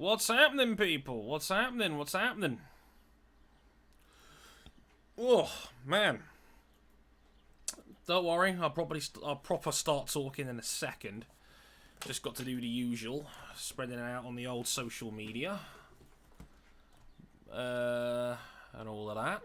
What's happening, people? What's happening? What's happening? Oh, man. Don't worry, I'll proper start talking in a second. Just got to do the usual, spreading it out on the old social media. And all of that.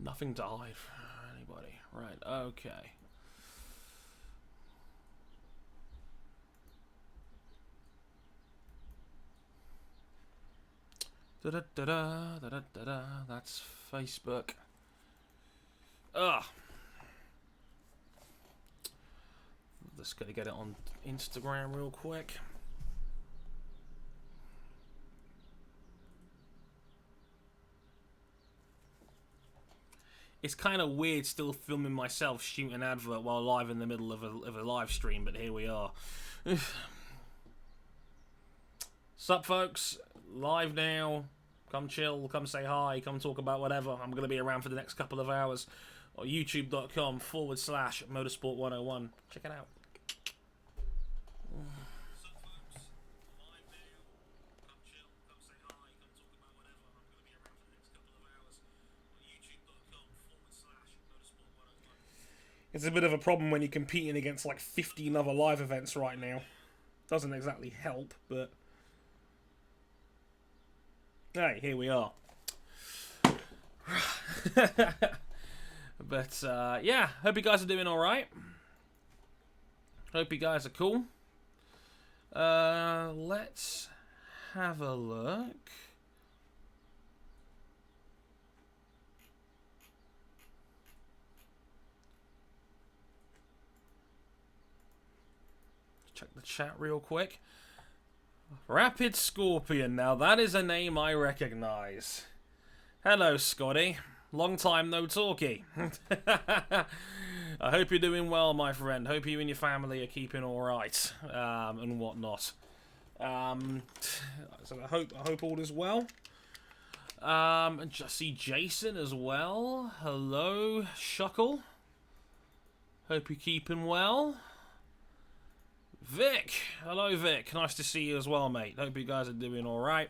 Nothing to hide from anybody. Right, okay. Da-da-da-da, that's Facebook. Ugh. Just gotta get it on Instagram real quick. It's kind of weird still filming myself shooting an advert while live in the middle of a live stream, but here we are. Sup, folks? Live now. Come chill, come say hi, come talk about whatever. I'm going to be around for the next couple of hours. Or youtube.com/motorsport101. Check it out. It's a bit of a problem when you're competing against like 15 other live events right now. Doesn't exactly help, but... Hey, here we are. But, yeah, hope you guys are doing alright. Hope you guys are cool. Let's have a look. Check the chat real quick. Rapid Scorpion. Now that is a name I recognise. Hello, Scotty. Long time no talkie. I hope you're doing well, my friend. Hope you and your family are keeping all right, and whatnot. So I hope all is well. And just see Jason as well. Hello, Shuckle. Hope you're keeping well. Vic! Hello, Vic. Nice to see you as well, mate. Hope you guys are doing alright.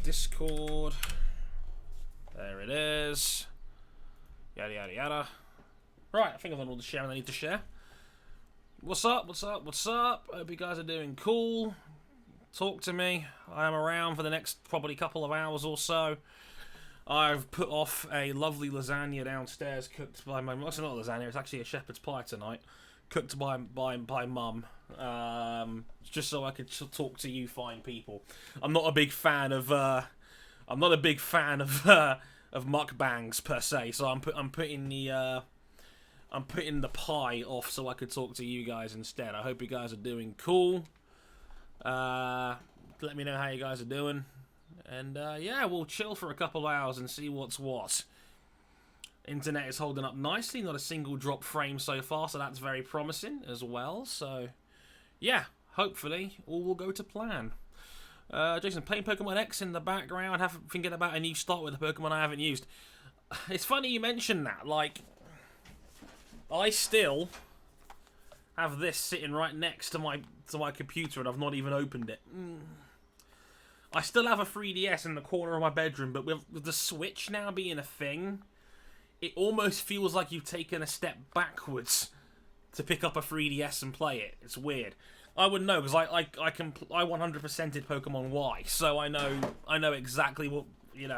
Discord. There it is. Yada, yada, yada. Right, I think I've done all the sharing I need to share. What's up? What's up? What's up? Hope you guys are doing cool. Talk to me. I am around for the next probably couple of hours or so. I've put off a lovely lasagna downstairs cooked by my... Well, it's not lasagna, it's actually a shepherd's pie tonight. Cooked by Mum. Just so I could talk to you fine people. I'm not a big fan of... of mukbangs per se, so I'm putting the pie off so I could talk to you guys instead. I hope you guys are doing cool. Let me know how you guys are doing, and yeah, we'll chill for a couple of hours and see what's what. Internet is holding up nicely, not a single drop frame so far, so that's very promising as well. So yeah, hopefully all will go to plan. Jason, playing Pokemon X in the background, thinking about a new start with a Pokemon I haven't used. It's funny you mention that. Like, I still have this sitting right next to my computer and I've not even opened it. I still have a 3DS in the corner of my bedroom, but with the Switch now being a thing, it almost feels like you've taken a step backwards to pick up a 3DS and play it. It's weird. I would know because I 100%ed Pokemon Y, so I know exactly what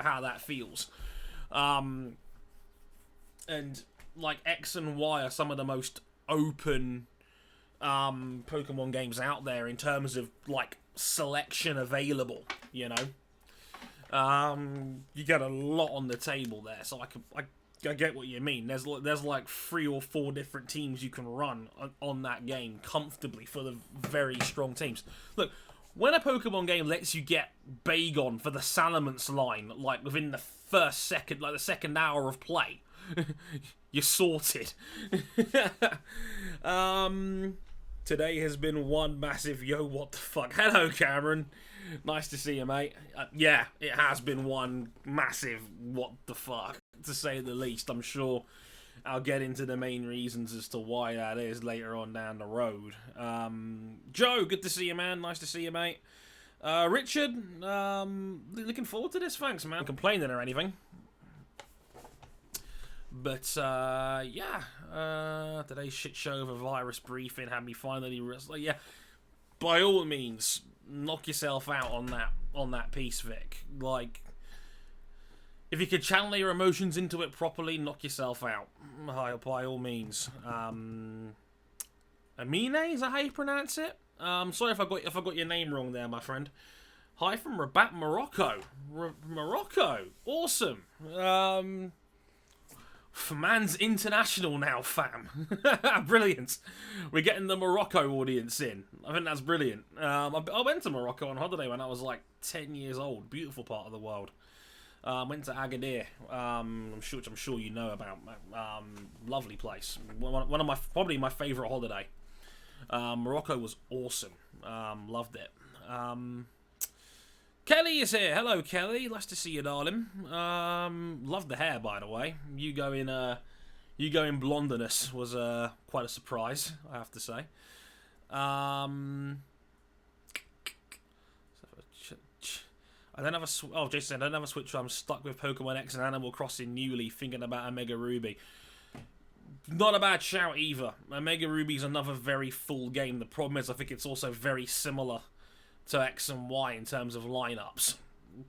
how that feels. And like X and Y are some of the most open Pokemon games out there in terms of like selection available. You get a lot on the table there, so I get what you mean. There's like 3 or 4 different teams you can run on that game comfortably for the very strong teams. Look, when a Pokemon game lets you get Bagon for the Salamence line, like within the first second, like the second hour of play, you're sorted. Today has been one massive yo, what the fuck. Hello, Cameron. Nice to see you, mate. Yeah, it has been one massive what the fuck, to say the least. I'm sure I'll get into the main reasons as to why that is later on down the road. Joe, good to see you, man. Nice to see you, mate. Richard, looking forward to this. Thanks, man. Complaining or anything. But, yeah. Today's shit show of a virus briefing had me finally... yeah, by all means, knock yourself out on that piece, Vic. Like, if you could channel your emotions into it properly, knock yourself out. By all means. Amine, is that how you pronounce it? Sorry if I got your name wrong there, my friend. Hi from Rabat, Morocco. Morocco, awesome. Man's international now, fam. Brilliant. We're getting the Morocco audience in. I think that's brilliant. I went to Morocco on holiday when I was like 10 years old. Beautiful part of the world. Went to Agadir. I'm sure you know about. Lovely place. One of probably my favourite holiday. Morocco was awesome. Loved it. Kelly is here. Hello, Kelly. Nice to see you, darling. Love the hair, by the way. You going blondiness was quite a surprise, I have to say. I don't have a. Jason said I don't have a Switch. I'm stuck with Pokemon X and Animal Crossing newly, thinking about Omega Ruby. Not a bad shout either. Omega Ruby is another very full game. The problem is, I think it's also very similar to X and Y in terms of lineups,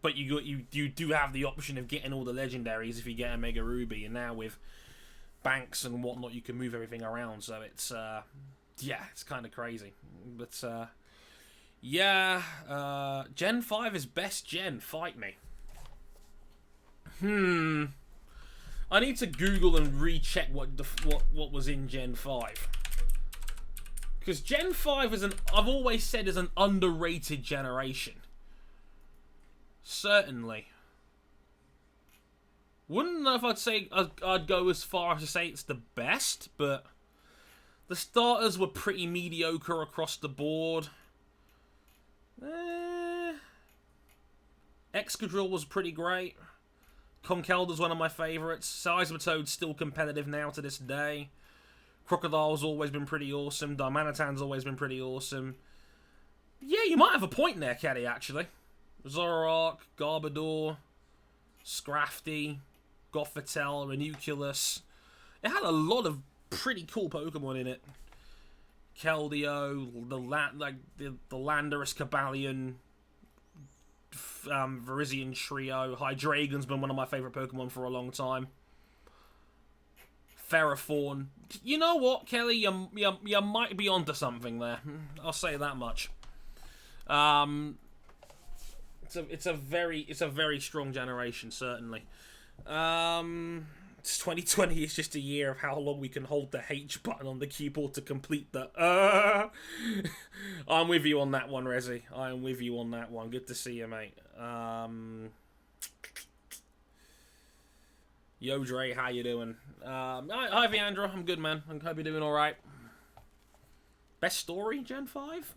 but you do have the option of getting all the legendaries if you get Omega Ruby, and now with banks and whatnot, you can move everything around. So it's yeah, it's kind of crazy. But yeah, Gen 5 is best gen. Fight me. I need to Google and recheck what was in Gen 5. Because Gen 5 is I've always said is an underrated generation. Certainly. Wouldn't know if I'd say I'd go as far as to say it's the best, but the starters were pretty mediocre across the board. Excadrill was pretty great. Conkeldurr's one of my favourites. Seismitoad's still competitive now to this day. Crocodile's always been pretty awesome. Darmanitan's always been pretty awesome. Yeah, you might have a point there, Kelly, actually. Zoroark, Garbodor, Scrafty, Gothitelle, Ranunculus. It had a lot of pretty cool Pokemon in it. Keldeo, the Landorus Cabalion, Virizion Trio. Hydreigon's been one of my favourite Pokemon for a long time. Ferrothorn. You know what, Kelly? You might be onto something there. I'll say that much. It's a very strong generation, certainly. 2020 is just a year of how long we can hold the H button on the keyboard to complete the. I'm with you on that one, Rezi. I am with you on that one. Good to see you, mate. Yo, Dre, how you doing? Hi, Viandra. I'm good, man. I hope you're doing all right. Best story, Gen 5?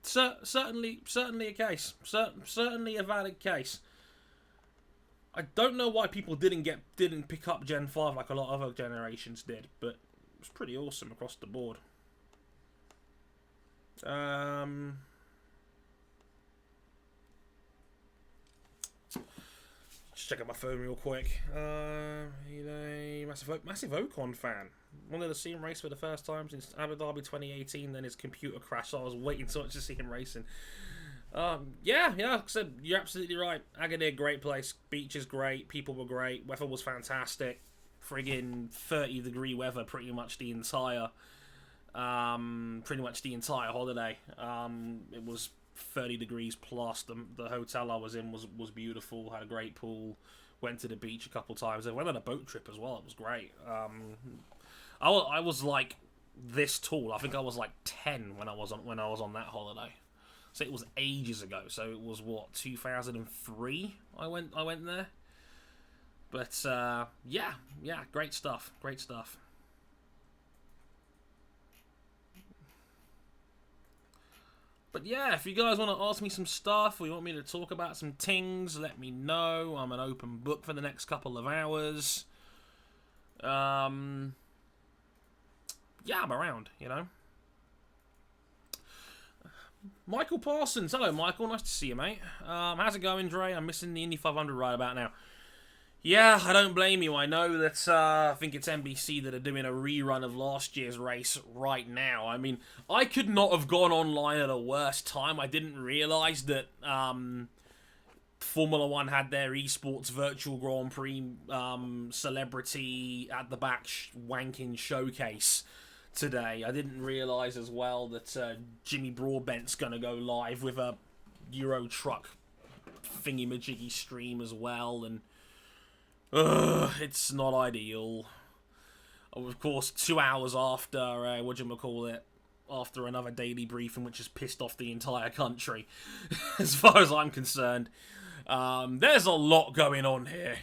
Certainly a case. Certainly a valid case. I don't know why people didn't pick up Gen 5 like a lot of other generations did, but it was pretty awesome across the board. Just check out my phone real quick. Massive Ocon fan. Wanted to see him race for the first time since Abu Dhabi 2018. Then his computer crashed, so I was waiting so much to see him racing. Yeah. Like I said, you're absolutely right. Agadir, great place. Beach is great. People were great. Weather was fantastic. Friggin' 30-degree weather pretty much the entire holiday. It was 30 degrees plus. The hotel I was in was beautiful. Had a great pool. Went to the beach a couple times. I went on a boat trip as well. It was great. I was like this tall. I think I was like 10 when I was on that holiday. So it was ages ago. So it was 2003. I went there. But yeah, great stuff. But yeah, if you guys want to ask me some stuff or you want me to talk about some things, let me know. I'm an open book for the next couple of hours. Yeah, I'm around, Michael Parsons. Hello, Michael. Nice to see you, mate. How's it going, Dre? I'm missing the Indy 500 right about now. Yeah, I don't blame you. I know that I think it's NBC that are doing a rerun of last year's race right now. I mean, I could not have gone online at a worse time. I didn't realise that Formula One had their esports virtual Grand Prix celebrity at the back wanking showcase today. I didn't realise as well that Jimmy Broadbent's going to go live with a Euro Truck thingy-majiggy stream as well, and it's not ideal. Of course, 2 hours after, after another daily briefing, which has pissed off the entire country, as far as I'm concerned. There's a lot going on here.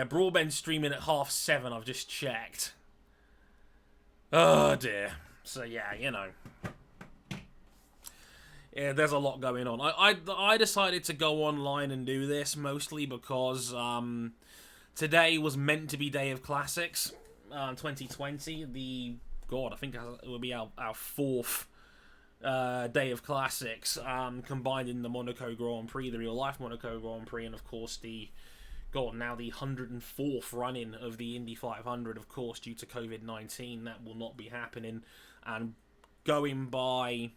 Broadbent streaming at 7:30, I've just checked. Oh, dear. So, yeah, Yeah, there's a lot going on. I decided to go online and do this mostly because today was meant to be Day of Classics 2020. I think it will be our fourth Day of Classics, combining the Monaco Grand Prix, the real-life Monaco Grand Prix, and of course the 104th run-in of the Indy 500, of course, due to COVID-19. That will not be happening. And going by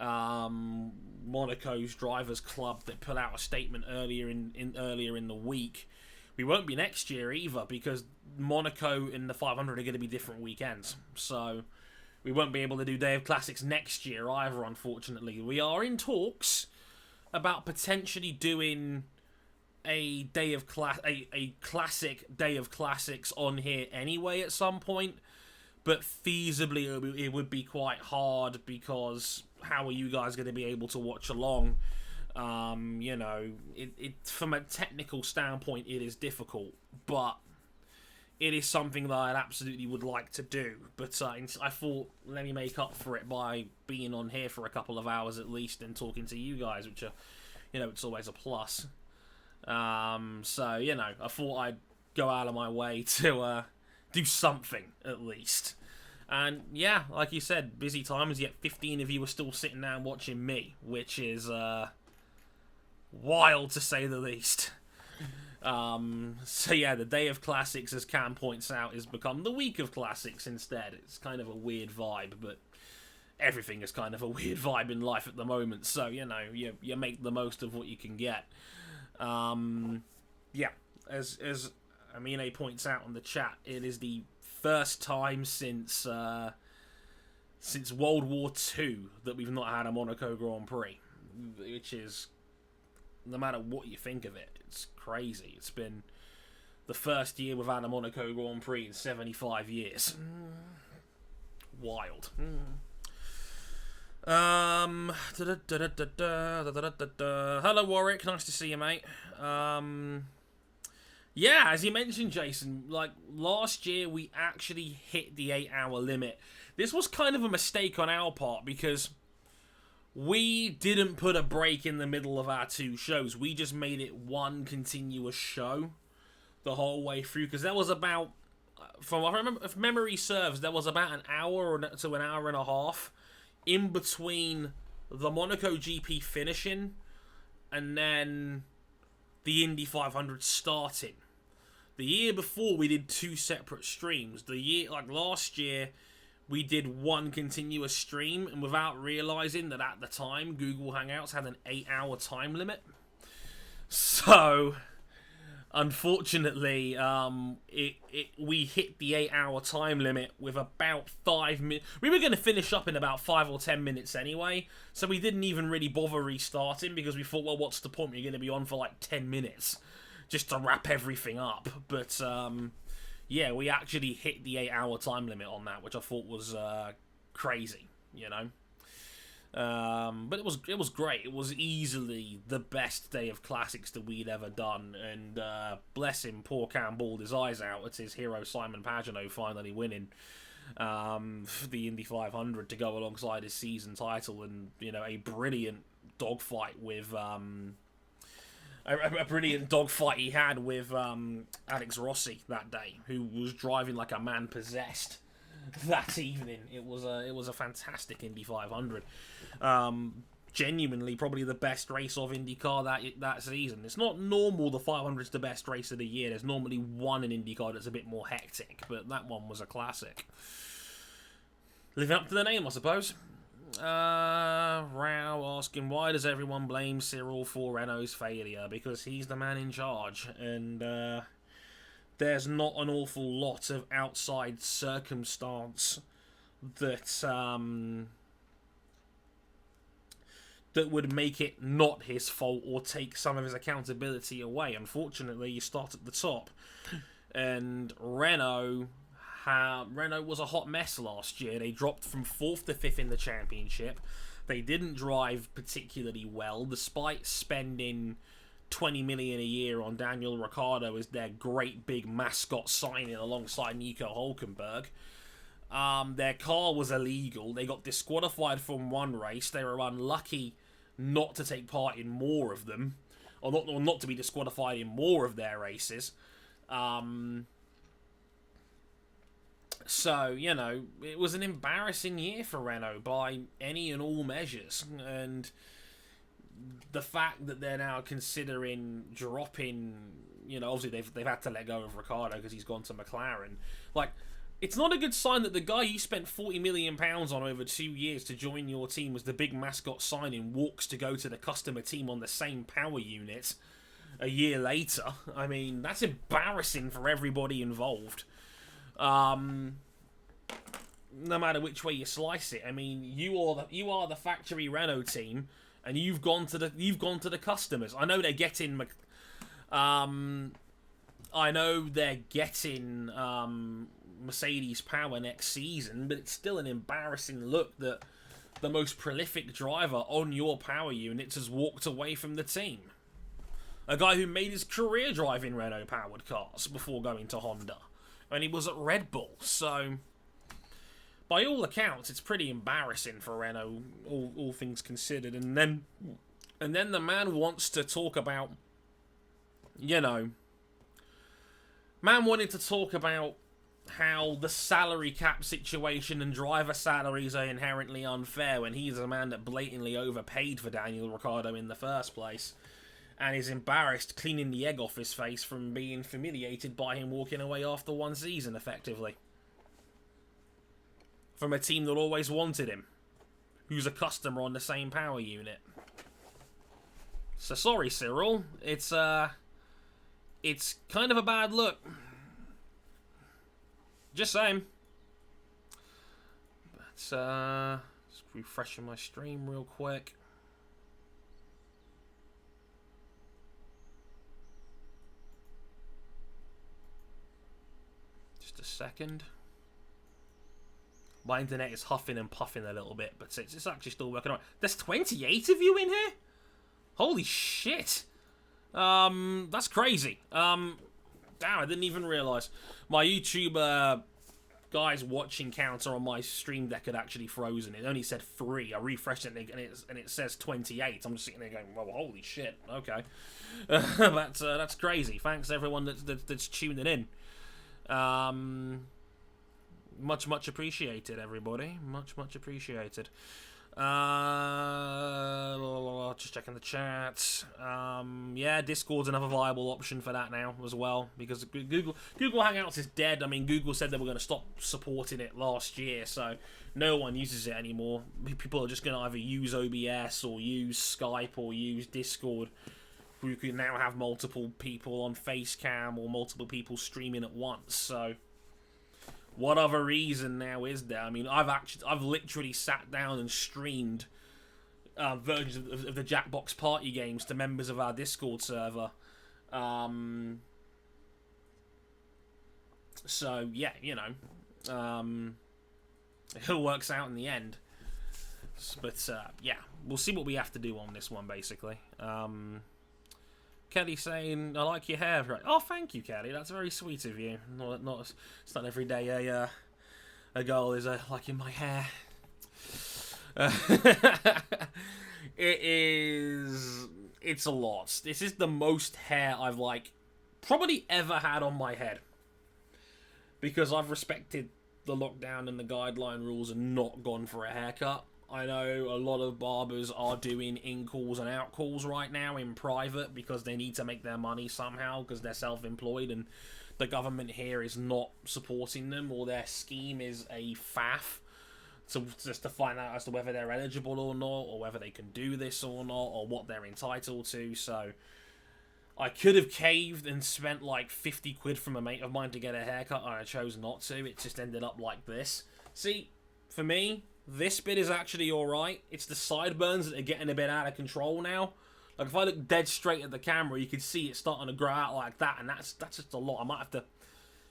Monaco's Drivers Club that put out a statement earlier in the week, we won't be next year either, because Monaco and the 500 are going to be different weekends, so we won't be able to do Day of Classics next year either, unfortunately. We are in talks about potentially doing a classic Day of Classics on here anyway at some point, but feasibly it would be quite hard, because how are you guys going to be able to watch along? It from a technical standpoint, it is difficult, but it is something that I absolutely would like to do. But I thought, let me make up for it by being on here for a couple of hours at least and talking to you guys, which are, it's always a plus. I thought I'd go out of my way to do something at least. And yeah, like you said, busy times, yet 15 of you are still sitting there and watching me, which is wild to say the least. The Day of Classics, as Cam points out, has become the Week of Classics instead. It's kind of a weird vibe, but everything is kind of a weird vibe in life at the moment, so, you make the most of what you can get. As Amine points out on the chat, it is the first time since World War II that we've not had a Monaco Grand Prix, which is, no matter what you think of it, it's crazy. It's been the first year without a Monaco Grand Prix in 75 years. Wild. Hello, Warwick. Nice to see you, mate. Yeah, as you mentioned, Jason, last year we actually hit the 8-hour limit. This was kind of a mistake on our part, because we didn't put a break in the middle of our two shows. We just made it one continuous show the whole way through, because there was about, if memory serves, there was about an hour to an hour and a half in between the Monaco GP finishing and then the Indy 500 started. The year before, we did 2 separate streams. Last year, we did 1 continuous stream, and without realizing that at the time, Google Hangouts had an 8-hour time limit. So, unfortunately, we hit the 8-hour time limit with about 5 minutes. We were going to finish up in about 5 or 10 minutes anyway, so we didn't even really bother restarting, because we thought, well, what's the point? You're going to be on for like 10 minutes just to wrap everything up. But yeah, we actually hit the 8-hour time limit on that, which I thought was crazy, you know. But it was great. It was easily the best day of classics that we'd ever done, and bless him, poor Cam bawled his eyes out. It's his hero Simon Pagenaud finally winning the Indy 500 to go alongside his season title, and you know, a brilliant dogfight with a brilliant dogfight he had with Alex Rossi that day, who was driving like a man possessed that evening. It was a fantastic Indy 500. Genuinely, probably the best race of IndyCar that season. It's not normal the 500's the best race of the year. There's normally one in IndyCar that's a bit more hectic, but that one was a classic. Living up to the name, I suppose. Rao asking, why does everyone blame Cyril for Renault's failure? Because he's the man in charge, and there's not an awful lot of outside circumstance that that would make it not his fault or take some of his accountability away. Unfortunately, you start at the top, and Renault was a hot mess last year. They dropped from 4th to 5th in the championship. They didn't drive particularly well, despite spending $20 million a year on Daniel Ricciardo as their great big mascot signing alongside Nico Hülkenberg. Their car was illegal. They got disqualified from one race. They were unlucky not to take part in more of them, or not to be disqualified in more of their races. So, you know, it was an embarrassing year for Renault by any and all measures. And the fact that they're now considering dropping, you know, obviously they've had to let go of Ricciardo because he's gone to McLaren. Like, it's not a good sign that the guy you spent £40 million on over 2 years to join your team as the big mascot signing walks to go to the customer team on the same power unit a year later. I mean, that's embarrassing for everybody involved. No matter which way you slice it. I mean, you are the factory Renault team, and you've gone to the customers. I know they're getting Mercedes power next season, but it's still an embarrassing look that the most prolific driver on your power units has walked away from the team. A guy who made his career driving Renault powered cars before going to Honda, and he was at Red Bull. So, by all accounts, it's pretty embarrassing for Renault, all things considered. And then the man wants to talk about, you know, man wanted to talk about how the salary cap situation and driver salaries are inherently unfair when he's a man that blatantly overpaid for Daniel Ricciardo in the first place, and is embarrassed, cleaning the egg off his face from being humiliated by him walking away after one season, effectively. From a team that always wanted him, who's a customer on the same power unit. So sorry, Cyril. It's kind of a bad look. Just saying. But, just refreshing my stream real quick. Just a second. My internet is huffing and puffing a little bit, but it's actually still working out. There's 28 of you in here? Holy shit. That's crazy. Damn, I didn't even realise. My YouTube guys watching counter on my stream deck had actually frozen. It only said 3. I refreshed it and it says 28. I'm just sitting there going, well, holy shit. Okay. That's crazy. Thanks everyone that's tuning in. Much appreciated, everybody. Much appreciated. Just checking the chat. Yeah, Discord's another viable option for that now as well, because Google Hangouts is dead. I mean, Google said they were going to stop supporting it last year, so no one uses it anymore. People are just going to either use OBS or use Skype or use Discord. You can now have multiple people on Facecam or multiple people streaming at once. So, what other reason now is there? I mean, I've literally sat down and streamed versions of the Jackbox Party games to members of our Discord server. So yeah, you know, it all works out in the end. But yeah, we'll see what we have to do on this one, basically. Kelly saying, "I like your hair." Right. Oh, thank you, Kelly. That's very sweet of you. It's not every day a girl is liking my hair. It's a lot. This is the most hair I've probably ever had on my head, because I've respected the lockdown and the guideline rules and not gone for a haircut. I know a lot of barbers are doing in-calls and out-calls right now in private because they need to make their money somehow because they're self-employed and the government here is not supporting them, or their scheme is a faff. So just to find out as to whether they're eligible or not, or whether they can do this or not, or what they're entitled to. So I could have caved and spent like 50 quid from a mate of mine to get a haircut, and I chose not to. It just ended up like this. See, for me, this bit is actually alright. It's the sideburns that are getting a bit out of control now. Like, if I look dead straight at the camera, you can see it starting to grow out like that, and that's just a lot. I might have to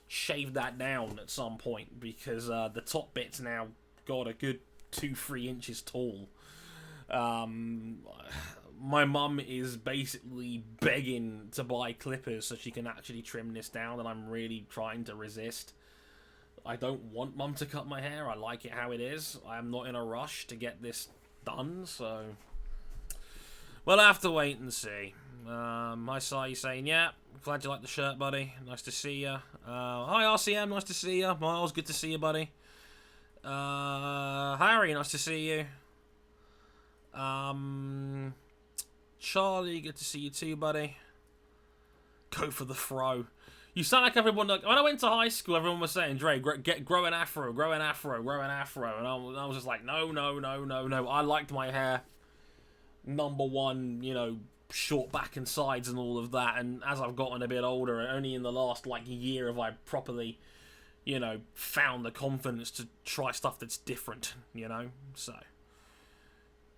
shave that down at some point, because the top bit's now got a good 2-3 inches tall. My mum is basically begging to buy clippers so she can actually trim this down, and I'm really trying to resist. I don't want mum to cut my hair. I like it how it is. I'm not in a rush to get this done, so we'll have to wait and see. I saw you saying, yeah, glad you like the shirt, buddy. Nice to see you. Hi, RCM, nice to see you. Miles, good to see you, buddy. Harry, nice to see you. Charlie, good to see you too, buddy. Go for the throw. You sound like everyone. When I went to high school, everyone was saying, "Dre, grow an afro, grow an afro, grow an afro," and I was just like, "No, no, no, no, no." I liked my hair number one, you know, short back and sides and all of that. And as I've gotten a bit older, only in the last year have I properly, you know, found the confidence to try stuff that's different. You know, so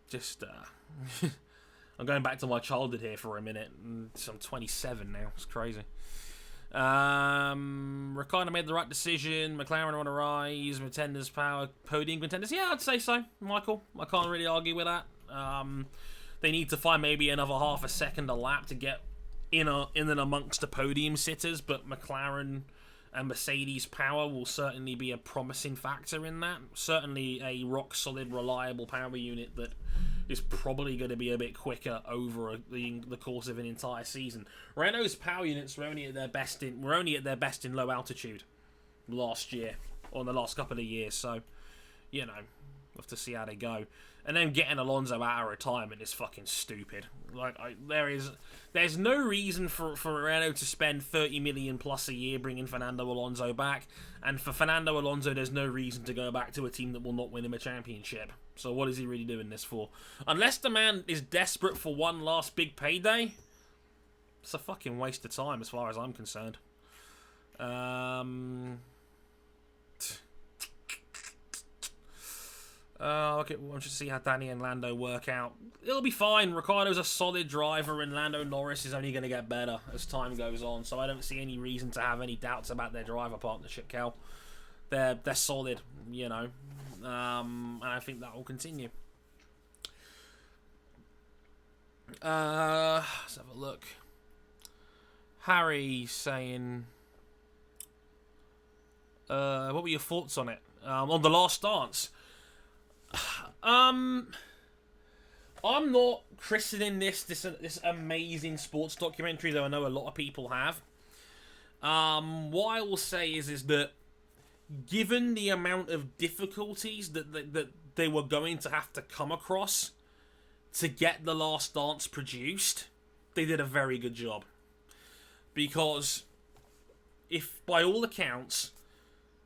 just I'm going back to my childhood here for a minute. So I'm 27 now. It's crazy. Ricardo made the right decision. McLaren on a rise. Contenders power. Podium contenders. Yeah, I'd say so, Michael. I can't really argue with that. They need to find maybe another half a second a lap to get in and amongst the podium sitters, but McLaren and Mercedes power will certainly be a promising factor in that. Certainly a rock-solid, reliable power unit that is probably going to be a bit quicker over the course of an entire season. Renault's power units were only at their best in low altitude last year, or in the last couple of years. So, you know, we'll have to see how they go. And then getting Alonso out of retirement is fucking stupid. There's no reason for Renault to spend 30 million plus a year bringing Fernando Alonso back, and for Fernando Alonso, there's no reason to go back to a team that will not win him a championship. So what is he really doing this for? Unless the man is desperate for one last big payday, it's a fucking waste of time as far as I'm concerned. Okay, we'll just see how Danny and Lando work out. It'll be fine. Ricciardo's a solid driver, and Lando Norris is only going to get better as time goes on. So I don't see any reason to have any doubts about their driver partnership, Cal. They're solid, you know, and I think that will continue. Let's have a look. Harry saying, what were your thoughts on it? On The Last Dance? I'm not christening this amazing sports documentary, though I know a lot of people have. What I will say is that given the amount of difficulties that they were going to have to come across to get The Last Dance produced, they did a very good job. Because if, by all accounts,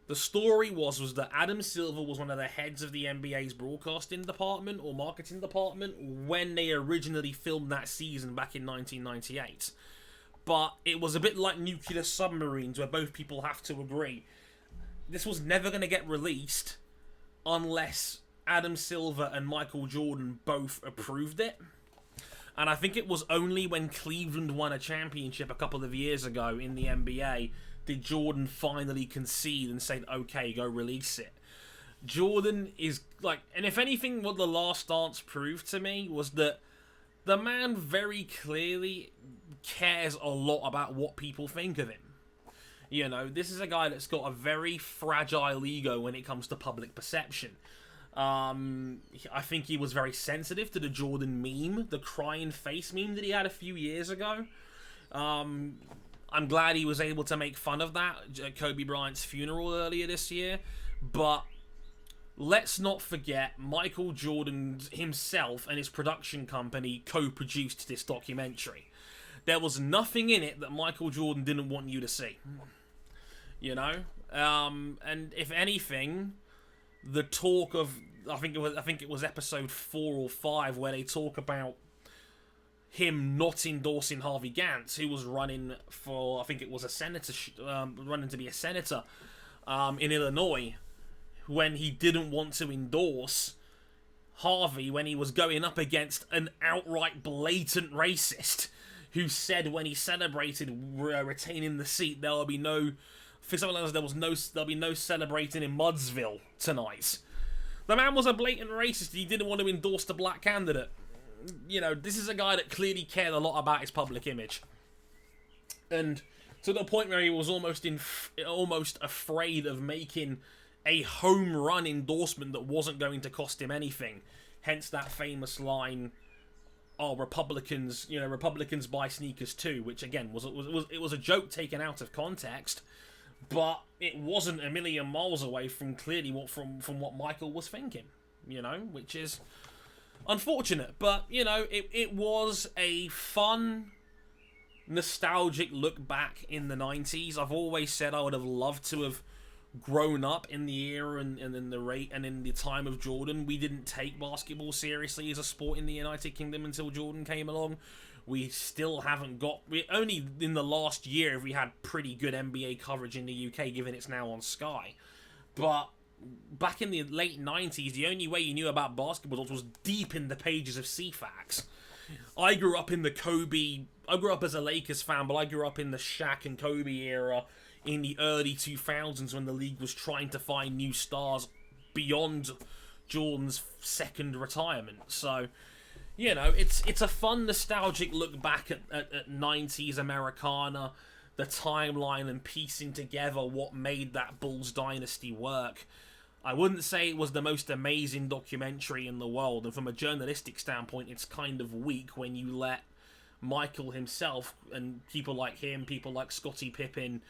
the story was that Adam Silver was one of the heads of the NBA's broadcasting department or marketing department when they originally filmed that season back in 1998. But it was a bit like nuclear submarines where both people have to agree. This was never going to get released unless Adam Silver and Michael Jordan both approved it. And I think it was only when Cleveland won a championship a couple of years ago in the NBA did Jordan finally concede and say, okay, go release it. Jordan is like, and if anything, what The Last Dance proved to me was that the man very clearly cares a lot about what people think of him. You know, this is a guy that's got a very fragile ego when it comes to public perception. I think he was very sensitive to the Jordan meme, the crying face meme that he had a few years ago. I'm glad he was able to make fun of that at Kobe Bryant's funeral earlier this year. But let's not forget, Michael Jordan himself and his production company co-produced this documentary. There was nothing in it that Michael Jordan didn't want you to see. You know? And if anything, the talk of, I think it was episode 4 or 5 where they talk about him not endorsing Harvey Gantt, who was running for, I think it was a senator, running to be a senator in Illinois, when he didn't want to endorse Harvey when he was going up against an outright blatant racist who said when he celebrated retaining the seat, there'll be no, for someone else, there'll be no celebrating in Mudsville tonight. The man was a blatant racist. He didn't want to endorse the black candidate. You know, this is a guy that clearly cared a lot about his public image. And to the point where he was almost afraid of making a home run endorsement that wasn't going to cost him anything. Hence that famous line, "Oh, Republicans buy sneakers too," which again was a joke taken out of context, but it wasn't a million miles away from clearly from what Michael was thinking. You know, which is unfortunate, but you know, it was a fun, nostalgic look back in the 90s. I've always said I would have loved to have grown up in the era and in the time of Jordan. We didn't take basketball seriously as a sport in the United Kingdom until Jordan came along. We still haven't got, only in the last year have we had pretty good NBA coverage in the UK, given it's now on Sky. But back in the late 90s, the only way you knew about basketball was deep in the pages of CFAX. I grew up as a Lakers fan, but I grew up in the Shaq and Kobe era in the early 2000s when the league was trying to find new stars beyond Jordan's second retirement. So, you know, it's a fun, nostalgic look back at 90s Americana, the timeline and piecing together what made that Bulls dynasty work. I wouldn't say it was the most amazing documentary in the world, and from a journalistic standpoint, it's kind of weak when you let Michael himself and people like him, people like Scottie Pippen,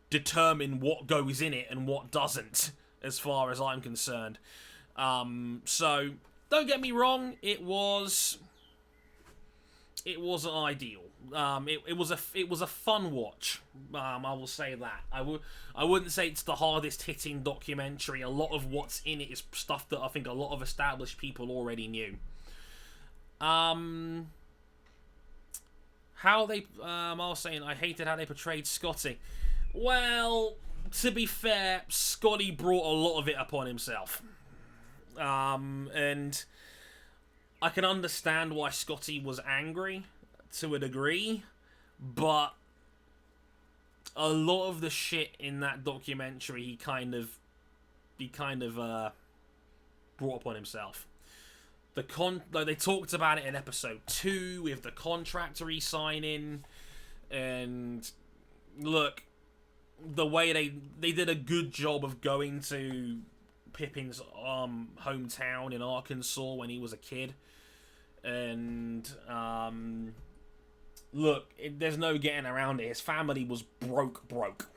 determine what goes in it and what doesn't, as far as I'm concerned. So, don't get me wrong, it wasn't ideal. It was a fun watch. I will say that. I wouldn't say it's the hardest hitting documentary. A lot of what's in it is stuff that I think a lot of established people already knew. I was saying I hated how they portrayed Scottie. Well, to be fair, Scottie brought a lot of it upon himself. And I can understand why Scottie was angry to a degree, but a lot of the shit in that documentary he kind of brought upon himself. They talked about it in episode 2 with the contract re-signing, and look, the way they did a good job of going to Pippen's hometown in Arkansas when he was a kid, and look, there's no getting around it. His family was broke.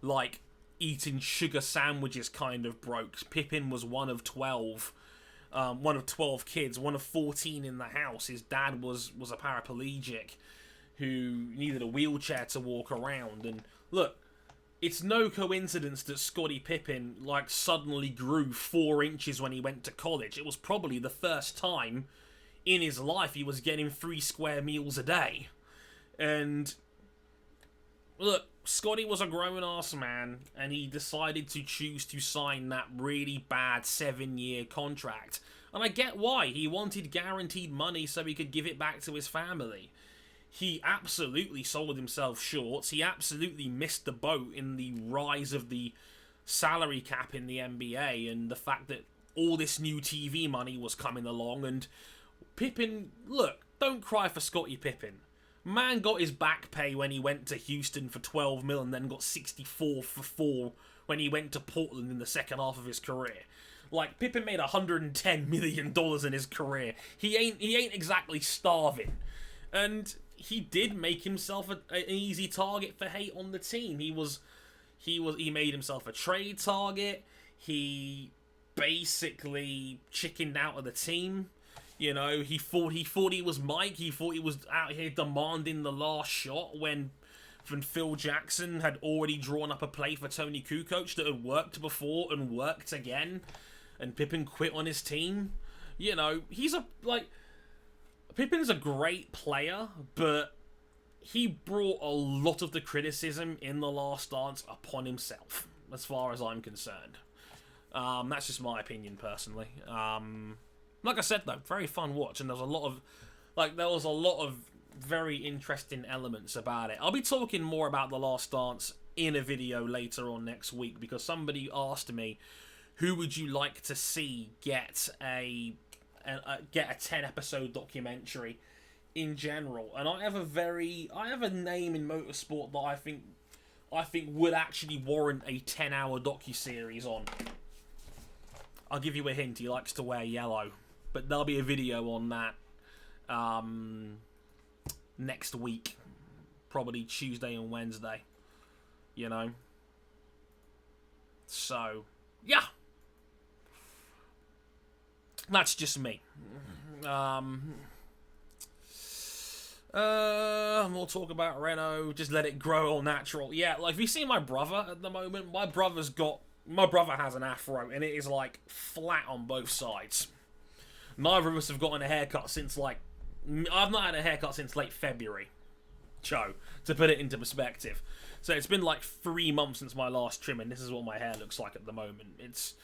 Like, eating sugar sandwiches kind of broke. Pippin was one of 12. One of 12 kids, one of 14 in the house. His dad was a paraplegic who needed a wheelchair to walk around. And look, it's no coincidence that Scottie Pippen suddenly grew 4 inches when he went to college. It was probably the first time in his life he was getting 3 square meals a day. And look, Scotty was a grown-ass man, and he decided to choose to sign that really bad 7-year contract. And I get why. He wanted guaranteed money so he could give it back to his family. He absolutely sold himself short. He absolutely missed the boat in the rise of the salary cap in the NBA and the fact that all this new TV money was coming along. And Pippen, look, don't cry for Scottie Pippen. Man got his back pay when he went to Houston for 12 mil and then got 64 for 4 when he went to Portland in the second half of his career. Pippen made $110 million in his career. He ain't exactly starving. And he did make himself an easy target for hate on the team. He made himself a trade target. He basically chickened out of the team. You know, he thought he was Mike. He thought he was out here demanding the last shot when Phil Jackson had already drawn up a play for Tony Kukoc that had worked before and worked again, and Pippen quit on his team. You know, Pippen's a great player, but he brought a lot of the criticism in The Last Dance upon himself, as far as I'm concerned. That's just my opinion, personally. Like I said, though, very fun watch, and there was a lot of very interesting elements about it. I'll be talking more about The Last Dance in a video later on next week, because somebody asked me, who would you like to see get a 10-episode documentary in general? And I have a name in motorsport that I think would actually warrant a 10-hour docuseries on. I'll give you a hint, he likes to wear yellow. But there'll be a video on that next week. Probably Tuesday and Wednesday. You know? So, yeah. That's just me. We'll talk about Renault. Just let it grow all natural. Yeah, if you see my brother at the moment, my brother has an afro, and it is, flat on both sides. Neither of us have gotten a haircut since, I've not had a haircut since late February. To put it into perspective. So it's been 3 months since my last trim, and this is what my hair looks like at the moment. It's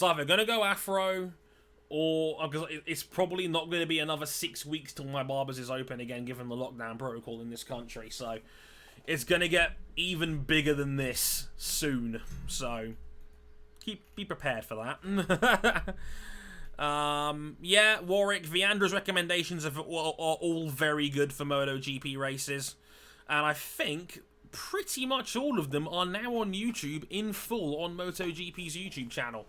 either going to go afro, or it's probably not going to be another 6 weeks till my barber's is open again, given the lockdown protocol in this country. So it's going to get even bigger than this soon. So be prepared for that. Yeah, Warwick, Viandra's recommendations are all very good for MotoGP races, and I think pretty much all of them are now on YouTube in full on MotoGP's YouTube channel.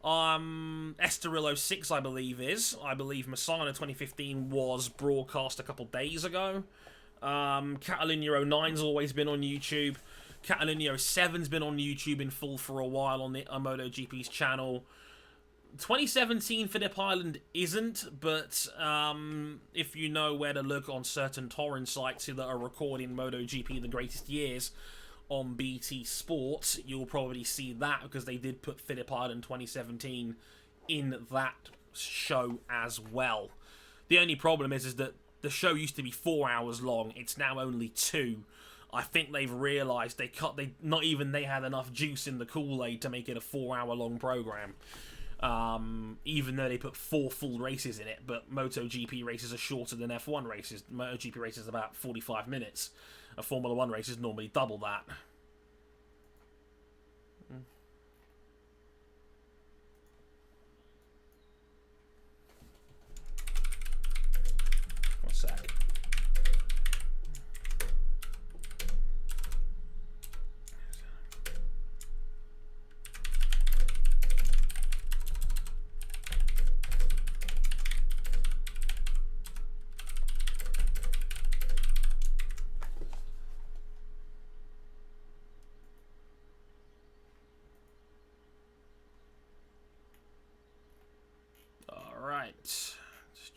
Estoril 06, I believe Masana 2015 was broadcast a couple days ago. Catalunya 09's always been on YouTube. Catalunya 07's been on YouTube in full for a while on the MotoGP's channel. 2017 Phillip Island isn't, but if you know where to look on certain torrent sites that are recording MotoGP The Greatest Years on BT Sports, you'll probably see that, because they did put Phillip Island 2017 in that show as well. The only problem is that the show used to be 4 hours long, it's now only 2. I think they've realised they had enough juice in the Kool-Aid to make it a 4-hour long program. Even though they put 4 full races in it, but MotoGP races are shorter than F1 races. MotoGP races are about 45 minutes. A Formula 1 race is normally double that. One sec.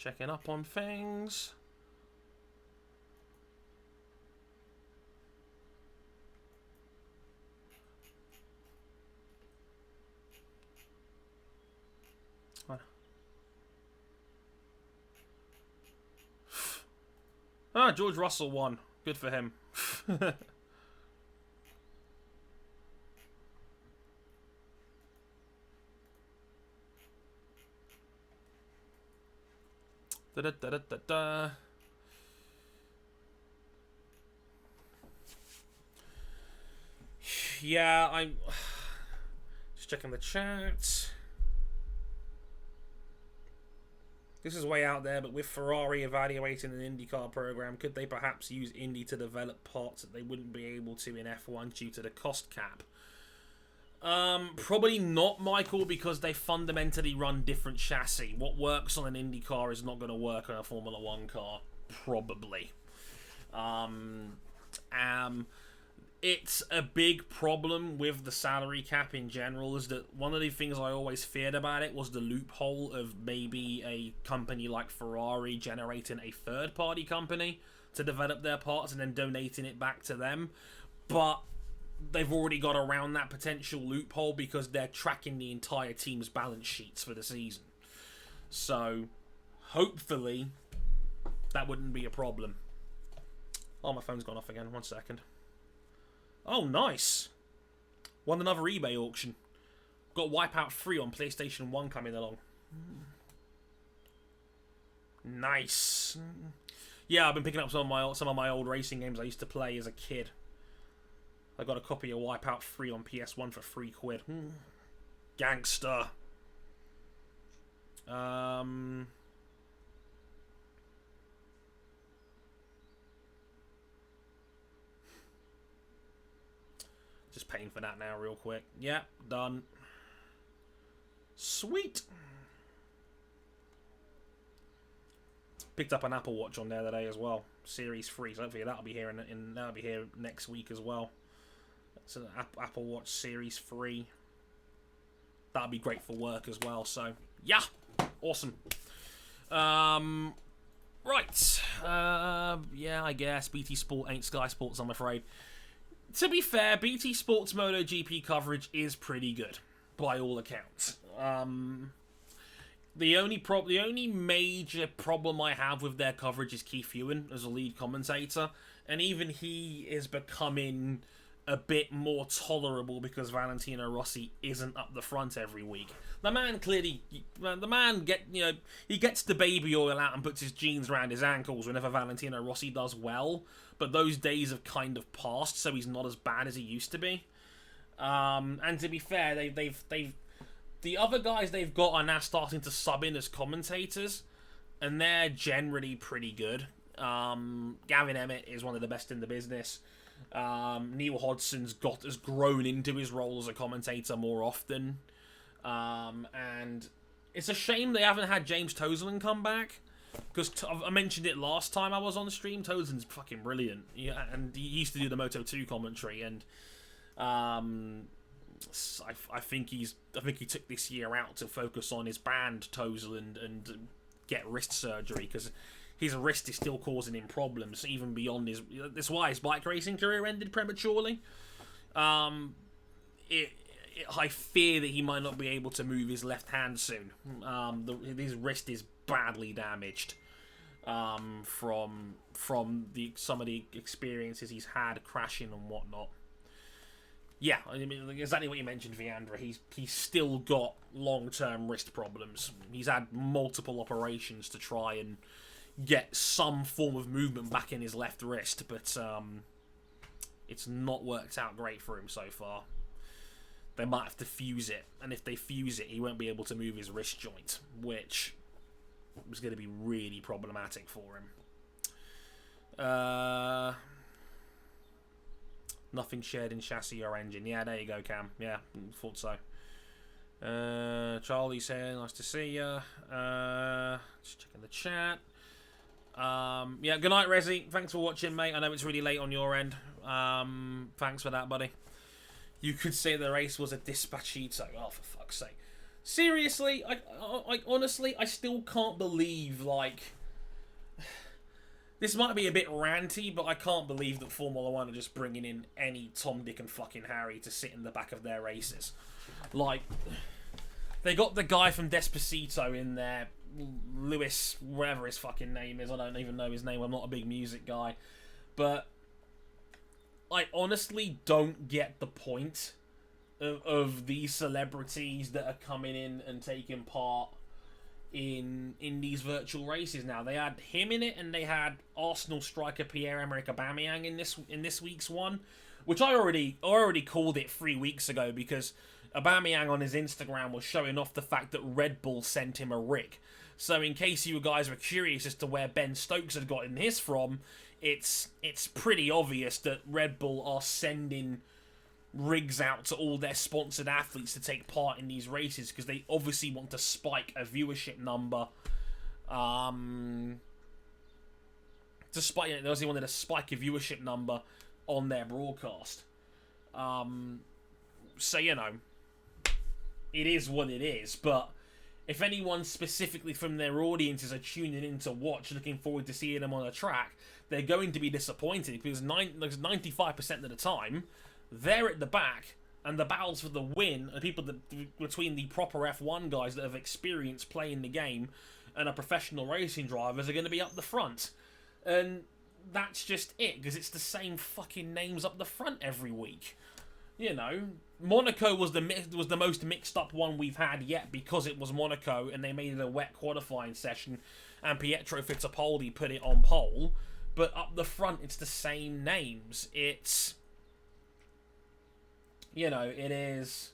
Checking up on things. Ah, George Russell won. Good for him. Da, da, da, da, da, da. Yeah, I'm just checking the chat. This is way out there, but with Ferrari evaluating an IndyCar program, could they perhaps use Indy to develop parts that they wouldn't be able to in F1 due to the cost cap? Probably not, Michael, because they fundamentally run different chassis. What works on an Indy car is not going to work on a Formula 1 car, probably. It's a big problem with the salary cap in general, is that one of the things I always feared about it was the loophole of maybe a company like Ferrari generating a third-party company to develop their parts and then donating it back to them. But they've already got around that potential loophole because they're tracking the entire team's balance sheets for the season. So, hopefully, that wouldn't be a problem. Oh, my phone's gone off again. 1 second. Oh, nice. Won another eBay auction. Got Wipeout 3 on PlayStation 1 coming along. Nice. Yeah, I've been picking up some of my old racing games I used to play as a kid. I got a copy of Wipeout 3 on PS1 for £3. Gangster. Just paying for that now real quick. Yeah, done. Sweet. Picked up an Apple Watch on there today as well. Series 3. So hopefully that'll be here that'll be here next week as well. It's an Apple Watch Series 3. That'll be great for work as well. So yeah, awesome. Right. Yeah, I guess BT Sport ain't Sky Sports, I'm afraid. To be fair, BT Sports MotoGP coverage is pretty good, by all accounts. The only major problem I have with their coverage is Keith Ewan as a lead commentator, and even he is becoming a bit more tolerable because Valentino Rossi isn't up the front every week. The man clearly, he gets the baby oil out and puts his jeans around his ankles whenever Valentino Rossi does well, but those days have kind of passed, so he's not as bad as he used to be. And to be fair, the other guys they've got are now starting to sub in as commentators, and they're generally pretty good. Gavin Emmett is one of the best in the business. Neil Hodgson's has grown into his role as a commentator more often. And it's a shame they haven't had James Toseland come back, because I mentioned it last time I was on the stream. Toseland's fucking brilliant. Yeah, and he used to do the Moto2 commentary, and I think he took this year out to focus on his band Toseland and get wrist surgery, because his wrist is still causing him problems, even beyond his... That's why his bike racing career ended prematurely. I fear that he might not be able to move his left hand soon. His wrist is badly damaged from some of the experiences he's had crashing and whatnot. Yeah, I mean, exactly what you mentioned, Viandra. He's still got long-term wrist problems. He's had multiple operations to try and get some form of movement back in his left wrist, but it's not worked out great for him so far. They might have to fuse it, and if they fuse it, he won't be able to move his wrist joint, which was going to be really problematic for him. Nothing shared in chassis or engine. Yeah, there you go, Cam. Yeah, thought so. Charlie's here. Nice to see ya. Just checking the chat. Yeah, good night, Resi. Thanks for watching, mate. I know it's really late on your end. Thanks for that, buddy. You could say the race was a Despacito. Oh, for fuck's sake. Seriously, I honestly, I still can't believe, like, this might be a bit ranty, but I can't believe that Formula One are just bringing in any Tom, Dick, and fucking Harry to sit in the back of their races. Like, they got the guy from Despacito in there, Lewis, whatever his fucking name is. I don't even know his name. I'm not a big music guy. But I honestly don't get the point of these celebrities that are coming in and taking part in these virtual races now. They had him in it, and they had Arsenal striker Pierre-Emerick Aubameyang in this week's one, which I already called it 3 weeks ago, because Aubameyang on his Instagram was showing off the fact that Red Bull sent him a rig. So in case you guys were curious as to where Ben Stokes had gotten his from, it's pretty obvious that Red Bull are sending rigs out to all their sponsored athletes to take part in these races, because they obviously want to spike a viewership number. They obviously wanted to spike a viewership number on their broadcast. So, you know, it is what it is. But if anyone specifically from their audiences are tuning in to watch, looking forward to seeing them on a track, they're going to be disappointed, because 95% of the time, they're at the back, and the battles for the win are people between the proper F1 guys that have experience playing the game and are professional racing drivers are going to be up the front. And that's just it, because it's the same fucking names up the front every week. You know, Monaco was the most mixed up one we've had yet, because it was Monaco and they made it a wet qualifying session and Pietro Fittipaldi put it on pole. But up the front, it's the same names. It's, you know, it is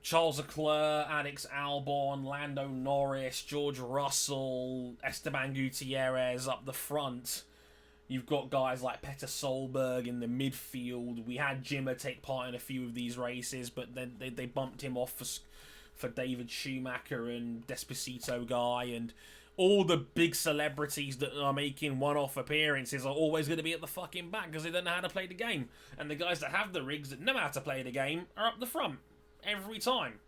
Charles Leclerc, Alex Albon, Lando Norris, George Russell, Esteban Gutierrez up the front. You've got guys like Petter Solberg in the midfield. We had Jimmer take part in a few of these races, but then they bumped him off for David Schumacher and Despacito guy, and all the big celebrities that are making one-off appearances are always going to be at the fucking back because they don't know how to play the game. And the guys that have the rigs that know how to play the game are up the front every time.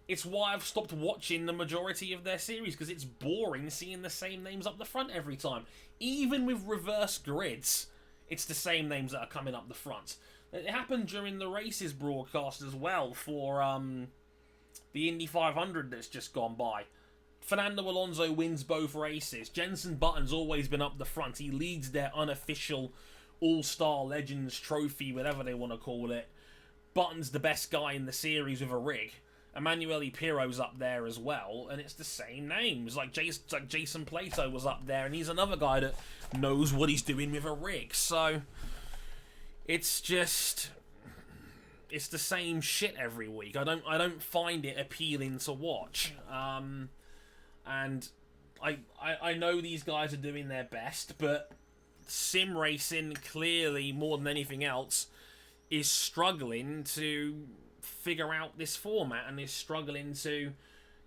It's why I've stopped watching the majority of their series, because it's boring seeing the same names up the front every time. Even with reverse grids, it's the same names that are coming up the front. It happened during the races broadcast as well for the Indy 500 that's just gone by. Fernando Alonso wins both races. Jenson Button's always been up the front. He leads their unofficial All-Star Legends trophy, whatever they want to call it. Button's the best guy in the series with a rig. Emanuele Pirro's up there as well, and it's the same names. Like Jason Plato was up there, and he's another guy that knows what he's doing with a rig. So it's just, it's the same shit every week. I don't find it appealing to watch. And I know these guys are doing their best, but sim racing clearly, more than anything else, is struggling to figure out this format and is struggling to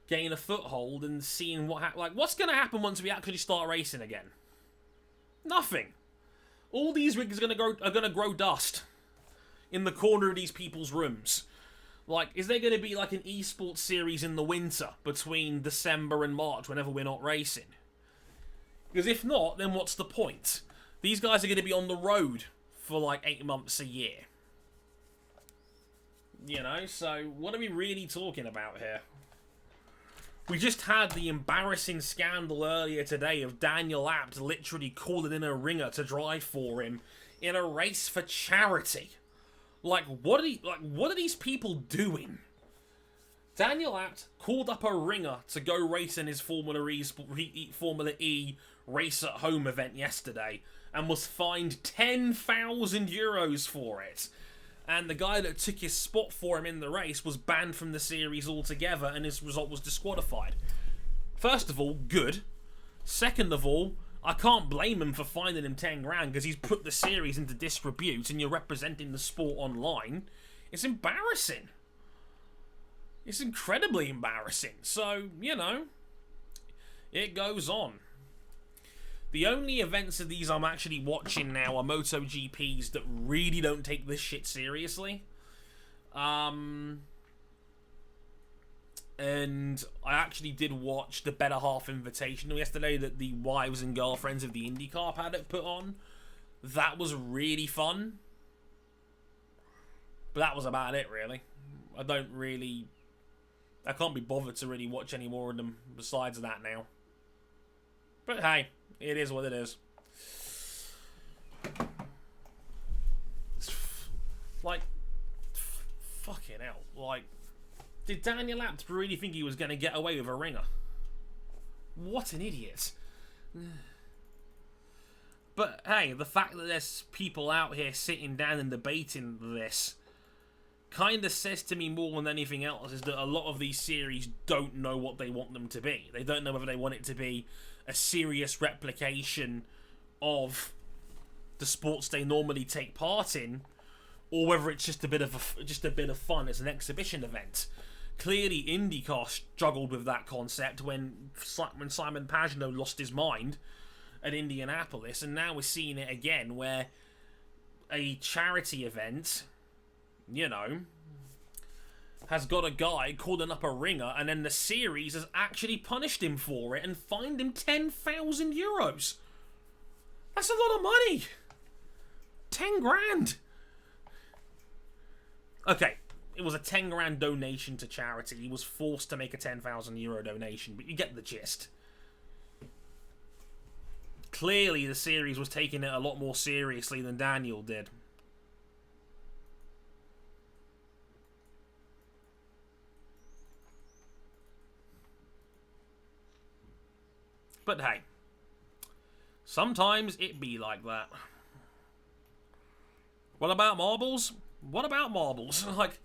gain a foothold and seeing what's going to happen once we actually start racing again. Nothing. All these rigs are going to grow dust in the corner of these people's rooms. Like, is there going to be like an esports series in the winter between December and March whenever we're not racing? Because if not, then what's the point? These guys are going to be on the road for like 8 months a year. You know, so what are we really talking about here? We just had the embarrassing scandal earlier today of Daniel Abt literally calling in a ringer to drive for him in a race for charity. Like, what are these people doing? Daniel Abt called up a ringer to go race in his Formula E race at home event yesterday and was fined 10,000 euros for it. And the guy that took his spot for him in the race was banned from the series altogether, and his result was disqualified. First of all, good. Second of all, I can't blame him for finding him 10 grand because he's put the series into disrepute and you're representing the sport online. It's embarrassing. It's incredibly embarrassing. So, you know, it goes on. The only events of these I'm actually watching now are MotoGPs that really don't take this shit seriously. And And I actually did watch the Better Half Invitational yesterday that the wives and girlfriends of the IndyCar paddock put on. That was really fun. But that was about it, really. I can't be bothered to really watch any more of them besides that now. But hey, it is what it is. Like, fucking hell. Like, did Daniel Abt really think he was going to get away with a ringer? What an idiot. But hey, the fact that there's people out here sitting down and debating this kind of says to me more than anything else is that a lot of these series don't know what they want them to be. They don't know whether they want it to be a serious replication of the sports they normally take part in, or whether it's just a bit of fun as an exhibition event. Clearly, IndyCar struggled with that concept when Simon Pagenaud lost his mind at Indianapolis, and now we're seeing it again, where a charity event, has got a guy calling up a ringer, and then the series has actually punished him for it and fined him €10,000. That's a lot of money. 10 grand. Okay, it was a 10 grand donation to charity. He was forced to make a €10,000 donation, but you get the gist. Clearly, the series was taking it a lot more seriously than Daniel did. But hey, sometimes it be like that. What about marbles? What about marbles? Like,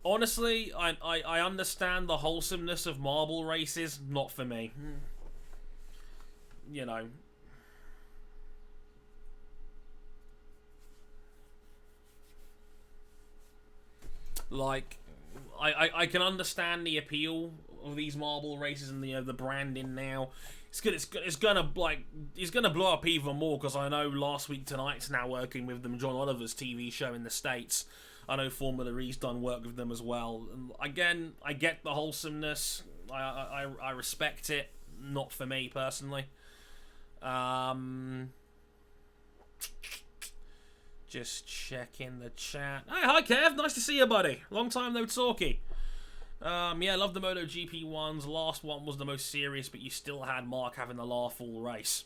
honestly, I understand the wholesomeness of marble races. Not for me. Like, I can understand the appeal of these marble races and the branding now. It's gonna blow up even more, because I know Last Week Tonight's now working with them, John Oliver's TV show in the States. I know Formula E's done work with them as well. And again, I get the wholesomeness. I respect it. Not for me personally. Just checking the chat. Hey, hi Kev, nice to see you, buddy. Long time no talkie. Yeah, love the MotoGP ones. Last one was the most serious, but you still had Mark having the laugh all race.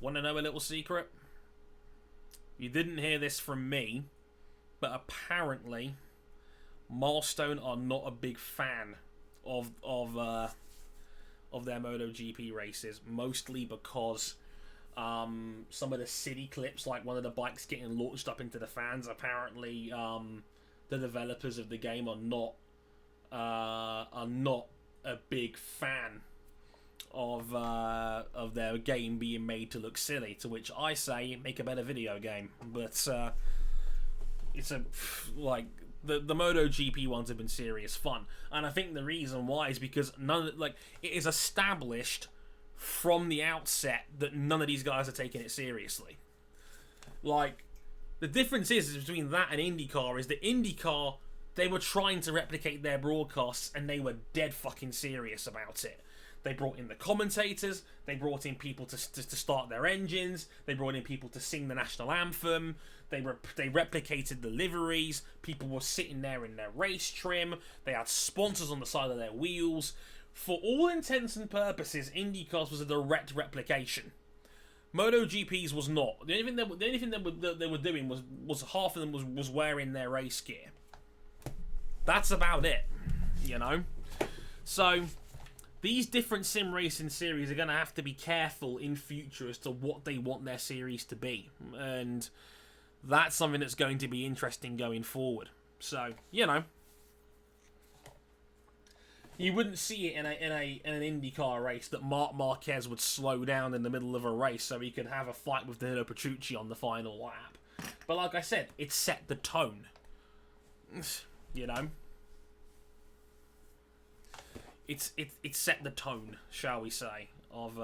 Want to know a little secret? You didn't hear this from me, but apparently Milestone are not a big fan of their MotoGP races, mostly because some of the city clips, like one of the bikes getting launched up into the fans, apparently the developers of the game are not a big fan of their game being made to look silly. To which I say, make a better video game. But it's the MotoGP ones have been serious fun, and I think the reason why is because it is established from the outset that none of these guys are taking it seriously. Like, the difference is between that and IndyCar is that IndyCar, they were trying to replicate their broadcasts and they were dead fucking serious about it. They brought in the commentators, they brought in people to start their engines, they brought in people to sing the national anthem, they replicated the liveries, people were sitting there in their race trim, they had sponsors on the side of their wheels. For all intents and purposes, IndyCars was a direct replication. MotoGP's was not. The only thing they were doing was half of them was wearing their race gear. That's about it, So, these different sim racing series are going to have to be careful in future as to what they want their series to be. And that's something that's going to be interesting going forward. So, you wouldn't see it in an IndyCar race that Marc Marquez would slow down in the middle of a race so he could have a fight with Danilo Petrucci on the final lap. But like I said, it set the tone. It's set the tone, shall we say, of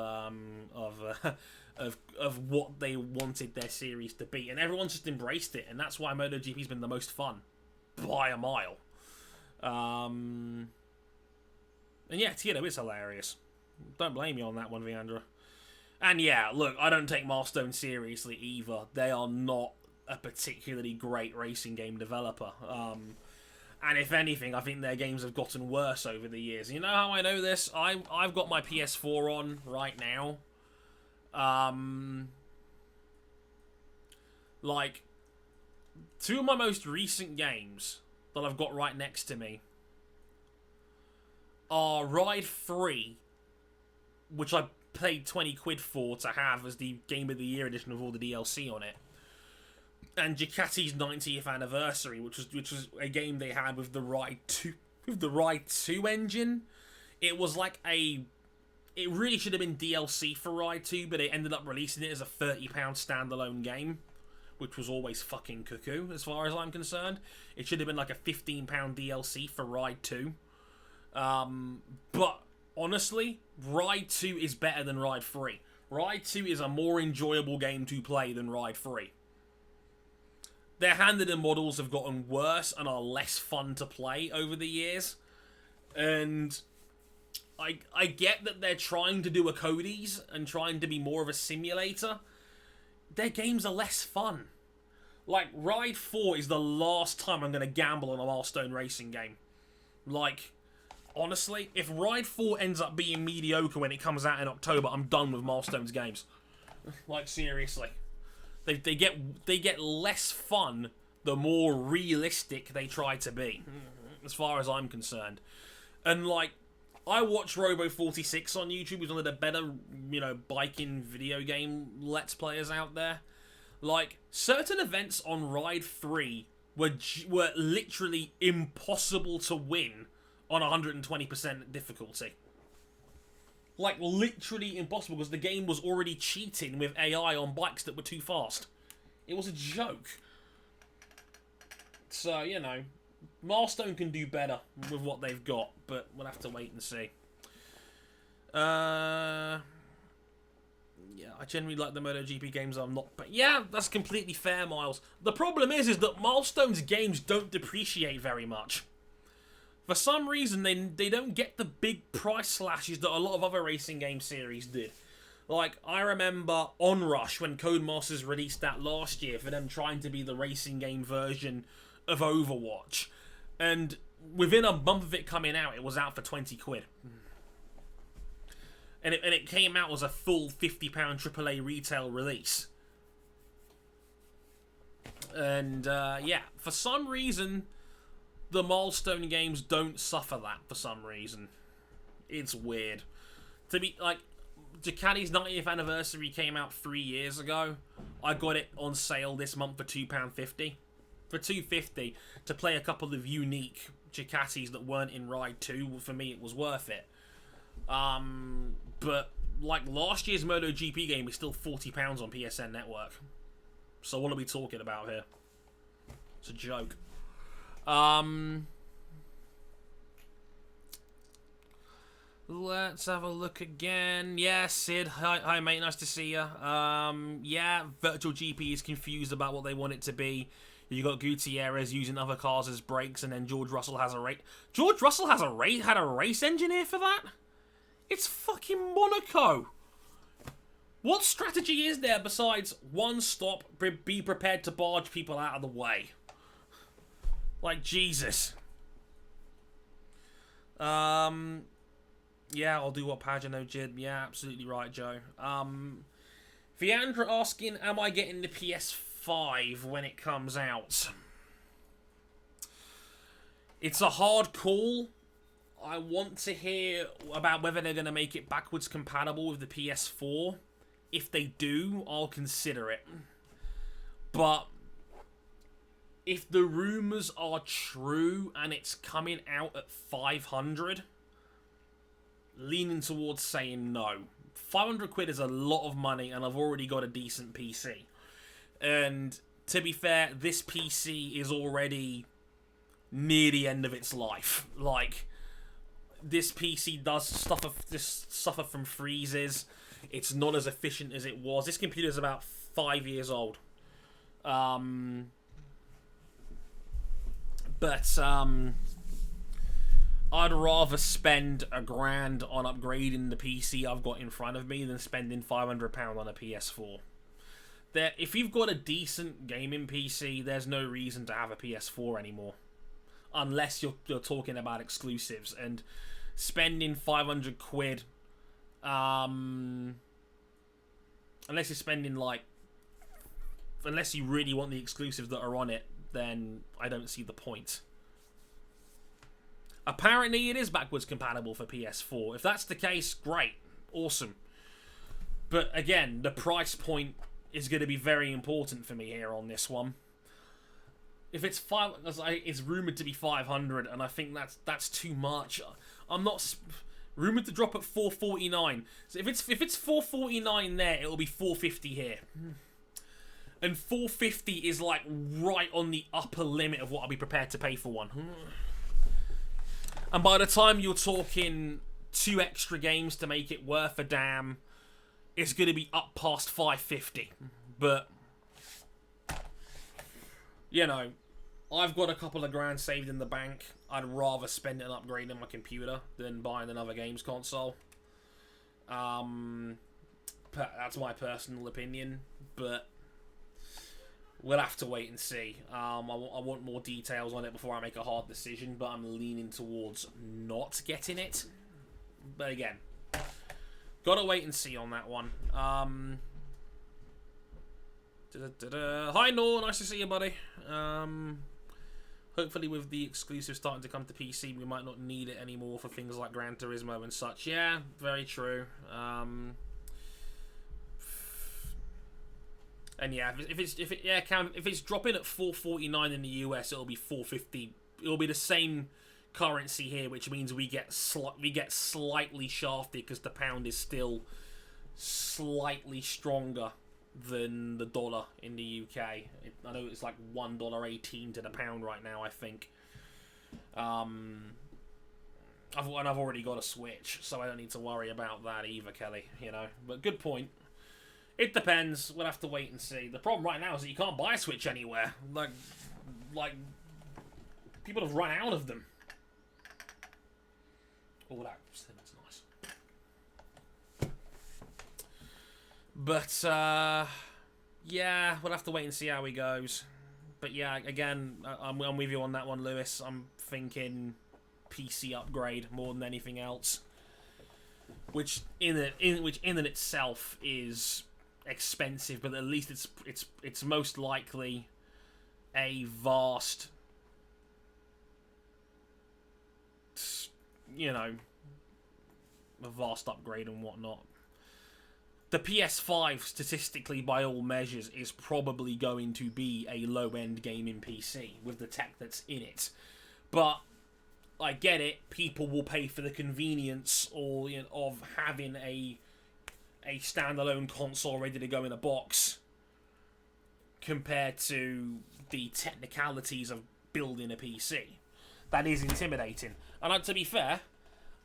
what they wanted their series to be, and everyone's just embraced it, and that's why MotoGP's been the most fun by a mile. And yeah, Tito is hilarious. Don't blame me on that one, Viandra. And yeah, look, I don't take Milestone seriously either. They are not a particularly great racing game developer. And if anything, I think their games have gotten worse over the years. You know how I know this? I've got my PS4 on right now. Like, two of my most recent games that I've got right next to me are Ride 3, which I paid 20 quid for to have as the Game of the Year edition with all the DLC on it, and Ducati's 90th anniversary, which was a game they had with the Ride 2 engine. It was like it really should have been DLC for Ride 2, but they ended up releasing it as a £30 standalone game, which was always fucking cuckoo as far as I'm concerned. It should have been like a £15 DLC for Ride 2. But honestly, Ride 2 is better than Ride 3. Ride 2 is a more enjoyable game to play than Ride 3. Their handed-in models have gotten worse and are less fun to play over the years. And I get that they're trying to do a Cody's and trying to be more of a simulator. Their games are less fun. Like, Ride 4 is the last time I'm going to gamble on a Milestone racing game. Like, honestly, if Ride 4 ends up being mediocre when it comes out in October, I'm done with Milestone's games. Like, seriously. They get less fun the more realistic they try to be, as far as I'm concerned. And, like, I watch Robo46 on YouTube, who's one of the better, biking video game Let's Players out there. Like, certain events on Ride 3 were literally impossible to win on 120% difficulty. Like, literally impossible, because the game was already cheating with AI on bikes that were too fast. It was a joke. So, Milestone can do better with what they've got, but we'll have to wait and see. Yeah, I generally like the MotoGP games. I'm not, but yeah, that's completely fair, Miles. The problem is that Milestone's games don't depreciate very much. For some reason, they don't get the big price slashes that a lot of other racing game series did. Like, I remember Onrush, when Codemasters released that last year, for them trying to be the racing game version of Overwatch. And within a month of it coming out, it was out for 20 quid. And it came out as a full £50 AAA retail release. And, yeah, for some reason, the Milestone games don't suffer that for some reason. It's weird. To be, like, Ducati's 90th anniversary came out 3 years ago. I got it on sale this month for £2.50. For $2.50 to play a couple of unique Ducatis that weren't in Ride 2, for me it was worth it. But like last year's MotoGP game is still £40 on PSN Network. So what are we talking about here? It's a joke. Let's have a look again. Yeah, Sid. Hi mate, nice to see you. Yeah, Virtual GP is confused about what they want it to be. You got Gutierrez using other cars as brakes, and then George Russell has a race. George Russell has had a race engineer for that? It's fucking Monaco. What strategy is there besides one stop, be prepared to barge people out of the way? Like, Jesus. Yeah, I'll do what Pagano did. Yeah, absolutely right, Joe. Viandra asking, am I getting the PS5 when it comes out? It's a hard call. I want to hear about whether they're going to make it backwards compatible with the PS4. If they do, I'll consider it. But if the rumours are true and it's coming out at 500, leaning towards saying no. 500 quid is a lot of money, and I've already got a decent PC. And to be fair, this PC is already near the end of its life. Like, this PC does suffer from freezes. It's not as efficient as it was. This computer is about 5 years old. I'd rather spend $1,000 on upgrading the PC I've got in front of me than spending £500 on a PS4. If you've got a decent gaming PC, there's no reason to have a PS4 anymore. Unless you're talking about exclusives. And spending 500 quid... unless you're spending, like... Unless you really want the exclusives that are on it, then I don't see the point. Apparently it is backwards compatible for PS4. If that's the case, great. Awesome. But again, the price point is going to be very important for me here on this one. If it's it's rumored to be 500, and I think that's too much. I'm not rumored to drop at 449. So if it's 449 there, it'll be 450 here. And 450 is like right on the upper limit of what I'll be prepared to pay for one. And by the time you're talking 2 extra games to make it worth a damn, it's going to be up past 550. But, you know, I've got a couple of grand saved in the bank. I'd rather spend it on upgrading my computer than buying another games console. That's my personal opinion, but we'll have to wait and see. I want more details on it before I make a hard decision, but I'm leaning towards not getting it. But again, gotta wait and see on that one. Hi, Nor. Nice to see you, buddy. Hopefully with the exclusive starting to come to PC, we might not need it anymore for things like Gran Turismo and such. Yeah, very true. And yeah, if it's dropping at 449 in the US, it'll be 450. It'll be the same currency here, which means we get slightly shafted because the pound is still slightly stronger than the dollar in the UK. I know it's like $1.18 to the pound right now, I think. I've already got a Switch, so I don't need to worry about that either, Kelly. You know, but good point. It depends. We'll have to wait and see. The problem right now is that you can't buy a Switch anywhere. Like people have run out of them. Oh, that's nice. But yeah, we'll have to wait and see how he goes. But yeah, again, I'm with you on that one, Lewis. I'm thinking PC upgrade more than anything else, which in and itself is expensive, but at least it's most likely a vast, you know, a vast upgrade and whatnot. The PS5, statistically, by all measures, is probably going to be a low-end gaming PC with the tech that's in it. But I get it. People will pay for the convenience or of having a standalone console ready to go in a box compared to the technicalities of building a PC. That is intimidating. And to be fair,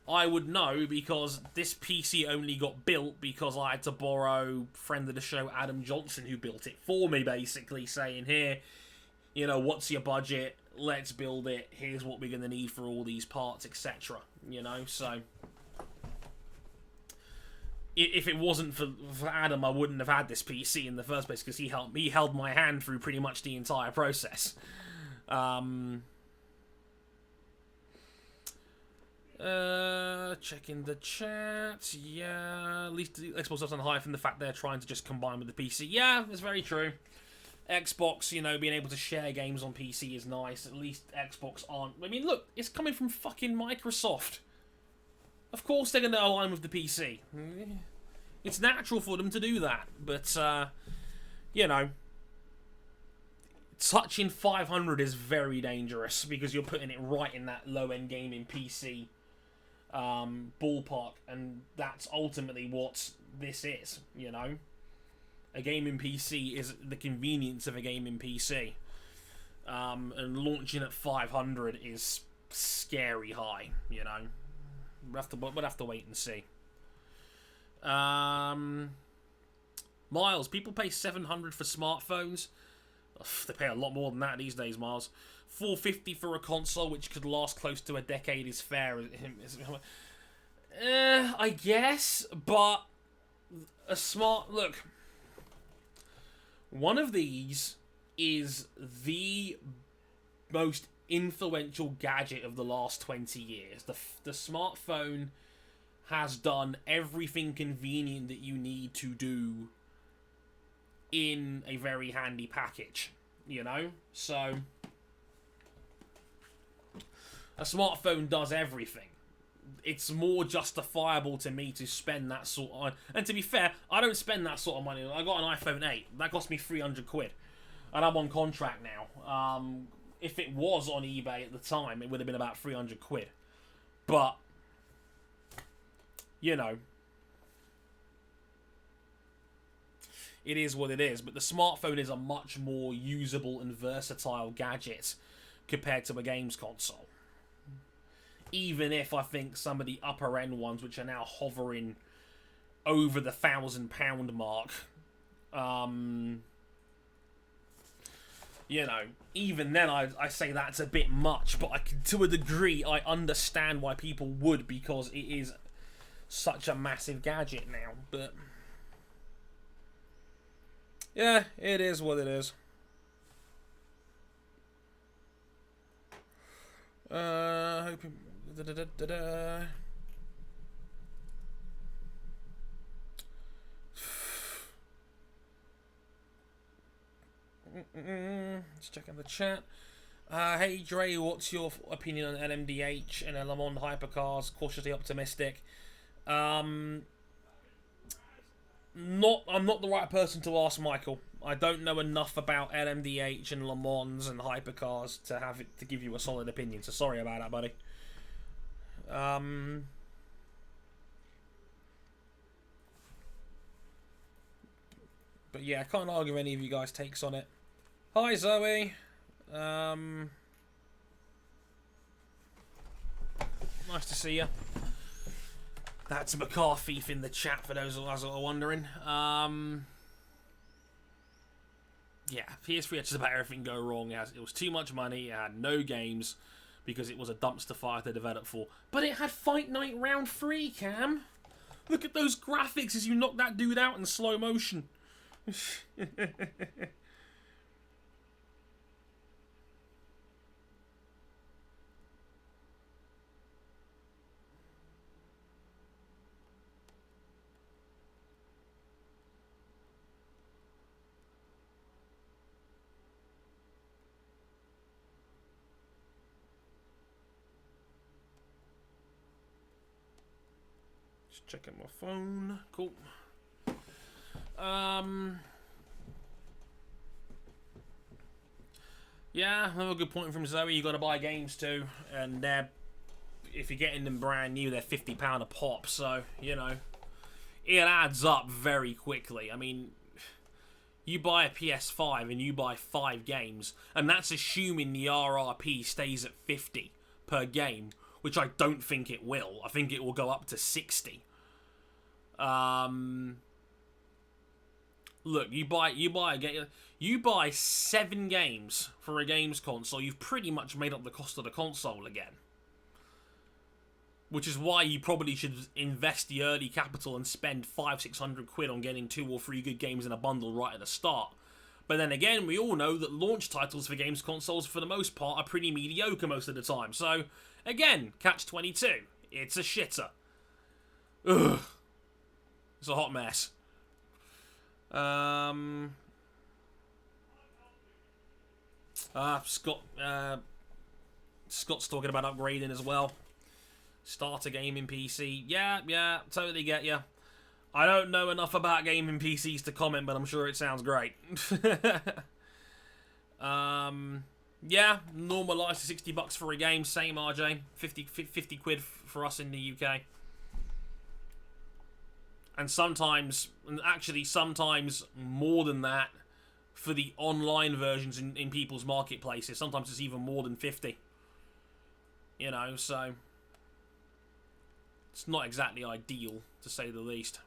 I would know because this PC only got built because I had to borrow friend of the show Adam Johnson, who built it for me, basically saying, here, you know, what's your budget? Let's build it. Here's what we're going to need for all these parts, etc. You know, so if it wasn't for Adam, I wouldn't have had this PC in the first place because he held my hand through pretty much the entire process. Checking the chat. Yeah, at least Xbox doesn't hide from the fact they're trying to just combine with the PC. Yeah, it's very true. Xbox, you know, being able to share games on PC is nice. At least Xbox aren't. I mean, look, it's coming from fucking Microsoft. Of course they're going to align with the PC. It's natural for them to do that. But, you know, touching 500 is very dangerous because you're putting it right in that low-end gaming PC ballpark. And that's ultimately what this is, you know. A gaming PC is the convenience of a gaming PC. And launching at 500 is scary high, you know. We'll have to wait and see. Miles, people pay $700 for smartphones. They pay a lot more than that these days, Miles. $450 for a console which could last close to a decade is fair. I guess, but a smart look. One of these is the most influential gadget of the last 20 years. The smartphone has done everything convenient that you need to do in a very handy package, you know? So, a smartphone does everything. It's more justifiable to me to spend that sort of... And to be fair, I don't spend that sort of money. I got an iPhone 8. That cost me 300 quid. And I'm on contract now. If it was on eBay at the time, it would have been about 300 quid. But, you know, it is what it is. But the smartphone is a much more usable and versatile gadget compared to a games console. Even if I think some of the upper end ones, which are now hovering over the £1,000 mark, you know, even then I say that's a bit much, but to a degree I understand why people would, because it is such a massive gadget now. But yeah, it is what it is. Hoping. Just checking the chat. Hey Dre, what's your opinion on LMDH and Le Mans hypercars? Cautiously optimistic. I'm not the right person to ask, Michael. I don't know enough about LMDH and Le Mans and hypercars to give you a solid opinion. So sorry about that, buddy. But yeah, I can't argue any of you guys' takes on it. Hi Zoe. Nice to see you. That's a car thief in the chat for those of us that are wondering. Yeah, PS3 had just about everything go wrong. It was too much money. It had no games because it was a dumpster fire to develop for. But it had Fight Night Round 3, Cam. Look at those graphics as you knock that dude out in slow motion. Just checking my phone. Cool. Yeah, another good point from Zoe. You got to buy games too, and if you're getting them brand new, they're £50 a pop. So you know, it adds up very quickly. I mean, you buy a PS5 and you buy 5 games, and that's assuming the RRP stays at 50 per game, which I don't think it will. I think it will go up to 60. Look, you buy 7 games for a games console, you've pretty much made up the cost of the console again. Which is why you probably should invest the early capital and spend 500-600 quid on getting 2 or 3 good games in a bundle right at the start. But then again, we all know that launch titles for games consoles, for the most part, are pretty mediocre most of the time. So, again, catch-22. It's a shitter. Ugh. It's a hot mess. Scott's talking about upgrading as well. Start a gaming PC. Yeah, totally get ya. I don't know enough about gaming PCs to comment, but I'm sure it sounds great. Yeah, normalised to $60 for a game. Same, RJ. 50 quid for us in the UK. And sometimes more than that for the online versions in people's marketplaces. Sometimes it's even more than 50. You know, so it's not exactly ideal, to say the least.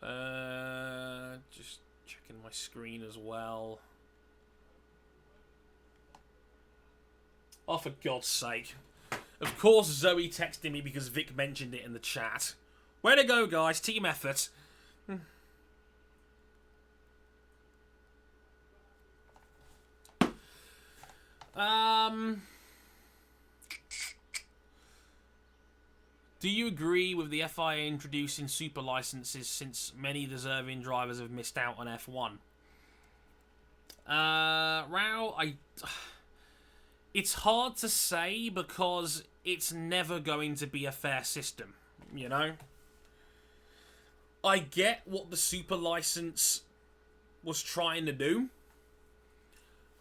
Just Checking my screen as well. Oh, for God's sake. Of course Zoe texted me because Vic mentioned it in the chat. Way to go, guys. Team effort. Do you agree with the FIA introducing super licenses since many deserving drivers have missed out on F1? It's hard to say because it's never going to be a fair system, you know? I get what the super license was trying to do.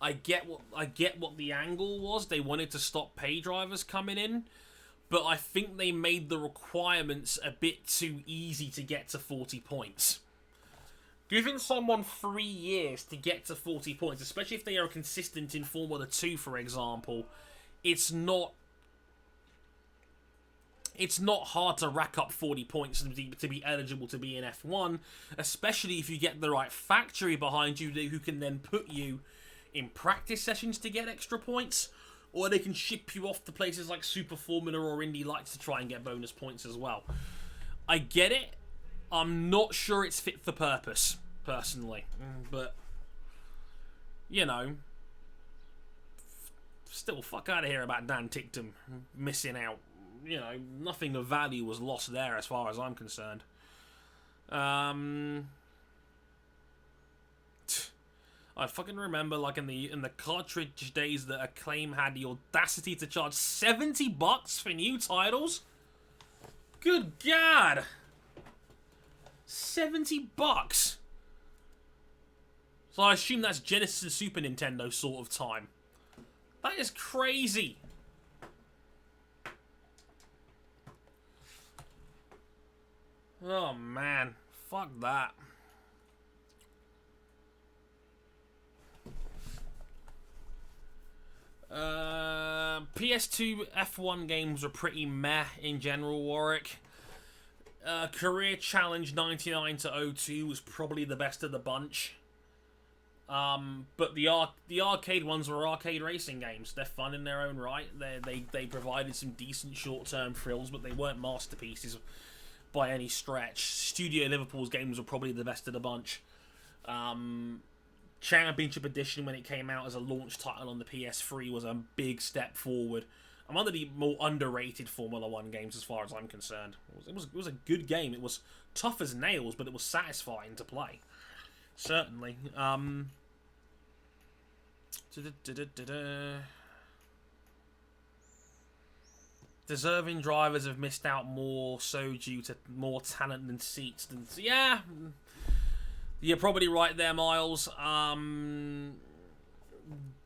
I get what the angle was. They wanted to stop pay drivers coming in, but I think they made the requirements a bit too easy to get to 40 points. Giving someone 3 years to get to 40 points, especially if they are consistent in Formula 2, for example, it's not hard to rack up 40 points to be eligible to be in F1, especially if you get the right factory behind you who can then put you in practice sessions to get extra points, or they can ship you off to places like Super Formula or Indy Lights to try and get bonus points as well. I get it. I'm not sure it's fit for purpose, personally. But, you know, still, fuck out of here about Dan Ticktum missing out. You know, nothing of value was lost there as far as I'm concerned. I fucking remember, like, in the cartridge days that Acclaim had the audacity to charge $70 for new titles. Good God! $70. So I assume that's Genesis and Super Nintendo sort of time. That is crazy. Oh man, fuck that. PS2 F1 games are pretty meh in general, Warwick. Career Challenge 99 to 02 was probably the best of the bunch. But the arcade ones were arcade racing games. They're fun in their own right. They provided some decent short-term thrills, but they weren't masterpieces by any stretch. Studio Liverpool's games were probably the best of the bunch. Championship Edition, when it came out as a launch title on the PS3, was a big step forward. I'm one of the more underrated Formula 1 games as far as I'm concerned. It was a good game. It was tough as nails, but it was satisfying to play. Certainly. Deserving drivers have missed out more so due to more talent than seats. Yeah, you're probably right there, Miles.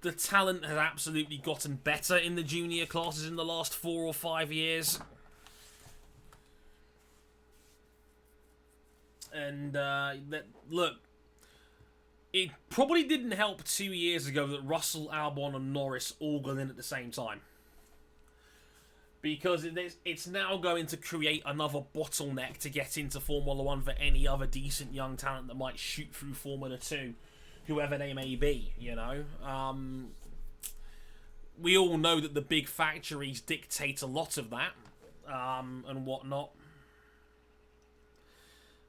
The talent has absolutely gotten better in the junior classes in the last 4 or 5 years. And, look, it probably didn't help 2 years ago that Russell, Albon and Norris all got in at the same time. Because it's now going to create another bottleneck to get into Formula 1 for any other decent young talent that might shoot through Formula 2. Whoever they may be, you know. We all know that the big factories dictate a lot of that, and whatnot.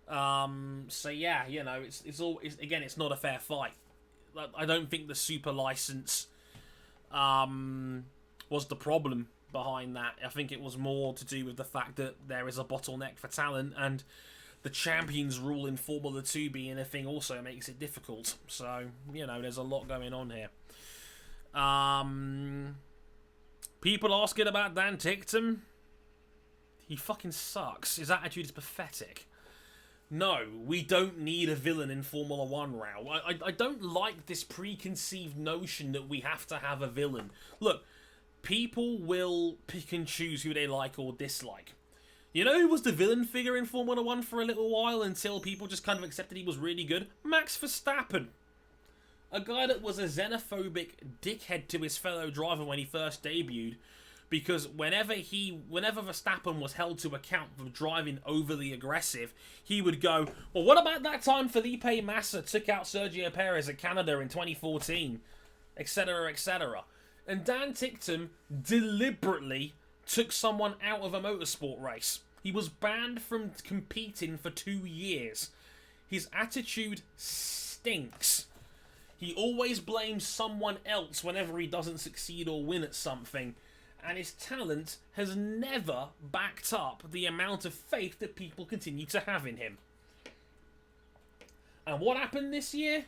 So yeah, you know, it's not a fair fight. I don't think the super license was the problem behind that. I think it was more to do with the fact that there is a bottleneck for talent, and the champions rule in Formula 2 being a thing also makes it difficult. So, you know, there's a lot going on here. People asking about Dan Ticktum. He fucking sucks. His attitude is pathetic. No, we don't need a villain in Formula 1, Rao. I don't like this preconceived notion that we have to have a villain. Look, people will pick and choose who they like or dislike. You know who was the villain figure in Formula 1 for a little while until people just kind of accepted he was really good? Max Verstappen. A guy that was a xenophobic dickhead to his fellow driver when he first debuted, Because whenever Verstappen was held to account for driving overly aggressive, he would go, well, what about that time Felipe Massa took out Sergio Perez at Canada in 2014, etc., etc. And Dan Ticktum deliberately took someone out of a motorsport race. He was banned from competing for 2 years. His attitude stinks. He always blames someone else whenever he doesn't succeed or win at something. And his talent has never backed up the amount of faith that people continue to have in him. And what happened this year?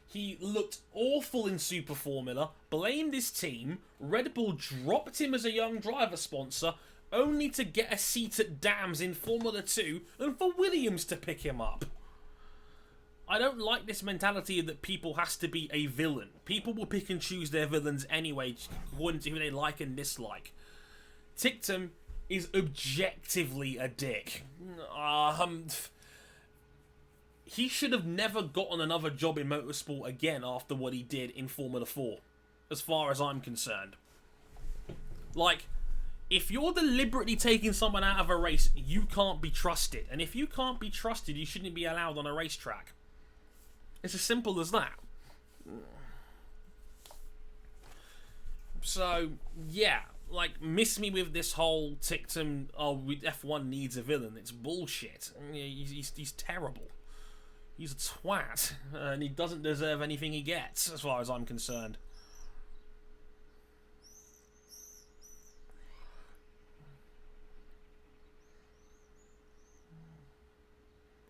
He looked awful in Super Formula, blamed his team, Red Bull dropped him as a young driver sponsor, only to get a seat at Dams in Formula 2 and for Williams to pick him up. I don't like this mentality that people has to be a villain. People will pick and choose their villains anyway, according to who they like and dislike. Ticktum is objectively a dick. He should have never gotten another job in motorsport again after what he did in Formula 4, as far as I'm concerned. Like, if you're deliberately taking someone out of a race, you can't be trusted. And if you can't be trusted, you shouldn't be allowed on a racetrack. It's as simple as that. So, yeah. Like, miss me with this whole Ticktum, F1 needs a villain. It's bullshit. He's terrible. He's a twat. And he doesn't deserve anything he gets, as far as I'm concerned.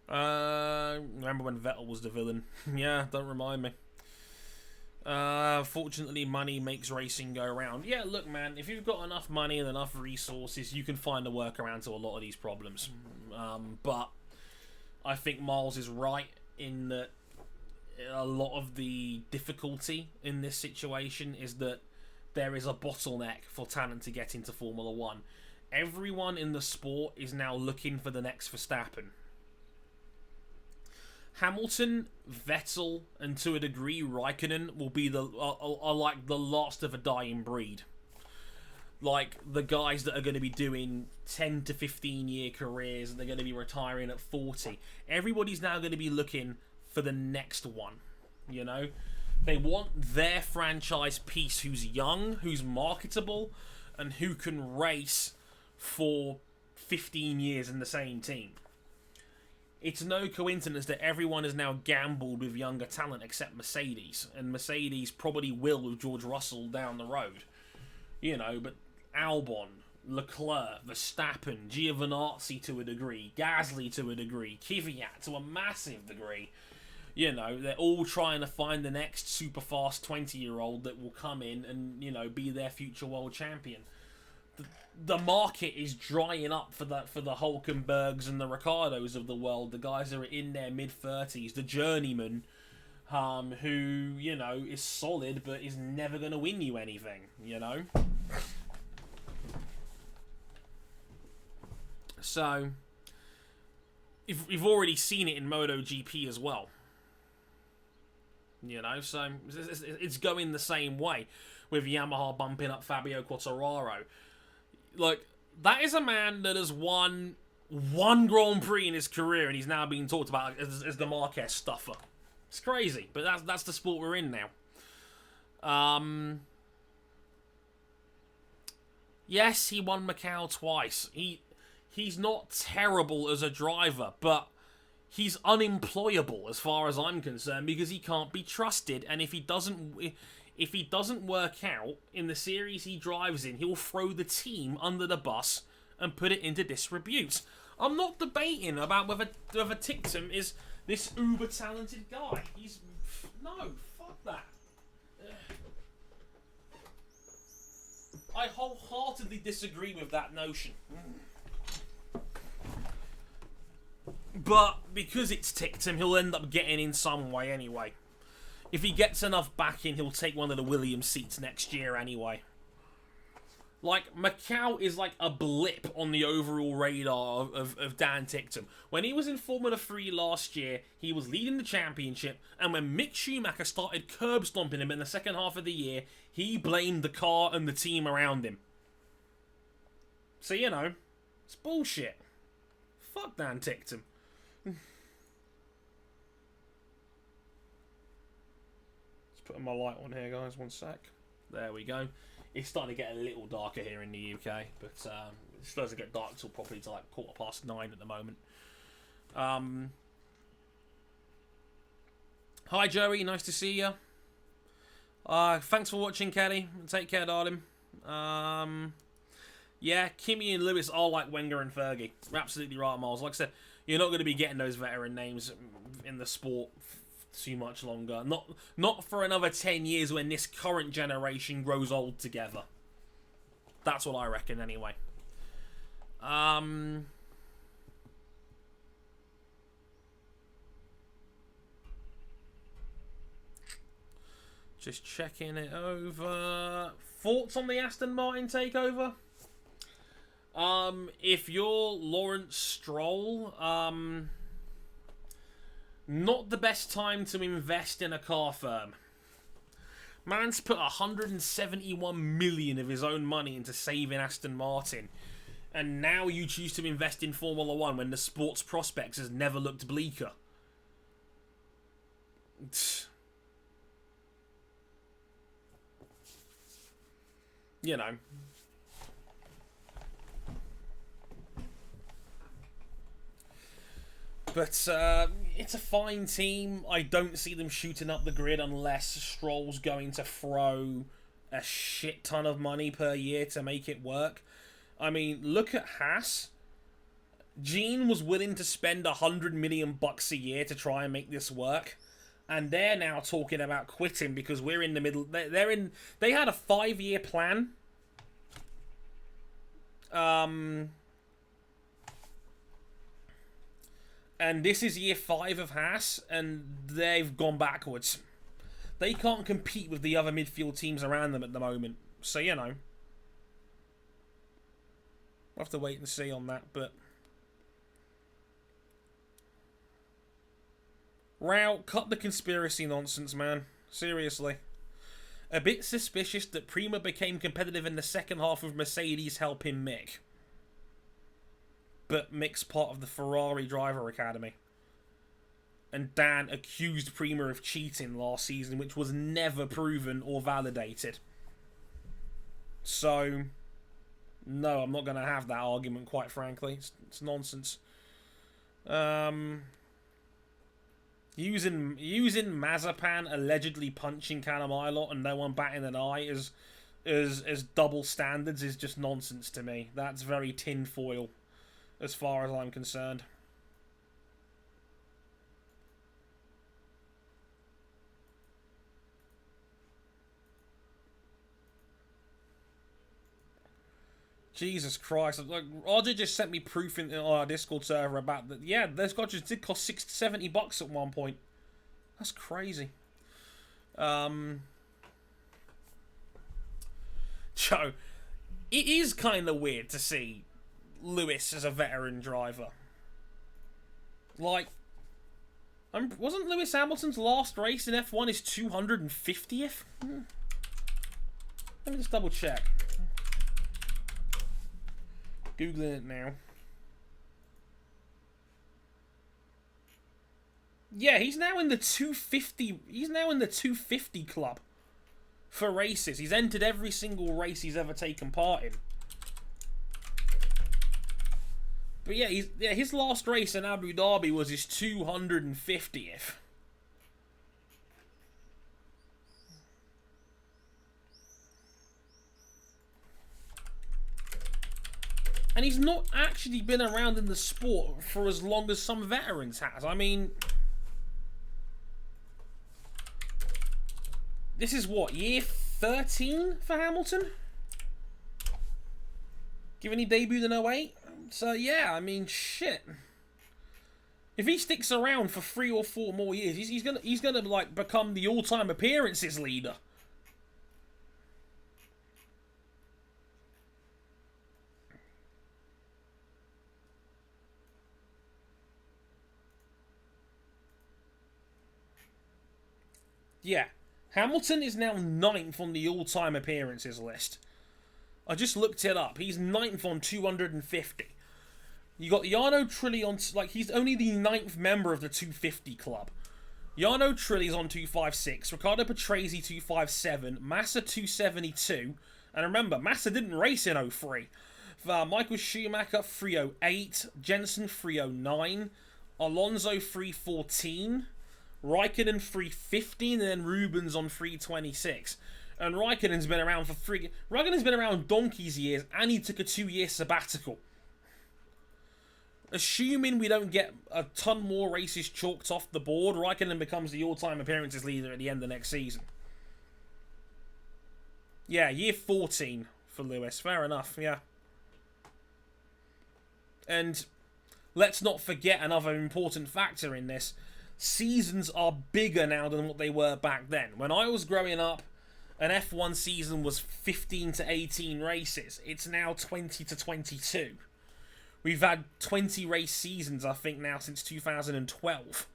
Remember when Vettel was the villain? Yeah, don't remind me. Fortunately, money makes racing go round. Yeah, look, man, if you've got enough money and enough resources, you can find a workaround to a lot of these problems. But I think Miles is right in that a lot of the difficulty in this situation is that there is a bottleneck for talent to get into Formula 1. Everyone in the sport is now looking for the next Verstappen. Hamilton, Vettel, and to a degree Raikkonen will be are like the last of a dying breed. Like the guys that are going to be doing 10 to 15 year careers and they're going to be retiring at 40. Everybody's now going to be looking for the next one, you know? They want their franchise piece who's young, who's marketable, and who can race for 15 years in the same team. It's no coincidence that everyone has now gambled with younger talent except Mercedes. And Mercedes probably will with George Russell down the road. You know, but Albon, Leclerc, Verstappen, Giovinazzi to a degree, Gasly to a degree, Kvyat to a massive degree. You know, they're all trying to find the next super fast 20-year-old that will come in and, you know, be their future world champion. The market is drying up for the Hulkenbergs and the Ricardos of the world, the guys that are in their mid-30s, the journeyman, who, you know, is solid but is never going to win you anything, you know? So, you've already seen it in MotoGP as well. You know, so it's going the same way with Yamaha bumping up Fabio Quartararo. Like, that is a man that has won one Grand Prix in his career, and he's now being talked about as the Marquez stuffer. It's crazy, but that's the sport we're in now. Yes, he won Macau twice. He's not terrible as a driver, but he's unemployable as far as I'm concerned because he can't be trusted, and if he doesn't work out in the series he drives in, he'll throw the team under the bus and put it into disrepute. I'm not debating about whether Ticktum is this uber-talented guy. No, fuck that. I wholeheartedly disagree with that notion. But because it's Ticktum, he'll end up getting in some way anyway. If he gets enough backing, he'll take one of the Williams seats next year anyway. Like, Macau is like a blip on the overall radar of Dan Ticktum. When he was in Formula 3 last year, he was leading the championship, and when Mick Schumacher started curb stomping him in the second half of the year, he blamed the car and the team around him. So, you know, it's bullshit. Fuck Dan Ticktum. Just putting my light on here, guys. 1 sec. There we go. It's starting to get a little darker here in the UK, but it doesn't get dark till probably to like 9:15 at the moment. Hi, Joey. Nice to see you. Thanks for watching, Kelly. Take care, darling. Yeah, Kimmy and Lewis are like Wenger and Fergie. You're absolutely right, Miles. Like I said, you're not going to be getting those veteran names in the sport too much longer. Not for another 10 years when this current generation grows old together. That's what I reckon, anyway. Just checking it over. Thoughts on the Aston Martin takeover? If you're Lawrence Stroll, not the best time to invest in a car firm. Man's put 171 million of his own money into saving Aston Martin, and now you choose to invest in Formula One when the sport's prospects has never looked bleaker. You know. But it's a fine team. I don't see them shooting up the grid unless Stroll's going to throw a shit ton of money per year to make it work. I mean, look at Haas. Gene was willing to spend $100 million a year to try and make this work, and they're now talking about quitting because we're in the middle. They had a 5-year plan. And this is year 5 of Haas, and they've gone backwards. They can't compete with the other midfield teams around them at the moment. So, you know. We'll have to wait and see on that, but... Rao, cut the conspiracy nonsense, man. Seriously. A bit suspicious that Prima became competitive in the second half with Mercedes helping Mick. But Mick's part of the Ferrari driver academy. And Dan accused Prima of cheating last season, which was never proven or validated. So, no, I'm not going to have that argument, quite frankly. It's nonsense. Using Mazepan allegedly punching Cannamilot and no one batting an eye as double standards is just nonsense to me. That's very tinfoil, as far as I'm concerned. Jesus Christ. Like, Roger just sent me proof in our Discord server about that. Yeah, those gotchas did cost $70 at one point. That's crazy. Joe, it is kind of weird to see Lewis as a veteran driver. Like, wasn't Lewis Hamilton's last race in F1 his 250th? Let me just double check. Googling it now. Yeah, he's now in the 250. He's now in the 250 club for races. He's entered every single race he's ever taken part in. But yeah, his last race in Abu Dhabi was his 250th. And he's not actually been around in the sport for as long as some veterans has. I mean, this is what, year 13 for Hamilton? Given he debuted in 08? So yeah, I mean, shit. If he sticks around for 3 or 4 more years, he's gonna like become the all-time appearances leader. Yeah, Hamilton is now 9th on the all-time appearances list. I just looked it up. He's 9th on 250. You got Jarno Trulli on... Like, he's only the 9th member of the 250 club. Jarno Trulli's on 256. Riccardo Patrese 257. Massa 272. And remember, Massa didn't race in 03. Michael Schumacher 308. Jensen 309. Alonso 314. Raikkonen 315. And then Rubens on 326. And Raikkonen's been around for Raikkonen's been around donkey's years, and he took a 2-year sabbatical. Assuming we don't get a ton more races chalked off the board, Raikkonen becomes the all-time appearances leader at the end of next season. Yeah, year 14 for Lewis. Fair enough, yeah. And let's not forget another important factor in this. Seasons are bigger now than what they were back then. When I was growing up, an F1 season was 15 to 18 races. It's now 20 to 22. We've had 20 race seasons, I think, now since 2012.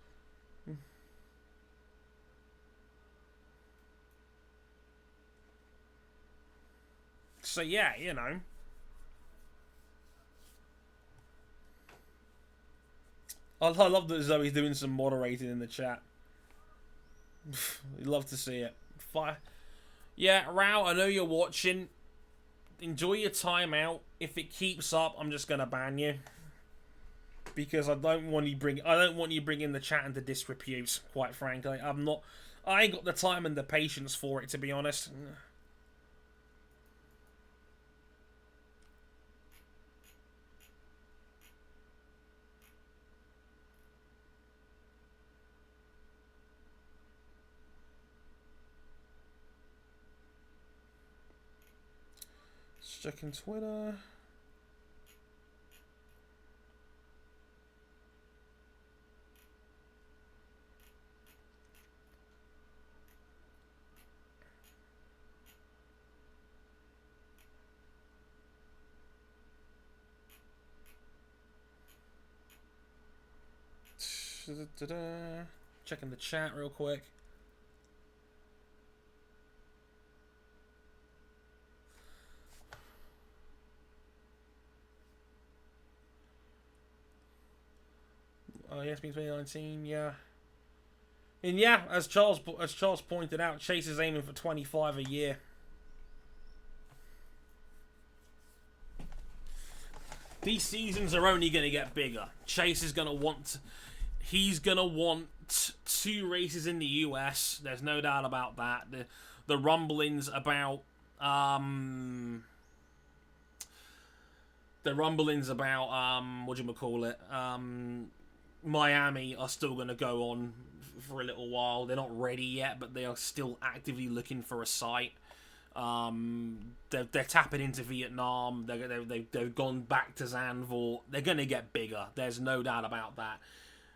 So, yeah, you know. I love that Zoe's doing some moderating in the chat. You'd love to see it. Fire. Yeah, Rao, I know you're watching. Enjoy your time out. If it keeps up, I'm just gonna ban you because I don't want you bringing the chat into disrepute. Quite frankly, I ain't got the time and the patience for it, to be honest. Checking Twitter. Checking the chat real quick. Oh, yes, been 2019, yeah. And yeah, as Charles pointed out, Chase is aiming for 25 a year. These seasons are only going to get bigger. Chase is going to want... He's going to want 2 races in the US. There's no doubt about that. The rumblings about... Miami are still going to go on for a little while. They're not ready yet, but they are still actively looking for a site. They're tapping into Vietnam. They've gone back to Zandvoort. They're going to get bigger. There's no doubt about that.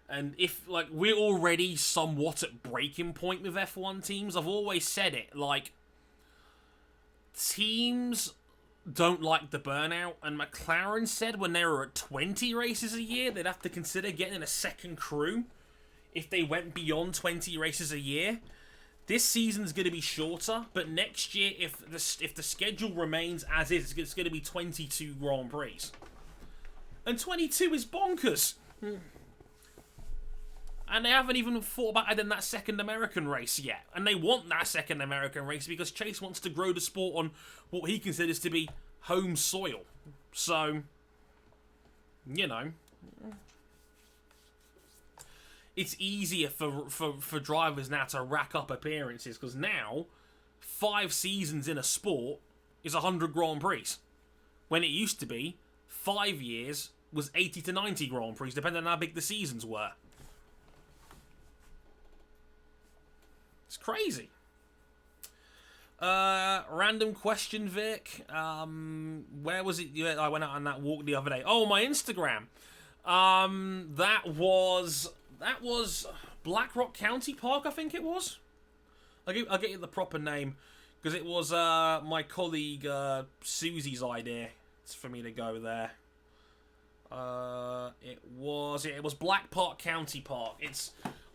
And if, like, we're already somewhat at breaking point with F1 teams, I've always said it, like, teams don't like the burnout, and McLaren said when they were at 20 races a year, they'd have to consider getting a second crew if they went beyond 20 races a year. This season's going to be shorter, but next year, if the schedule remains as is, it's going to be 22 Grand Prix. And 22 is bonkers. And they haven't even thought about adding that second American race yet. And they want that second American race because Chase wants to grow the sport on what he considers to be home soil. So, you know, it's easier for drivers now to rack up appearances because now 5 seasons in a sport is 100 Grand Prix. When it used to be 5 years was 80 to 90 Grand Prix, depending on how big the seasons were. It's crazy. Random question, Vic. Where was it? I went out on that walk the other day. Oh, my Instagram. That was Blackrock County Park, I think it was. I'll get you the proper name because it was my colleague Susie's idea for me to go there. It was Black Park County Park.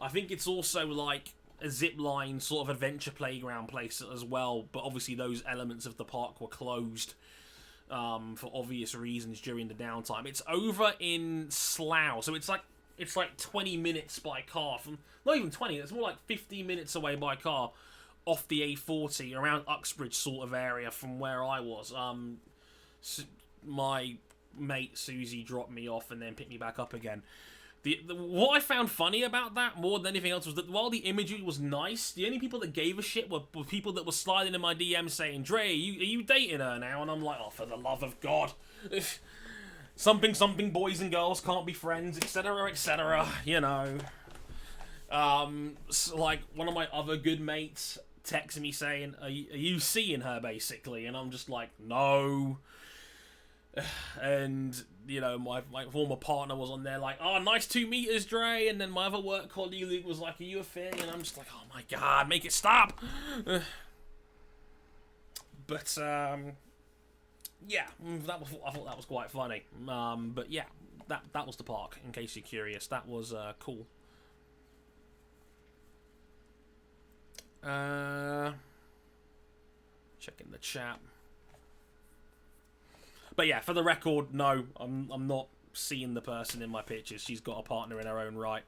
I think it's also like a zip line sort of adventure playground place as well, but obviously those elements of the park were closed for obvious reasons during the downtime. It's over in Slough, so it's like 20 minutes by car from, not even 20, it's more like 15 minutes away by car off the A40 around Uxbridge sort of area from where I was. My mate Susie dropped me off and then picked me back up again. What I found funny about that more than anything else was that while the imagery was nice, the only people that gave a shit were people that were sliding in my DMs saying, "Dre, are you dating her now?" And I'm like, "Oh, for the love of God." Something boys and girls can't be friends, etc, etc, you know. So like, one of my other good mates texted me saying, are you seeing her, basically? And I'm just like, no. And, you know, my former partner was on there like, "Oh, nice 2 meters, Dre." And then my other work colleague Luke was like, "Are you a thing?" And I'm just like, oh my God, make it stop. But, yeah, I thought that was quite funny. But yeah, that was the park, in case you're curious. That was cool. Checking the chat. But yeah, for the record, no, I'm not seeing the person in my pictures. She's got a partner in her own right.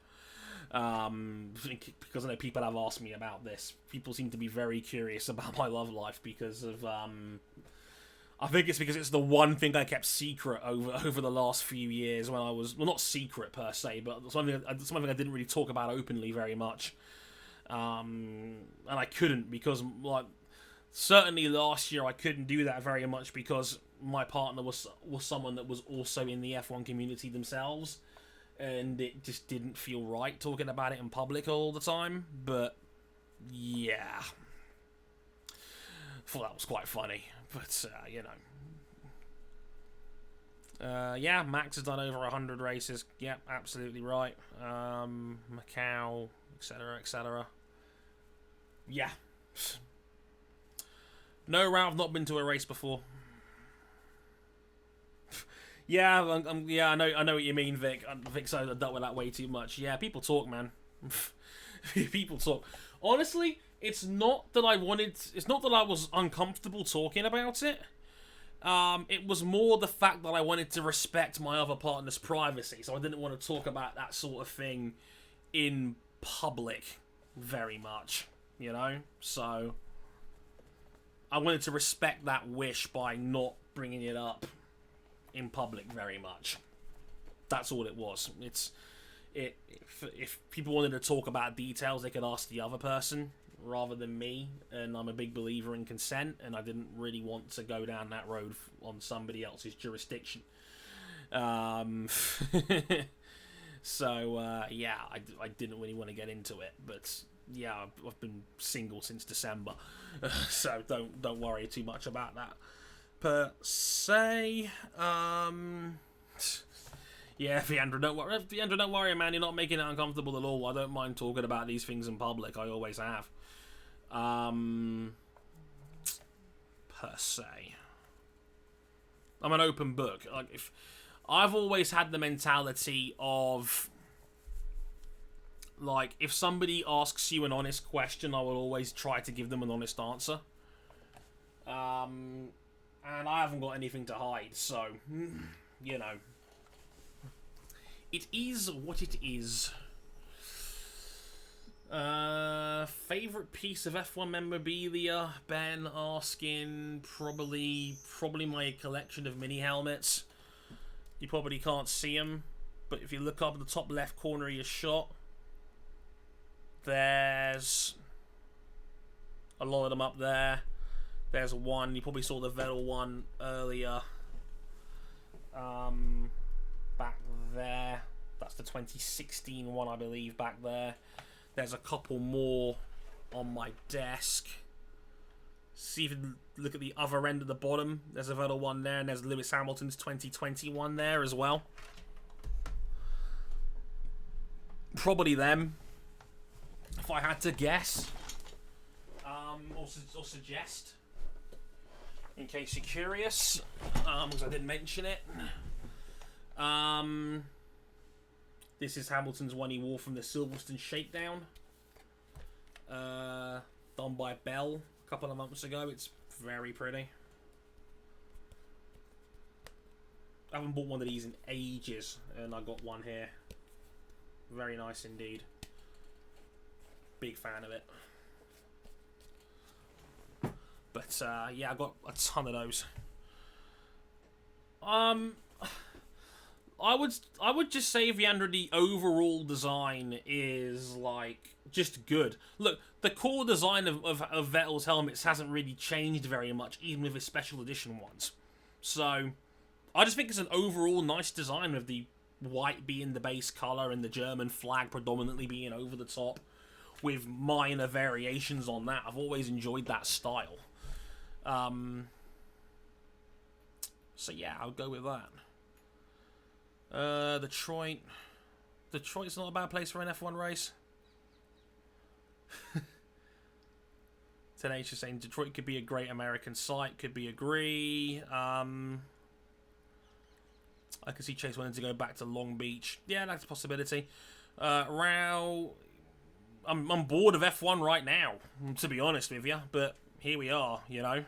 Because I know people have asked me about this. People seem to be very curious about my love life because of I think it's because it's the one thing I kept secret over the last few years when I was, well, not secret per se, but something I didn't really talk about openly very much. And I couldn't because, like, certainly last year I couldn't do that very much because my partner was someone that was also in the F1 community themselves, and it just didn't feel right talking about it in public all the time. But yeah, thought that was quite funny. But you know, yeah, Max has done over 100 races. Yeah, absolutely right. Macau, etc., etc. Yeah. No, Ralph, not been to a race before. Yeah, yeah, I know what you mean, Vic. Vic's dealt with that way too much. Yeah, people talk, man. People talk. Honestly, it's not that I was uncomfortable talking about it. It was more the fact that I wanted to respect my other partner's privacy, so I didn't want to talk about that sort of thing in public very much, you know? So I wanted to respect that wish by not bringing it up in public very much. That's all it was. If people wanted to talk about details, they could ask the other person rather than me, and I'm a big believer in consent, and I didn't really want to go down that road on somebody else's jurisdiction. So yeah, I didn't really want to get into it, but yeah, I've been single since December, so don't worry too much about that per se. Yeah, Fiandra, don't worry, man. You're not making it uncomfortable at all. I don't mind talking about these things in public. I always have. Per se, I'm an open book. Like, if I've always had the mentality of, like, if somebody asks you an honest question, I will always try to give them an honest answer. And I haven't got anything to hide, so, you know, it is what it is. Favorite piece of F1 memorabilia? Ben asking, probably my collection of mini helmets. You probably can't see them, but if you look up at the top left corner of your shot, there's a lot of them up there. There's one, you probably saw the Vettel one earlier. Back there. That's the 2016 one, I believe, back there. There's a couple more on my desk. See if you look at the other end of the bottom. There's a Vettel one there, and there's Lewis Hamilton's 2021 there as well. Probably them, if I had to guess. Or suggest, in case you're curious, because I didn't mention it. This is Hamilton's one he wore from the Silverstone Shakedown, done by Bell a couple of months ago. It's very pretty. I haven't bought one of these in ages, and I got one here. Very nice indeed. Big fan of it. But yeah, I got a ton of those. I would just say, Viandra, the overall design is like just good. Look, the core design of Vettel's helmets hasn't really changed very much, even with his special edition ones. So I just think it's an overall nice design, with the white being the base color and the German flag predominantly being over the top, with minor variations on that. I've always enjoyed that style. So yeah, I'll go with that. Detroit. Detroit's not a bad place for an F1 race. Today she's saying Detroit could be a great American site. Could be agree. I can see Chase wanting to go back to Long Beach. Yeah, that's a possibility. Rao, I'm bored of F1 right now, to be honest with you. But here we are, you know.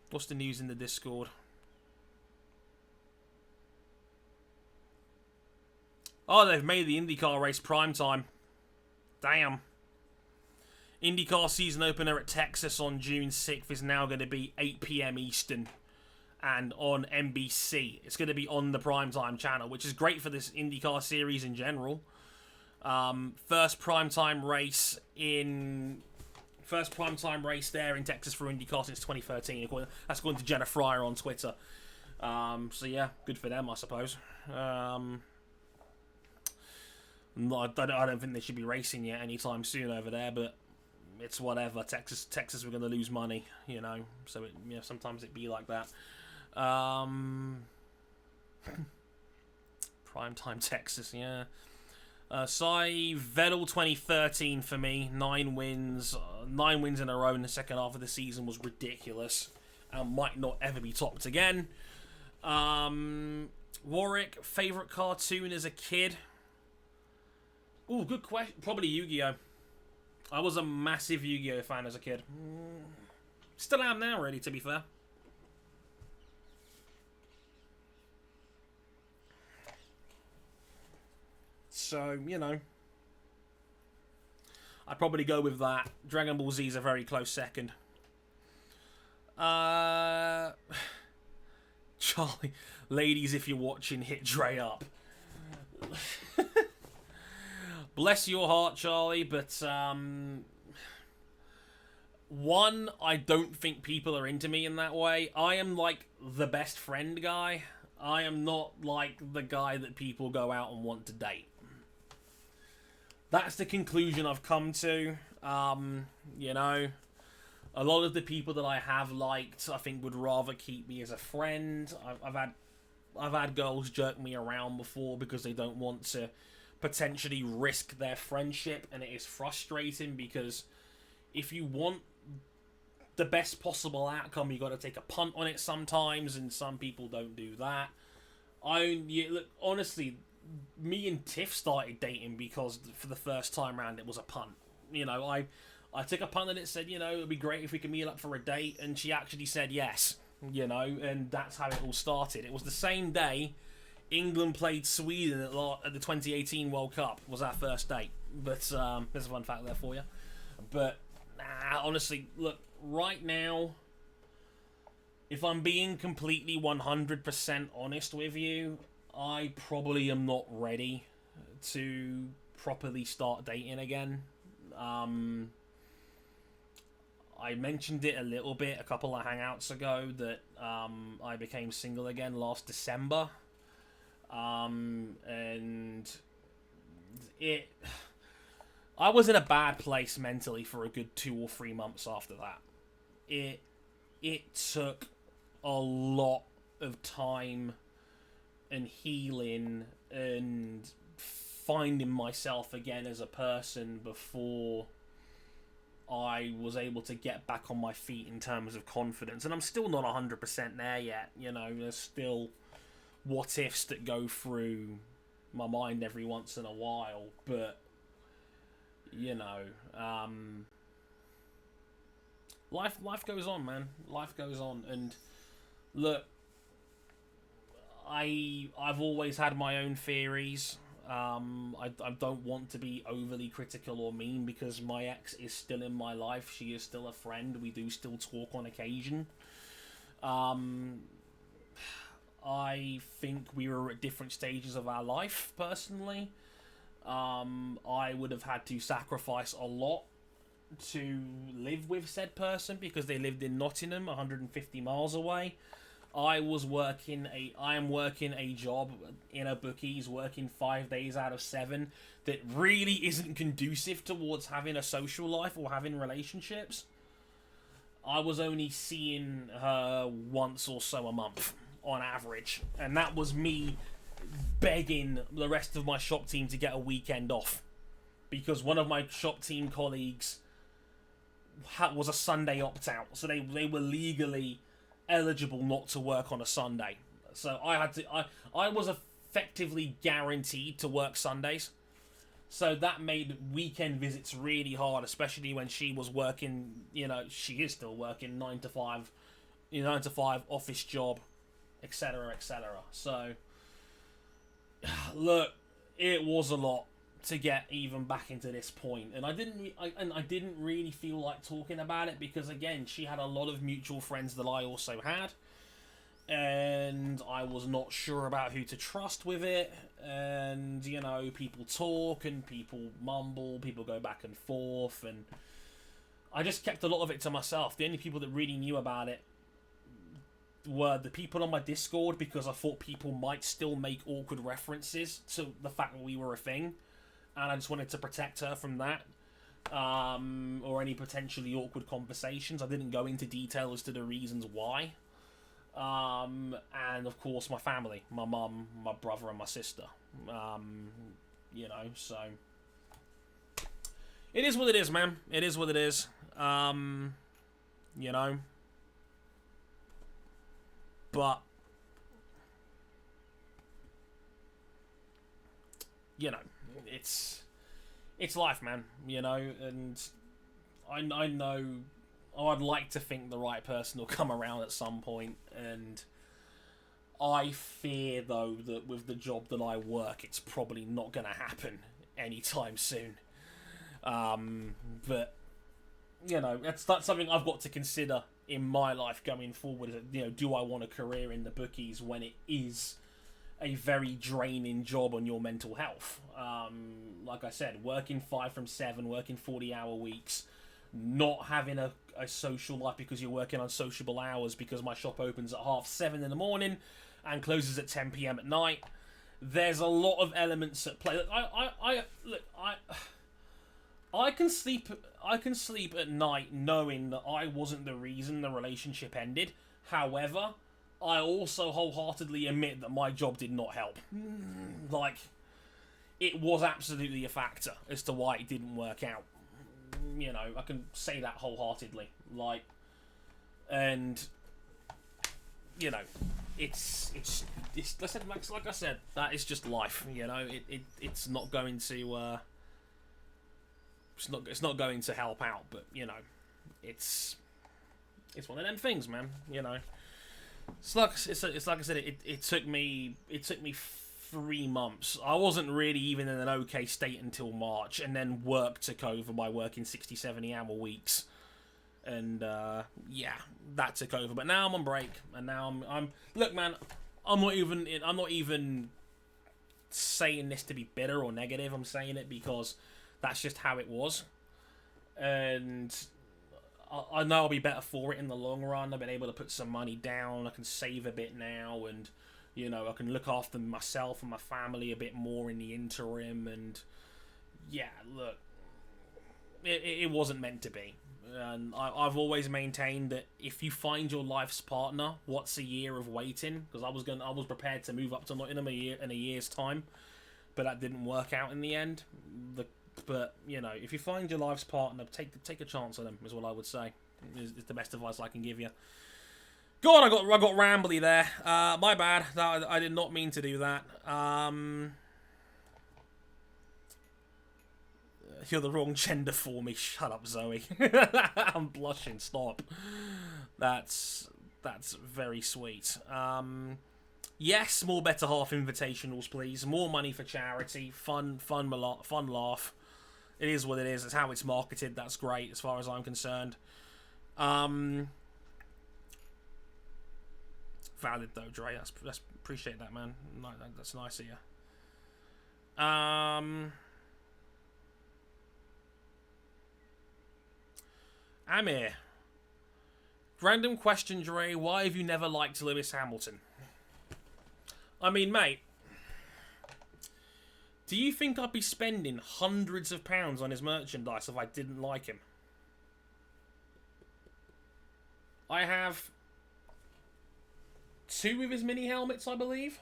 What's the news in the Discord? Oh, they've made the IndyCar race primetime. Damn. IndyCar season opener at Texas on June 6th is now going to be 8 p.m. Eastern. And on NBC. It's going to be on the primetime channel, which is great for this IndyCar series in general. First primetime race there in Texas for IndyCar since 2013. That's according to Jenna Fryer on Twitter. So yeah, good for them, I suppose. I don't think they should be racing yet anytime soon over there, but it's whatever. Texas, we're going to lose money, you know. So sometimes it be like that. Primetime Texas, yeah. Vettel 2013 for me. 9 wins in a row in the second half of the season was ridiculous, and might not ever be topped again. Warwick, favorite cartoon as a kid. Ooh, good question. Probably Yu-Gi-Oh! I was a massive Yu-Gi-Oh! Fan as a kid. Still am now, really, to be fair. So, you know. I'd probably go with that. Dragon Ball Z is a very close second. Charlie, ladies, if you're watching, hit Dre up. Bless your heart, Charlie, but one, I don't think people are into me in that way. I am like the best friend guy. I am not like the guy that people go out and want to date. That's the conclusion I've come to. You know, a lot of the people that I have liked, I think, would rather keep me as a friend. I've had girls jerk me around before because they don't want to potentially risk their friendship, and it is frustrating because if you want the best possible outcome, you got to take a punt on it sometimes, and some people don't do that. Look, honestly, me and Tiff started dating because for the first time round it was a punt. You know, I took a punt and it said, you know, it'd be great if we could meet up for a date, and she actually said yes. You know, and that's how it all started. It was the same day England played Sweden at the 2018 World Cup. Was our first date. But there's a fun fact there for you. But honestly, look, right now, if I'm being completely 100% honest with you, I probably am not ready to properly start dating again. I mentioned it a little bit a couple of Hangouts ago that I became single again last December. And I was in a bad place mentally for a good 2 or 3 months after that. It took a lot of time and healing and finding myself again as a person before I was able to get back on my feet in terms of confidence. And I'm still not 100% there yet, you know. There's still what ifs that go through my mind every once in a while, but you know, life goes on, man. Life goes on, and look, I've always had my own theories. I don't want to be overly critical or mean because my ex is still in my life. She is still a friend. We do still talk on occasion. I think we were at different stages of our life, personally. I would have had to sacrifice a lot to live with said person because they lived in Nottingham, 150 miles away. I am working a job in a bookies, working 5 days out of 7 that really isn't conducive towards having a social life or having relationships. I was only seeing her once or so a month on average, and that was me begging the rest of my shop team to get a weekend off because one of my shop team colleagues was a Sunday opt-out, so they were legally eligible not to work on a Sunday. So I was effectively guaranteed to work Sundays. So that made weekend visits really hard, especially when she was working, she is still working 9 to 5, 9 to 5 office job, etc., etc. So look, it was a lot to get even back into this point, and I didn't really feel like talking about it because again, she had a lot of mutual friends that I also had, and I was not sure about who to trust with it. And people talk and people mumble, people go back and forth, and I just kept a lot of it to myself. The only people that really knew about it were the people on my Discord, because I thought people might still make awkward references to the fact that we were a thing, and I just wanted to protect her from that, or any potentially awkward conversations. I didn't go into detail as to the reasons why. And of course my family, my mum, my brother and my sister, so it is what it is, man. It is what it is. But it's life, man, and I know. I'd like to think the right person will come around at some point, and I fear, though, that with the job that I work, it's probably not going to happen anytime soon. But, that's something I've got to consider in my life going forward. Do I want a career in the bookies when it is a very draining job on your mental health? Like I said, working 5 from 7, working 40-hour weeks, not having a social life because you're working on sociable hours because my shop opens at 7:30 in the morning and closes at 10 p.m. at night. There's a lot of elements at play. I can sleep at night knowing that I wasn't the reason the relationship ended. However, I also wholeheartedly admit that my job did not help. It was absolutely a factor as to why it didn't work out. I can say that wholeheartedly. It's like I said, that is just life. It's not going to it's not going to help out, but it's one of them things, man. It's like I said, it took me 3 months. I wasn't really even in an okay state until March, and then work took over by working 60-70 hour weeks, and that took over. But now I'm on break, and now I'm look, man, I'm not even saying this to be bitter or negative. I'm saying it because that's just how it was, and I know I'll be better for it in the long run. I've been able to put some money down. I can save a bit now, and I can look after myself and my family a bit more in the interim. And look, it wasn't meant to be. And I've always maintained that if you find your life's partner, what's a year of waiting? Because I was prepared to move up to Nottingham in a year's time, but that didn't work out in the end. But if you find your life's partner, take a chance on them, is what I would say. Is the best advice I can give you. God, I got rambly there. My bad. I did not mean to do that. You're the wrong gender for me. Shut up, Zoe. I'm blushing. Stop. That's very sweet. Yes, more better half invitationals, please. More money for charity. Fun laugh. It is what it is. It's how it's marketed. That's great as far as I'm concerned. Valid though, Dre. That's appreciate that, man. No, that's nice of you. Amir. Random question, Dre. Why have you never liked Lewis Hamilton? I mean, mate, do you think I'd be spending hundreds of pounds on his merchandise if I didn't like him? I have 2 of his mini helmets, I believe.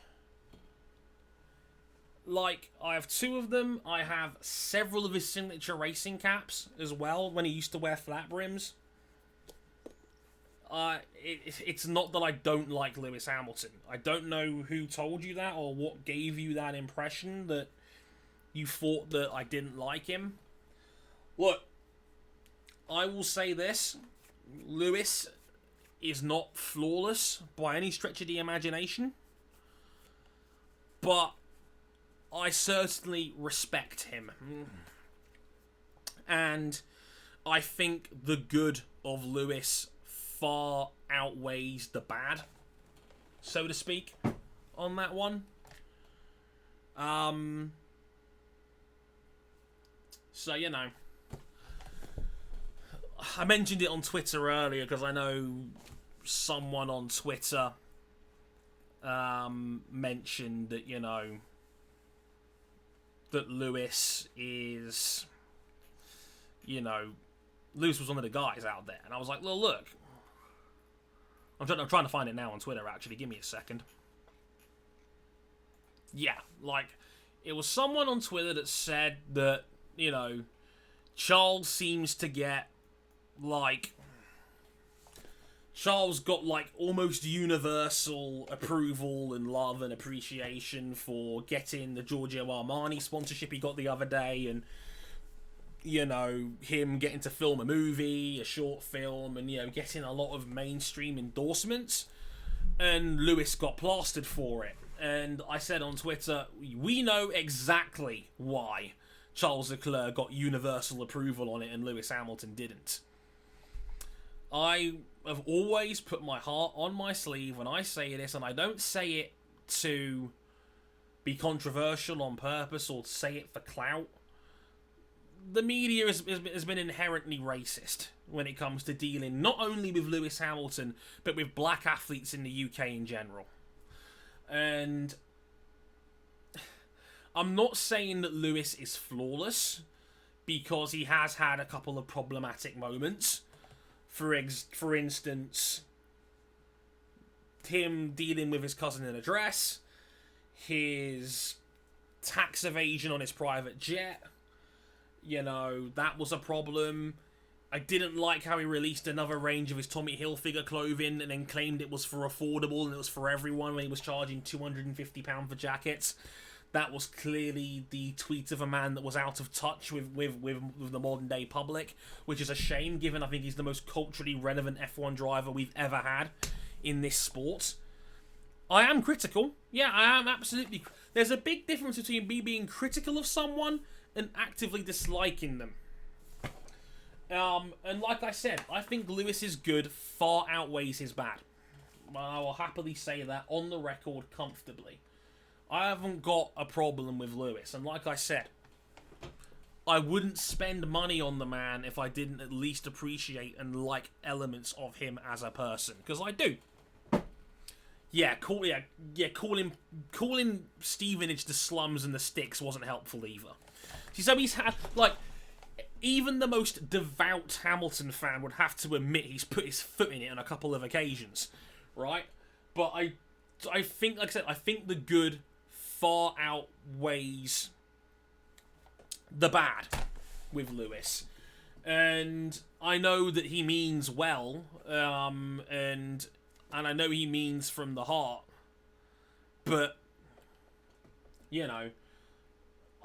Like, I have 2 of them. I have several of his signature racing caps as well, when he used to wear flat brims. It's not that I don't like Lewis Hamilton. I don't know who told you that or what gave you that impression that you thought that I didn't like him. Look, I will say this. Lewis is not flawless by any stretch of the imagination. But I certainly respect him. And I think the good of Lewis far outweighs the bad, so to speak, on that one. So, you know, I mentioned it on Twitter earlier because I know someone on Twitter mentioned that, you know, that Lewis is, you know, Lewis was one of the guys out there. And I was like, well, look, I'm trying to find it now on Twitter, actually. Give me a second. Yeah, like, it was someone on Twitter that said that, you know, Charles seems to get, like, Charles got, like, almost universal approval and love and appreciation for getting the Giorgio Armani sponsorship he got the other day, and, you know, him getting to film a movie, a short film, and, you know, getting a lot of mainstream endorsements. And Lewis got plastered for it. And I said on Twitter, we know exactly why Charles Leclerc got universal approval on it and Lewis Hamilton didn't. I have always put my heart on my sleeve when I say this, and I don't say it to be controversial on purpose or to say it for clout. The media has been inherently racist when it comes to dealing not only with Lewis Hamilton, but with black athletes in the UK in general. And I'm not saying that Lewis is flawless, because he has had a couple of problematic moments. For instance, him dealing with his cousin in a dress, his tax evasion on his private jet, you know, that was a problem. I didn't like how he released another range of his Tommy Hilfiger clothing and then claimed it was for affordable and it was for everyone when he was charging £250 for jackets. That was clearly the tweet of a man that was out of touch with the modern day public, which is a shame, given I think he's the most culturally relevant F1 driver we've ever had in this sport. I am critical. Yeah, I am absolutely. There's a big difference between me being critical of someone and actively disliking them. And like I said, I think Lewis's good far outweighs his bad. I will happily say that on the record comfortably. I haven't got a problem with Lewis, and like I said, I wouldn't spend money on the man if I didn't at least appreciate and like elements of him as a person, because I do. Calling Stevenage the slums and the sticks wasn't helpful either. See, so he's had, like, even the most devout Hamilton fan would have to admit he's put his foot in it on a couple of occasions, right? But I think, like I said, I think the good far outweighs the bad with Lewis. And I know that he means well, and I know he means from the heart, but, you know,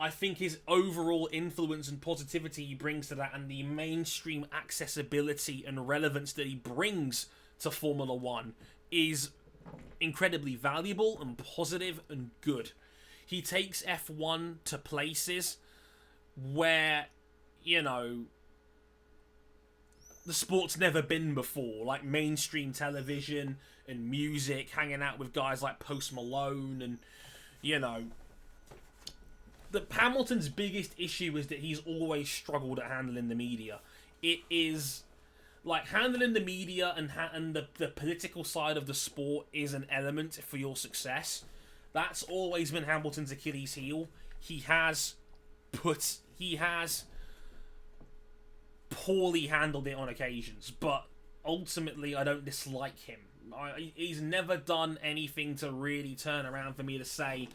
I think his overall influence and positivity he brings to that, and the mainstream accessibility and relevance that he brings to Formula One is incredibly valuable and positive and good. He takes F1 to places where, you know, the sport's never been before, like mainstream television and music, hanging out with guys like Post Malone, and, you know, Hamilton's biggest issue is that he's always struggled at handling the media. It is like handling the media and the political side of the sport is an element for your success. That's always been Hamilton's Achilles heel. He has poorly handled it on occasions, but ultimately I don't dislike him. He's never done anything to really turn around for me to say,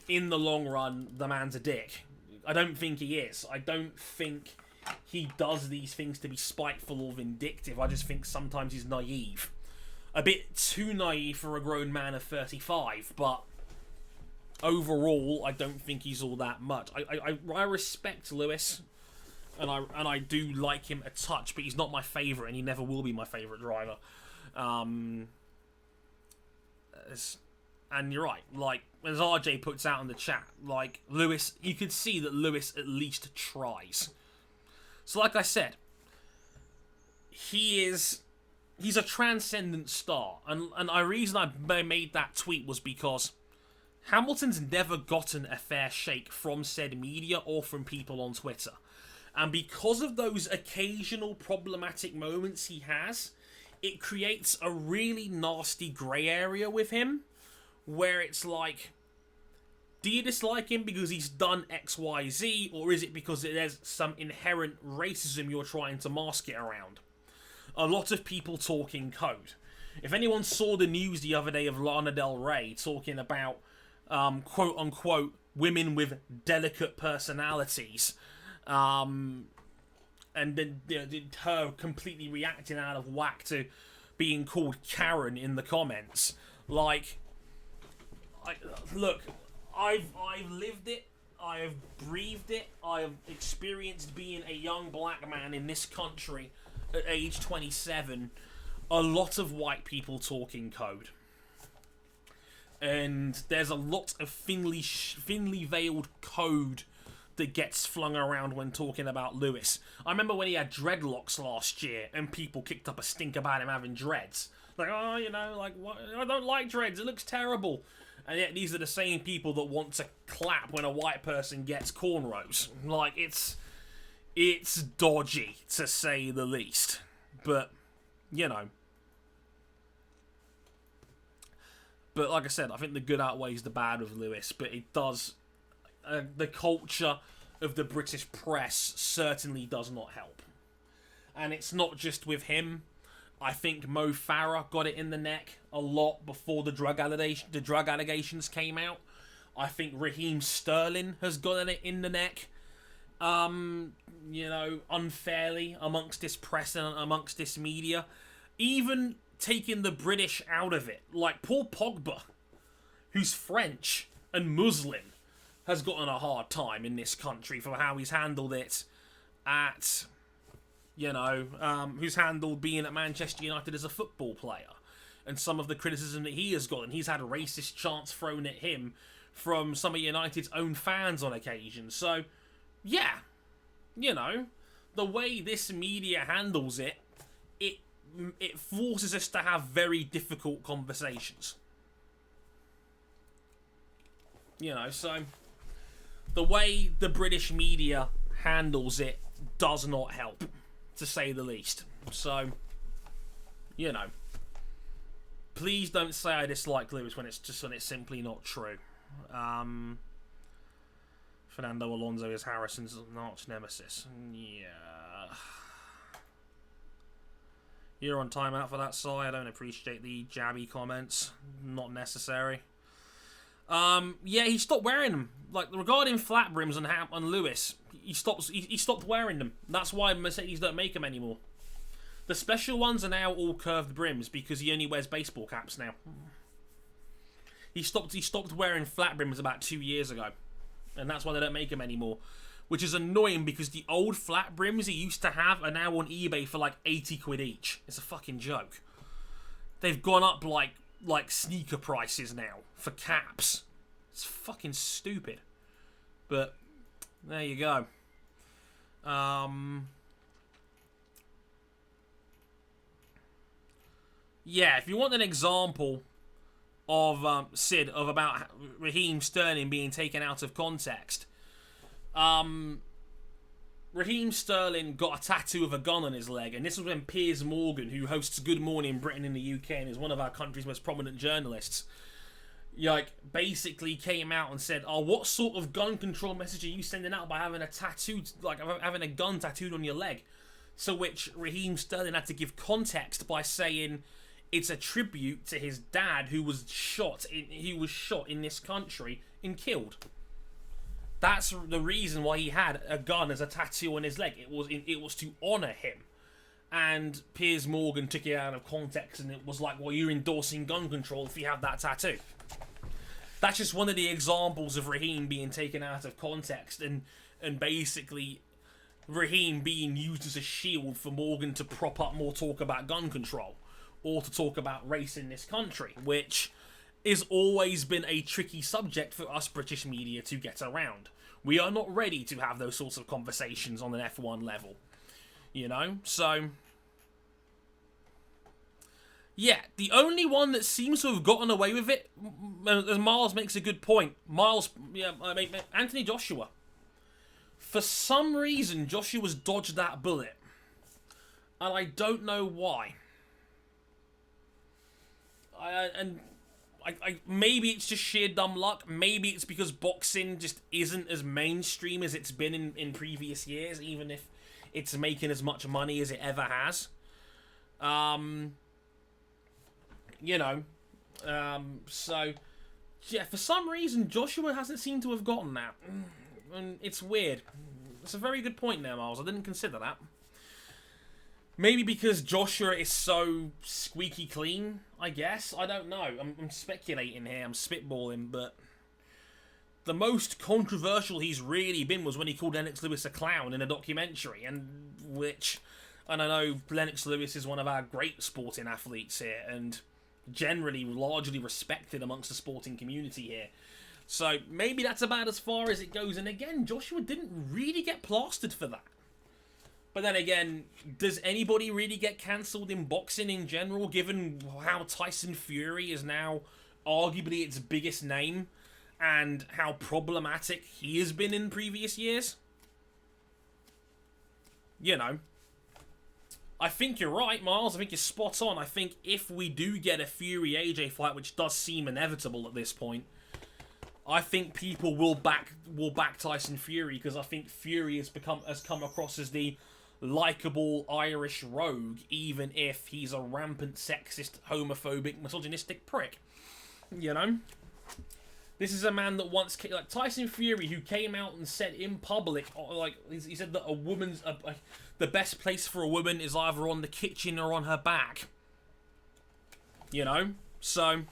in the long run, the man's a dick. I don't think he is. I don't think he does these things to be spiteful or vindictive. I just think sometimes he's naive. A bit too naive for a grown man of 35, but overall, I don't think he's all that much. I respect Lewis, and I do like him a touch, but he's not my favourite, and he never will be my favourite driver. And you're right, like, as RJ puts out in the chat, like, Lewis, you could see that Lewis at least tries. So like I said, he's a transcendent star, and the reason I made that tweet was because Hamilton's never gotten a fair shake from said media or from people on Twitter. And because of those occasional problematic moments he has, it creates a really nasty grey area with him, where it's like, do you dislike him because he's done X, Y, Z, or is it because there's some inherent racism you're trying to mask it around? A lot of people talking code. If anyone saw the news the other day of Lana Del Rey talking about, quote-unquote, women with delicate personalities, and then her completely reacting out of whack to being called Karen in the comments, like, look, I've lived it, I have breathed it, I have experienced being a young black man in this country at age 27, a lot of white people talking code. And there's a lot of thinly veiled code that gets flung around when talking about Lewis. I remember when he had dreadlocks last year and people kicked up a stink about him having dreads. Like, oh, you know, like, what? I don't like dreads, it looks terrible. And yet these are the same people that want to clap when a white person gets cornrows. Like, it's dodgy, to say the least. But, you know. But like I said, I think the good outweighs the bad with Lewis. But it does... the culture of the British press certainly does not help. And it's not just with him. I think Mo Farah got it in the neck a lot before the drug allegations came out. I think Raheem Sterling has gotten it in the neck, you know, unfairly amongst this press and amongst this media. Even taking the British out of it, like Paul Pogba, who's French and Muslim, has gotten a hard time in this country for how he's handled it at... You know, who's handled being at Manchester United as a football player. And some of the criticism that he has gotten. He's had racist chants thrown at him from some of United's own fans on occasion. So, yeah. You know, the way this media handles it, it forces us to have very difficult conversations. You know, so... The way the British media handles it does not help, to say the least. So, you know, please don't say I dislike Lewis when it's simply not true. Fernando Alonso is Harrison's arch nemesis. Yeah. You're on timeout for that, Si. I don't appreciate the jabby comments. Not necessary. Yeah, he stopped wearing them. Like, regarding flat brims on Lewis, he stopped wearing them. That's why Mercedes don't make them anymore. The special ones are now all curved brims because he only wears baseball caps now. He stopped wearing flat brims about 2 years ago, and that's why they don't make them anymore. Which is annoying because the old flat brims he used to have are now on eBay for like 80 quid each. It's a fucking joke. They've gone up like like sneaker prices now for caps. It's fucking stupid. But there you go. Yeah, if you want an example of Sid, of about Raheem Sterling being taken out of context, Raheem Sterling got a tattoo of a gun on his leg, and this was when Piers Morgan, who hosts Good Morning Britain in the UK and is one of our country's most prominent journalists, like, basically came out and said, "Oh, what sort of gun control message are you sending out by having a tattoo, like having a gun tattooed on your leg?" To which Raheem Sterling had to give context by saying it's a tribute to his dad, who was shot in this country and killed. That's the reason why he had a gun as a tattoo on his leg. It was to honour him. And Piers Morgan took it out of context, and it was like, well, you're endorsing gun control if you have that tattoo. That's just one of the examples of Raheem being taken out of context, and basically Raheem being used as a shield for Morgan to prop up more talk about gun control, or to talk about race in this country, which has always been a tricky subject for us British media to get around. We are not ready to have those sorts of conversations on an F1 level, you know? So, yeah, the only one that seems to have gotten away with it, as Miles makes a good point, Anthony Joshua. For some reason, Joshua's dodged that bullet, and I don't know why. Maybe it's just sheer dumb luck. Maybe it's because boxing just isn't as mainstream as it's been in previous years, even if it's making as much money as it ever has. So, yeah, for some reason, Joshua hasn't seemed to have gotten that. And it's weird. It's a very good point there, Miles. I didn't consider that. Maybe because Joshua is so squeaky clean, I guess. I don't know. I'm speculating here. I'm spitballing, but the most controversial he's really been was when he called Lennox Lewis a clown in a documentary, and I know Lennox Lewis is one of our great sporting athletes here, and generally largely respected amongst the sporting community here. So maybe that's about as far as it goes. And again, Joshua didn't really get plastered for that. But then again, does anybody really get cancelled in boxing in general, given how Tyson Fury is now arguably its biggest name, and how problematic he has been in previous years? You know, I think you're right, Miles. I think you're spot on. I think if we do get a Fury-AJ fight, which does seem inevitable at this point, I think people will back Tyson Fury, because I think Fury has come across as the likable Irish rogue, even if he's a rampant sexist, homophobic, misogynistic prick. You know? This is a man that once came, like Tyson Fury, who came out and said in public, like, he said that the best place for a woman is either on the kitchen or on her back. You know? So,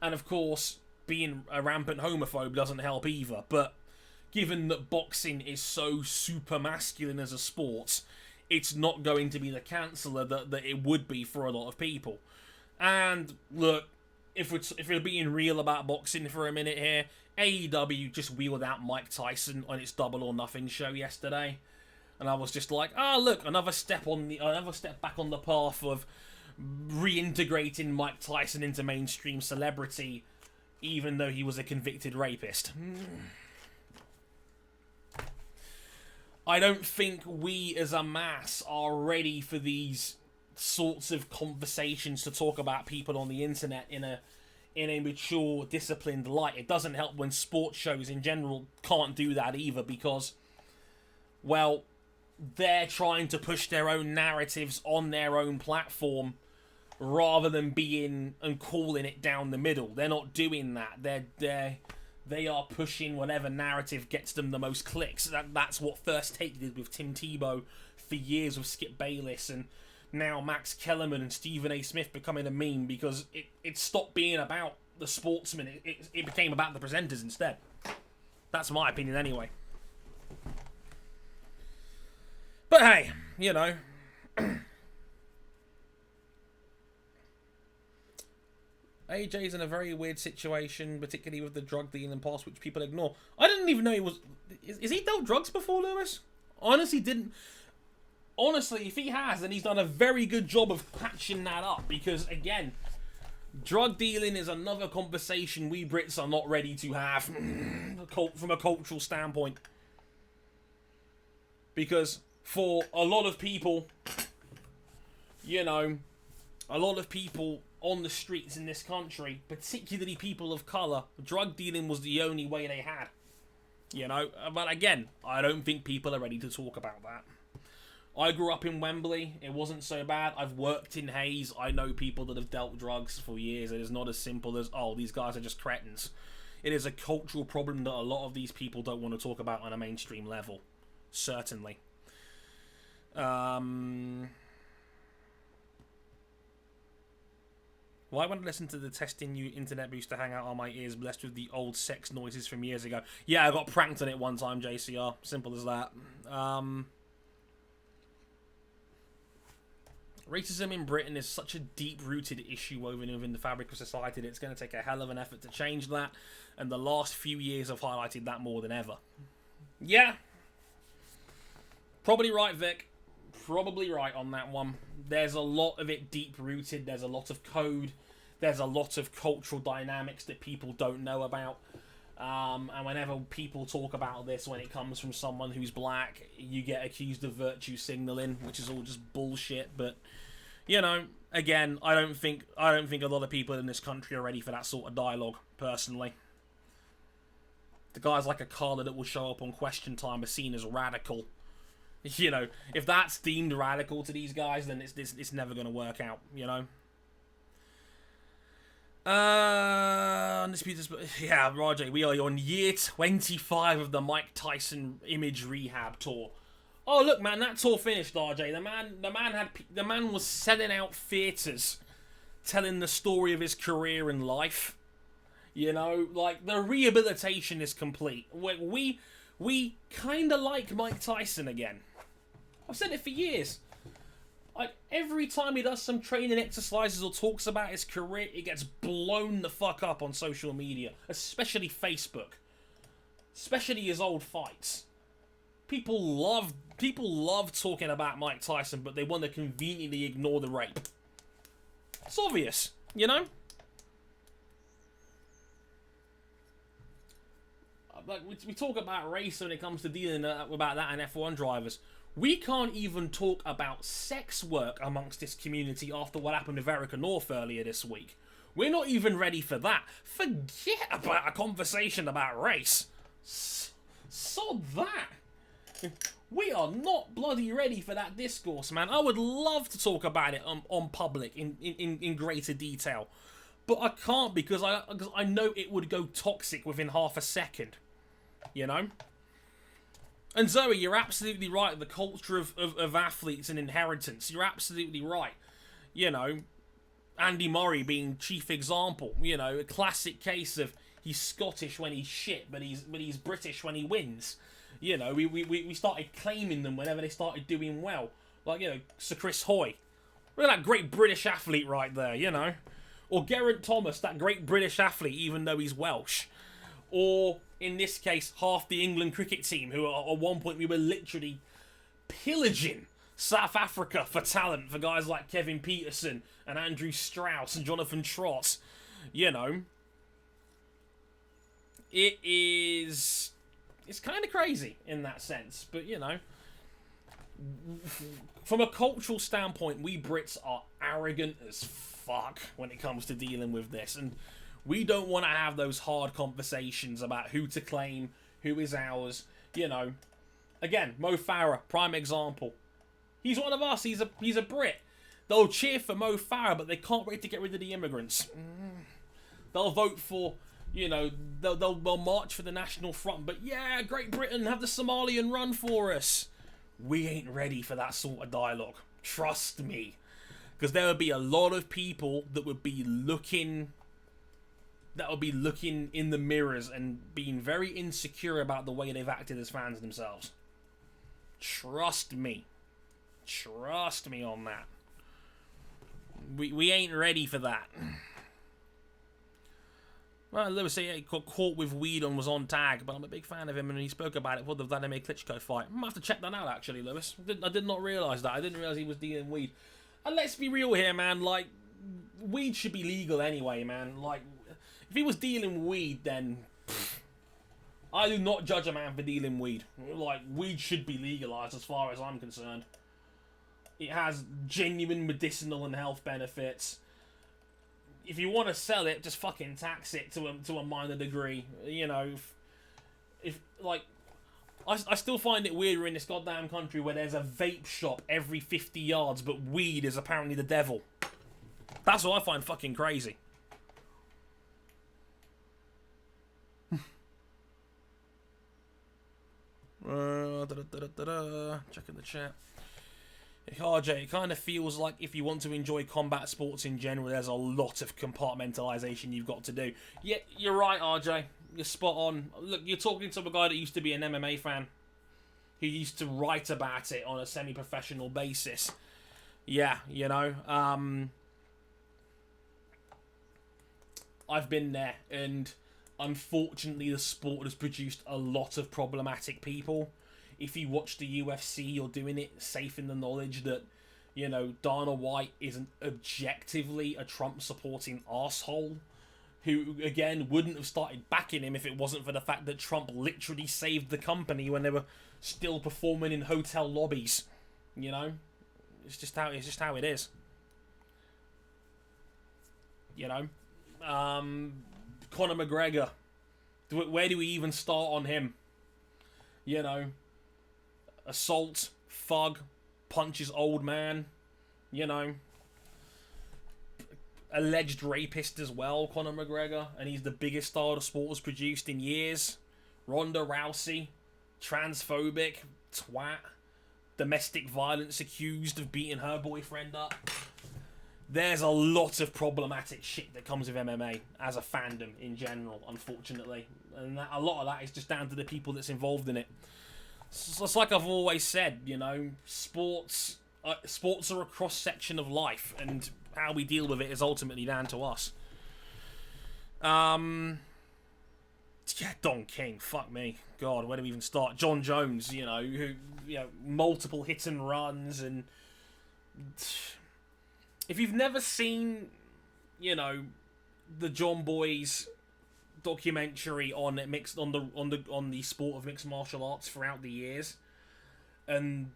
and of course, being a rampant homophobe doesn't help either, but given that boxing is so super masculine as a sport, it's not going to be the canceller that it would be for a lot of people. And look, if we're being real about boxing for a minute here, AEW just wheeled out Mike Tyson on its Double or Nothing show yesterday, and I was just like, look, another step back on the path of reintegrating Mike Tyson into mainstream celebrity, even though he was a convicted rapist. I don't think we as a mass are ready for these sorts of conversations to talk about people on the internet in a mature, disciplined light. It doesn't help when sports shows in general can't do that either, because, well, they're trying to push their own narratives on their own platform rather than being and calling it down the middle. They're not doing that. They are pushing whatever narrative gets them the most clicks. That's what First Take did with Tim Tebow for years, with Skip Bayless, and now Max Kellerman and Stephen A. Smith becoming a meme, because it stopped being about the sportsmen. It became about the presenters instead. That's my opinion anyway. But hey, you know. AJ's in a very weird situation, particularly with the drug dealing past, which people ignore. I didn't even know he was... Is he dealt drugs before, Lewis? Honestly, didn't... Honestly, if he has, then he's done a very good job of patching that up. Because, again, drug dealing is another conversation we Brits are not ready to have from a cultural standpoint. Because for a lot of people, you know, a lot of people on the streets in this country, particularly people of colour, drug dealing was the only way they had. You know, but again, I don't think people are ready to talk about that. I grew up in Wembley, it wasn't so bad. I've worked in Hayes, I know people that have dealt drugs for years. It is not as simple as, oh, these guys are just cretins. It is a cultural problem that a lot of these people don't want to talk about on a mainstream level. Certainly. Why would I listen to the testing new internet booster hangout on my ears blessed with the old sex noises from years ago? Yeah, I got pranked on it one time, JCR. Simple as that. Racism in Britain is such a deep-rooted issue woven within the fabric of society that it's going to take a hell of an effort to change that, and the last few years have highlighted that more than ever. Yeah. Probably right, Vic. Probably right on that one. There's a lot of it deep-rooted. There's a lot of code. There's a lot of cultural dynamics that people don't know about. And whenever people talk about this, when it comes from someone who's black, you get accused of virtue signaling, which is all just bullshit. But, you know, again, I don't think a lot of people in this country are ready for that sort of dialogue, personally. The guys like a Carla that will show up on Question Time are seen as radical. You know, if that's deemed radical to these guys, then it's never going to work out, you know? Undisputed... Yeah, Rajay, we are on year 25 of the Mike Tyson image rehab tour. Oh, look, man, that tour finished, RJ. The man was selling out theatres, telling the story of his career and life. You know, like, the rehabilitation is complete. We kind of like Mike Tyson again. I've said it for years. Like, every time he does some training exercises or talks about his career, it gets blown the fuck up on social media. Especially Facebook. Especially his old fights. People love talking about Mike Tyson, but they want to conveniently ignore the rape. It's obvious, you know? Like, we talk about race when it comes to dealing about that and F1 drivers. We can't even talk about sex work amongst this community after what happened with Erica North earlier this week. We're not even ready for that. Forget about a conversation about race. Sod that. We are not bloody ready for that discourse, man. I would love to talk about it on public in greater detail. But I can't because I know it would go toxic within half a second. You know? And Zoe, you're absolutely right. The culture of athletes and inheritance. You're absolutely right. You know, Andy Murray being chief example. You know, a classic case of he's Scottish when he's shit, but he's British when he wins. You know, we started claiming them whenever they started doing well. Like, you know, Sir Chris Hoy. Look at that great British athlete right there, you know. Or Geraint Thomas, that great British athlete, even though he's Welsh. Or, in this case, half the England cricket team, who at one point we were literally pillaging South Africa for talent, for guys like Kevin Peterson and Andrew Strauss and Jonathan Trott. You know, it's kind of crazy in that sense, but, you know, from a cultural standpoint, we Brits are arrogant as fuck when it comes to dealing with this, and we don't want to have those hard conversations about who to claim, who is ours. You know, again, Mo Farah, prime example. He's one of us. He's a Brit. They'll cheer for Mo Farah, but they can't wait to get rid of the immigrants. They'll vote for, you know, they'll march for the National Front. But yeah, Great Britain, have the Somalian run for us. We ain't ready for that sort of dialogue. Trust me. Because there would be a lot of people that would be looking in the mirrors and being very insecure about the way they've acted as fans themselves. Trust me. Trust me on that. We ain't ready for that. Well, Lewis said he got caught with weed and was on tag, but I'm a big fan of him, and he spoke about it for the Vladimir Klitschko fight. I might have to check that out, actually, Lewis. I did not realise that. I didn't realise he was dealing weed. And let's be real here, man. Like, weed should be legal anyway, man. Like, if he was dealing weed, then I do not judge a man for dealing weed. Like, weed should be legalised as far as I'm concerned. It has genuine medicinal and health benefits. If you want to sell it, just fucking tax it to a minor degree. You know, if like, I still find it weird we're in this goddamn country where there's a vape shop every 50 yards, but weed is apparently the devil. That's what I find fucking crazy. Checking the chat. RJ, it kind of feels like if you want to enjoy combat sports in general, there's a lot of compartmentalization you've got to do. Yeah, you're right, RJ. You're spot on. Look, you're talking to a guy that used to be an MMA fan, who used to write about it on a semi-professional basis. Yeah, you know, I've been there, and unfortunately the sport has produced a lot of problematic people. If you watch the UFC, you're doing it safe in the knowledge that, you know, Dana White isn't objectively a Trump-supporting arsehole who, again, wouldn't have started backing him if it wasn't for the fact that Trump literally saved the company when they were still performing in hotel lobbies. You know? It's just how it is. You know? Conor McGregor. Where do we even start on him? You know? Assault, thug, punches old man, you know. Alleged rapist as well, Conor McGregor, and he's the biggest star the sport has produced in years. Ronda Rousey, transphobic, twat, domestic violence accused of beating her boyfriend up. There's a lot of problematic shit that comes with MMA as a fandom in general, unfortunately. And a lot of that is just down to the people that's involved in it. It's like I've always said, you know, sports are a cross-section of life, and how we deal with it is ultimately down to us. Yeah, Don King, fuck me. God, where do we even start? John Jones, you know, who, you know, multiple hit and runs, and if you've never seen, you know, the John Boys documentary on the sport of mixed martial arts throughout the years, and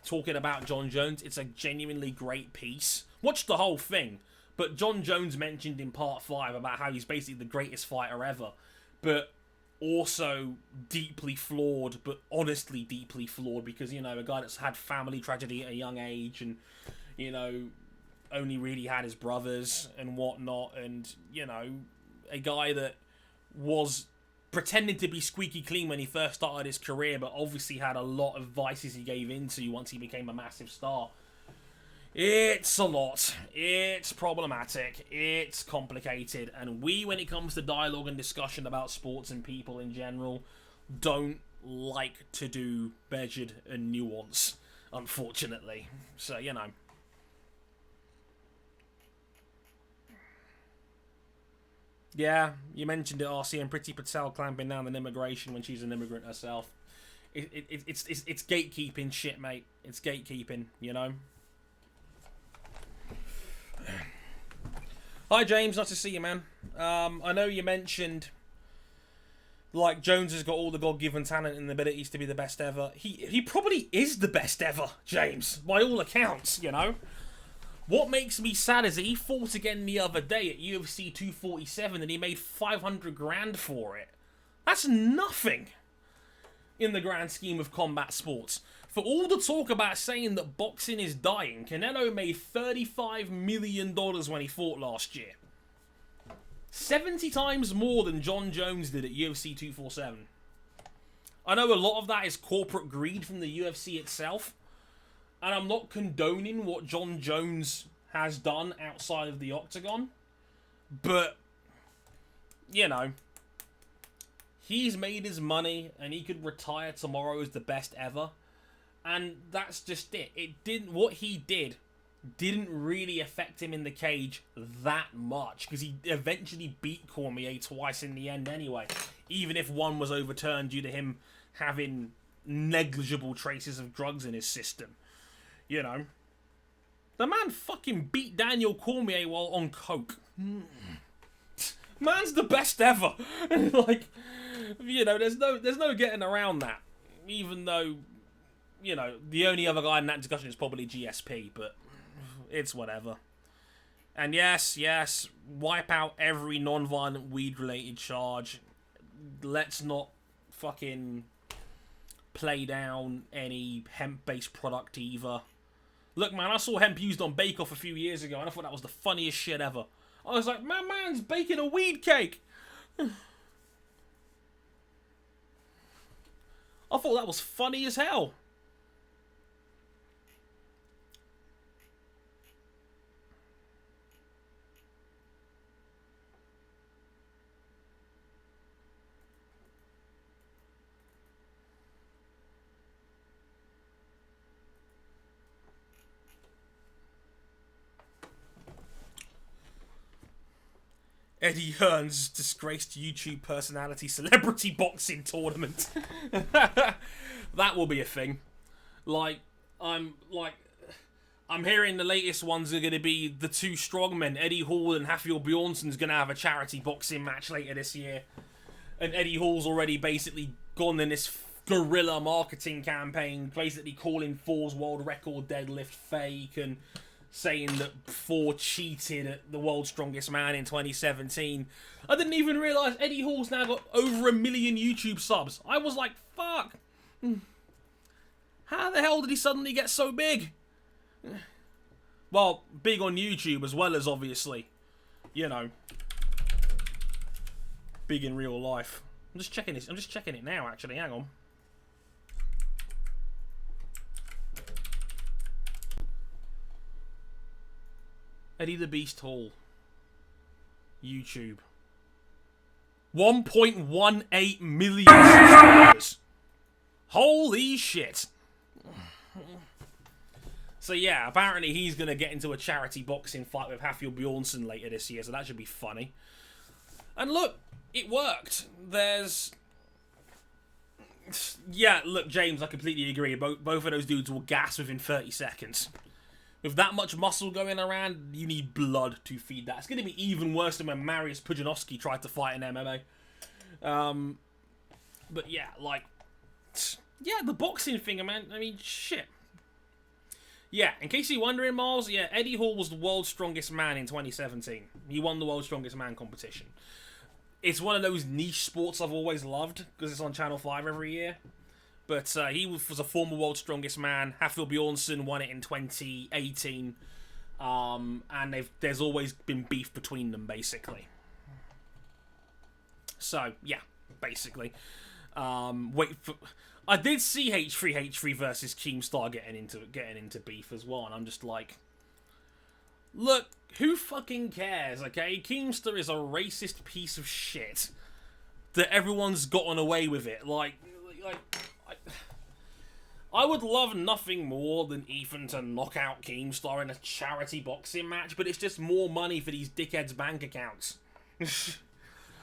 talking about John Jones, it's a genuinely great piece. Watch the whole thing, but John Jones mentioned in part 5 about how he's basically the greatest fighter ever, but also deeply flawed, but honestly deeply flawed, because, you know, a guy that's had family tragedy at a young age, and, you know, only really had his brothers and whatnot, and, you know, a guy that was pretending to be squeaky clean when he first started his career, but obviously had a lot of vices he gave into once he became a massive star. It's a lot. It's problematic. It's complicated. And we, when it comes to dialogue and discussion about sports and people in general, don't like to do measured and nuance, unfortunately. So, you know. Yeah, you mentioned it, RC, and Priti Patel clamping down on immigration when she's an immigrant herself. It's gatekeeping shit, mate. It's gatekeeping, you know? Hi, James. Nice to see you, man. I know you mentioned, like, Jones has got all the God-given talent and abilities to be the best ever. He probably is the best ever, James, by all accounts, you know? What makes me sad is that he fought again the other day at UFC 247 and he made 500 grand for it. That's nothing in the grand scheme of combat sports. For all the talk about saying that boxing is dying, Canelo made $35 million when he fought last year. 70 times more than John Jones did at UFC 247. I know a lot of that is corporate greed from the UFC itself, and I'm not condoning what John Jones has done outside of the octagon, but, you know, he's made his money and he could retire tomorrow as the best ever, and that's just it. What he did didn't really affect him in the cage that much, because he eventually beat Cormier twice in the end anyway, even if one was overturned due to him having negligible traces of drugs in his system. You know, the man fucking beat Daniel Cormier while on coke. Man's the best ever. Like, you know, there's no getting around that. Even though, you know, the only other guy in that discussion is probably GSP, but it's whatever. And yes, wipe out every non-violent weed-related charge. Let's not fucking play down any hemp-based product either. Look, man, I saw hemp used on Bake Off a few years ago, and I thought that was the funniest shit ever. I was like, my man's baking a weed cake! I thought that was funny as hell. Eddie Hearn's disgraced YouTube personality celebrity boxing tournament. That will be a thing. I'm hearing the latest ones are going to be the two strongmen, Eddie Hall and Hafthor Bjornsson's going to have a charity boxing match later this year. And Eddie Hall's already basically gone in this guerrilla marketing campaign, basically calling Thor's world record deadlift fake and saying that Thor cheated at the World's Strongest Man in 2017. I didn't even realise Eddie Hall's now got over 1 million YouTube subs. I was like, fuck. How the hell did he suddenly get so big? Well, big on YouTube as well as, obviously, you know, big in real life. I'm just checking this. I'm just checking it now, actually. Hang on. Eddie the Beast Hall. YouTube. 1.18 million subscribers. Holy shit. So yeah, apparently he's going to get into a charity boxing fight with Hafthor Bjornsson later this year, so that should be funny. And look, it worked. Yeah, look, James, I completely agree. Both of those dudes will gas within 30 seconds. With that much muscle going around, you need blood to feed that. It's going to be even worse than when Mariusz Pudzianowski tried to fight in MMA. But yeah, like, yeah, the boxing thing, man. I mean, shit. Yeah, in case you're wondering, Miles, yeah, Eddie Hall was the world's strongest man in 2017. He won the world's strongest man competition. It's one of those niche sports I've always loved because it's on Channel 5 every year. But he was a former world's strongest man. Hafthor Bjornsson won it in 2018. And there's always been beef between them, basically. So, yeah, basically. I did see H3H3 versus Keemstar getting into beef as well, and I'm just like, look, who fucking cares, okay? Keemstar is a racist piece of shit that everyone's gotten away with it. I would love nothing more than Ethan to knock out Keemstar in a charity boxing match, but it's just more money for these dickheads' bank accounts.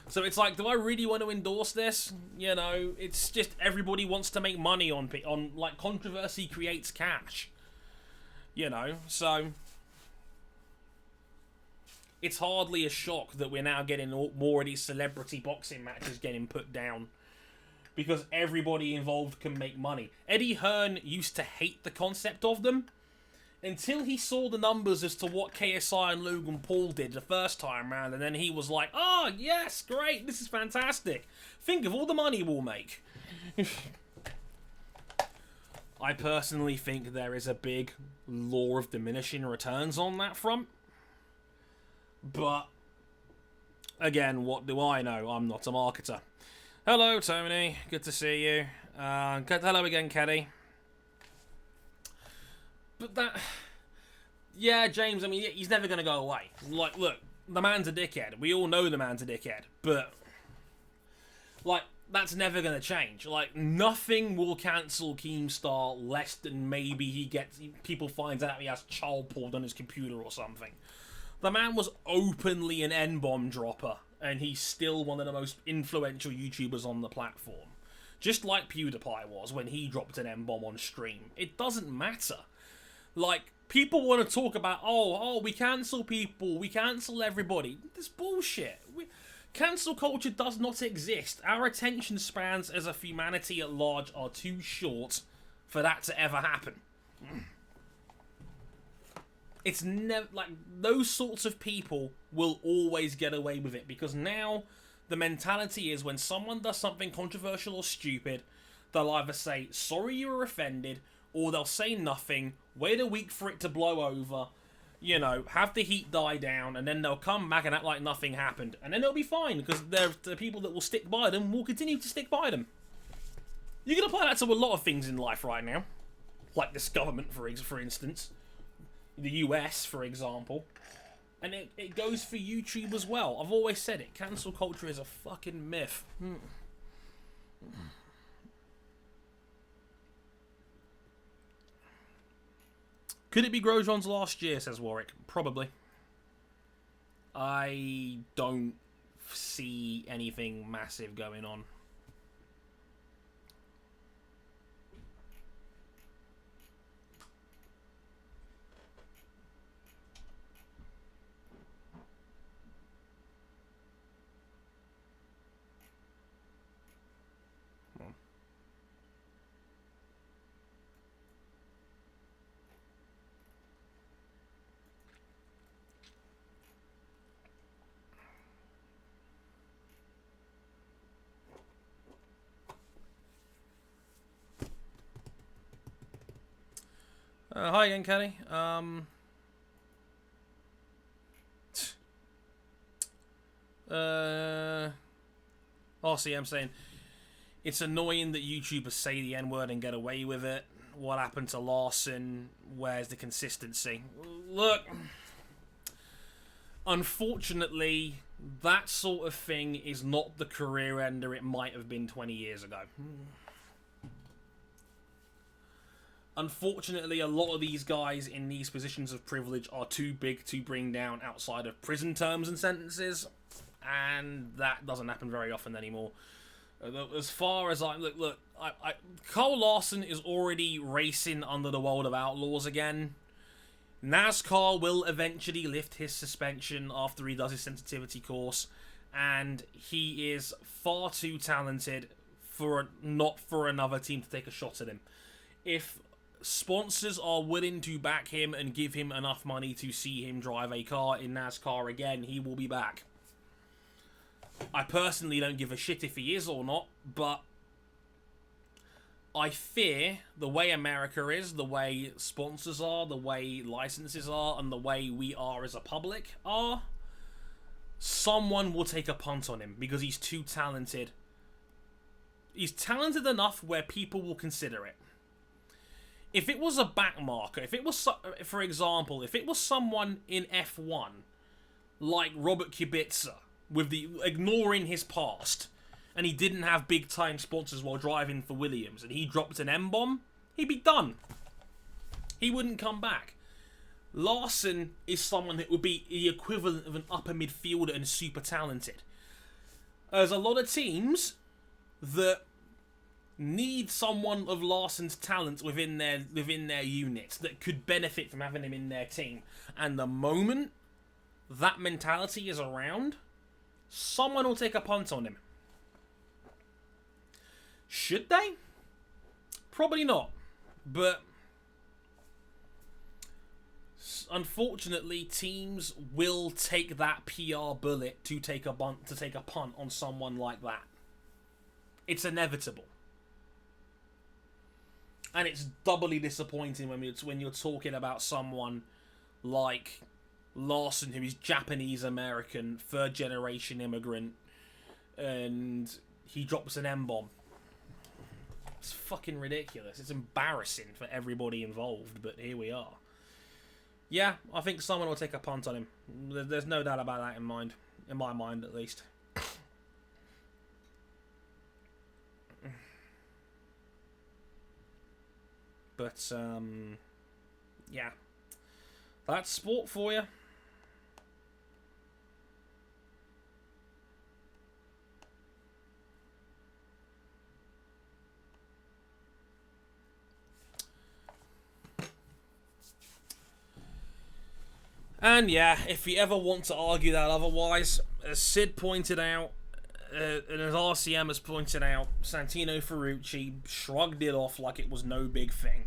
So it's like, do I really want to endorse this? You know, it's just everybody wants to make money on like, controversy creates cash. You know, so it's hardly a shock that we're now getting more of these celebrity boxing matches getting put down. Because everybody involved can make money. Eddie Hearn used to hate the concept of them until he saw the numbers as to what KSI and Logan Paul did the first time round, and then he was like, oh, yes, great, this is fantastic. Think of all the money we'll make. I personally think there is a big law of diminishing returns on that front. But, again, what do I know? I'm not a marketer. Hello, Tony. Good to see you. Hello again, Kelly. But that... Yeah, James, I mean, he's never going to go away. Like, look, the man's a dickhead. We all know the man's a dickhead. But, like, that's never going to change. Like, nothing will cancel Keemstar less than maybe people find out he has child porn on his computer or something. The man was openly an N-bomb dropper, and he's still one of the most influential YouTubers on the platform. Just like PewDiePie was when he dropped an N-bomb on stream. It doesn't matter. Like, people want to talk about, we cancel people, we cancel everybody. This bullshit. Cancel culture does not exist. Our attention spans as a humanity at large are too short for that to ever happen. It's never, like, those sorts of people will always get away with it, because now the mentality is when someone does something controversial or stupid, they'll either say, sorry you were offended, or they'll say nothing, wait a week for it to blow over, you know, have the heat die down, and then they'll come back and act like nothing happened. And then they'll be fine, because the people that will stick by them will continue to stick by them. You can apply that to a lot of things in life right now. Like this government, for instance. The US, for example. And it goes for YouTube as well. I've always said it. Cancel culture is a fucking myth. Could it be Grosjean's last year, says Warwick? Probably. I don't see anything massive going on. Hi again, Kenny. RCM saying, it's annoying that YouTubers say the N-word and get away with it. What happened to Larson? Where's the consistency? Look, unfortunately, that sort of thing is not the career ender it might have been 20 years ago. Unfortunately, a lot of these guys in these positions of privilege are too big to bring down outside of prison terms and sentences, and that doesn't happen very often anymore. As far as Cole Larson is already racing under the World of Outlaws again. NASCAR will eventually lift his suspension after he does his sensitivity course, and he is far too talented not for another team to take a shot at him. If sponsors are willing to back him and give him enough money to see him drive a car in NASCAR again, he will be back. I personally don't give a shit if he is or not, but I fear the way America is, the way sponsors are, the way licenses are, and the way we are as a public are, someone will take a punt on him because he's too talented. He's talented enough where people will consider it. If it was a backmarker, if it was, for example, if it was someone in F1, like Robert Kubica, with ignoring his past, and he didn't have big-time sponsors while driving for Williams, and he dropped an M-bomb, he'd be done. He wouldn't come back. Larson is someone that would be the equivalent of an upper midfielder and super talented. There's a lot of teams that need someone of Larson's talent within their units that could benefit from having him in their team. And the moment that mentality is around, someone will take a punt on him. Should they? Probably not. But unfortunately, teams will take that PR bullet to take a punt on someone like that. It's inevitable. And it's doubly disappointing when you're talking about someone like Larson, who is Japanese-American, third-generation immigrant, and he drops an M-bomb. It's fucking ridiculous. It's embarrassing for everybody involved, but here we are. Yeah, I think someone will take a punt on him. There's no doubt about that in my mind, at least. But, yeah. That's sport for you. And yeah, if you ever want to argue that otherwise, as Sid pointed out, and as RCM has pointed out, Santino Ferrucci shrugged it off like it was no big thing.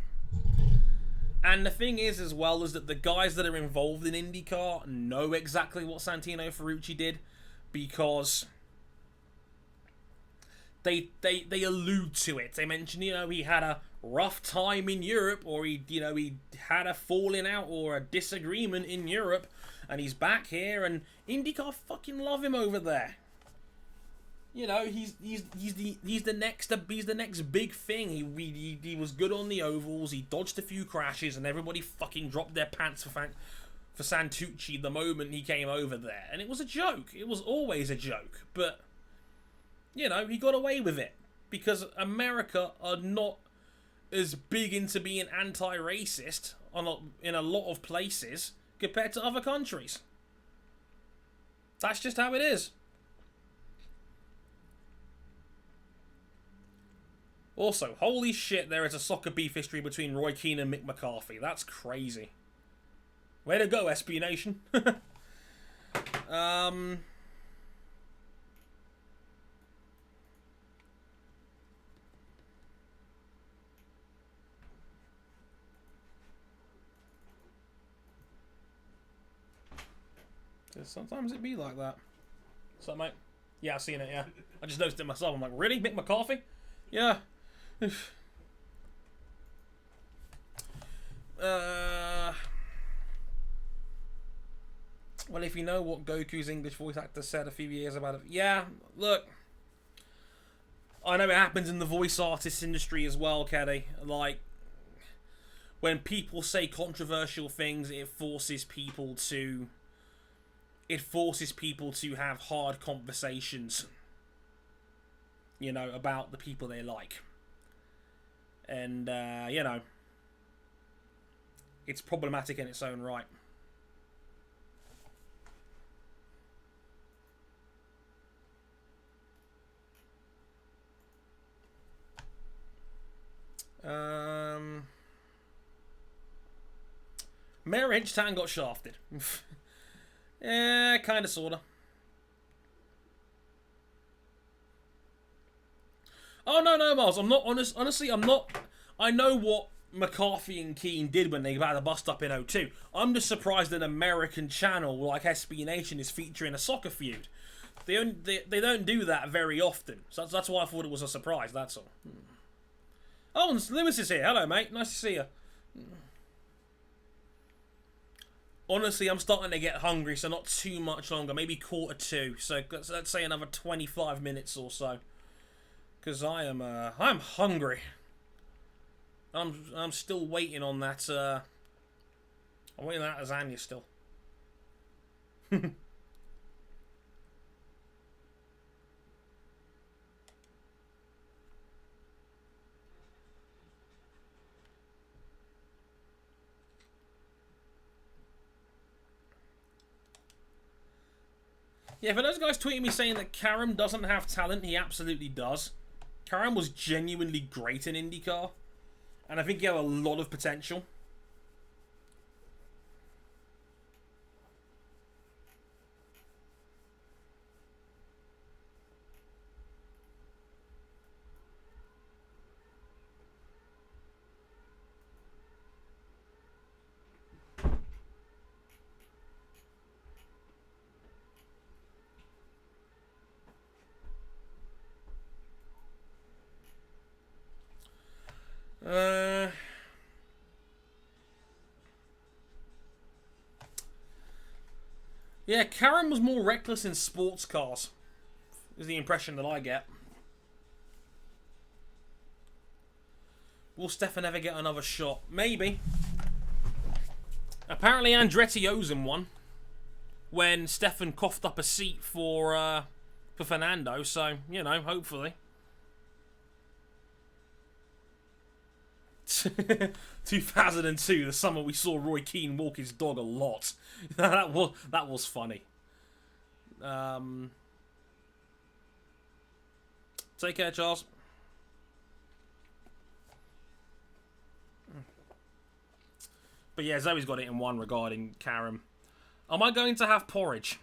And the thing is, as well, is that the guys that are involved in IndyCar know exactly what Santino Ferrucci did, because they allude to it. They mention, he had a rough time in Europe, or he had a falling out or a disagreement in Europe, and he's back here, and IndyCar fucking love him over there. He's the next big thing. He was good on the ovals. He dodged a few crashes, and everybody fucking dropped their pants for Santucci the moment he came over there. And it was a joke. It was always a joke. But he got away with it because America are not as big into being anti-racist in a lot of places compared to other countries. That's just how it is. Also, holy shit, there is a soccer beef history between Roy Keane and Mick McCarthy. That's crazy. Way to go, SB Nation. Sometimes it be like that. What's up, mate? Yeah, I've seen it, yeah. I just noticed it myself. I'm like, really? Mick McCarthy? Yeah. Well, if you know what Goku's English voice actor said a few years about it, yeah, look, I know it happens in the voice artist industry as well, Keddy. Like, when people say controversial things, it forces people to have hard conversations, about the people they like. And, it's problematic in its own right. Mayor Hinchtown got shafted. Yeah, kinda, sorta. Oh, no, Miles. I'm not honest. Honestly, I'm not. I know what McCarthy and Keane did when they had a bust up in 2002. I'm just surprised an American channel like SB Nation is featuring a soccer feud. They don't do that very often. So that's why I thought it was a surprise, that's all. Oh, and Lewis is here. Hello, mate. Nice to see you. Honestly, I'm starting to get hungry, so not too much longer. Maybe 1:45. So let's say another 25 minutes or so. Because I'm hungry. I'm still waiting on that. I'm waiting on that lasagna still. Yeah, for those guys tweeting me saying that Karam doesn't have talent, he absolutely does. Karam was genuinely great in IndyCar. And I think he had a lot of potential. Yeah, Karam was more reckless in sports cars, is the impression that I get. Will Stefan ever get another shot? Maybe. Apparently Andretti owes him one when Stefan coughed up a seat for Fernando, so, hopefully. 2002, the summer we saw Roy Keane walk his dog a lot. that was funny. Take care, Charles. But yeah, Zoe's got it in one regarding Karam. Am I going to have porridge?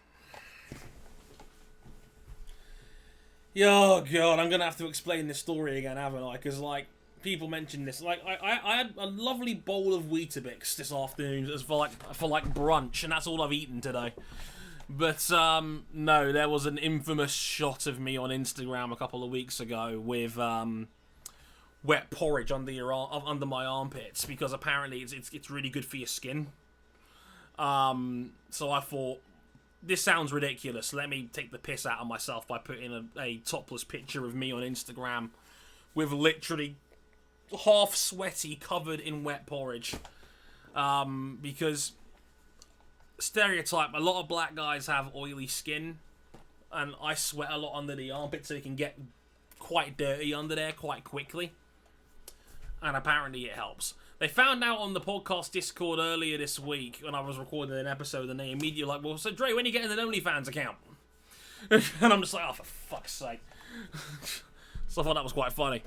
Oh god, I'm gonna have to explain this story again, haven't I? Because like people mention this, like I had a lovely bowl of Weetabix this afternoon as for brunch, and that's all I've eaten today. But no, there was an infamous shot of me on Instagram a couple of weeks ago with wet porridge under my armpits, because apparently it's really good for your skin. So I thought, this sounds ridiculous. Let me take the piss out of myself by putting a topless picture of me on Instagram with literally half sweaty, covered in wet porridge. Because stereotype, a lot of black guys have oily skin, and I sweat a lot under the armpit, so it can get quite dirty under there quite quickly. And apparently it helps. They found out on the podcast Discord earlier this week when I was recording an episode, and they immediately like, well, so Dre, when are you getting an OnlyFans account? And I'm just like, oh, for fuck's sake. So I thought that was quite funny.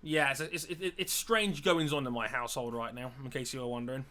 Yeah, it's strange goings on in my household right now, in case you were wondering.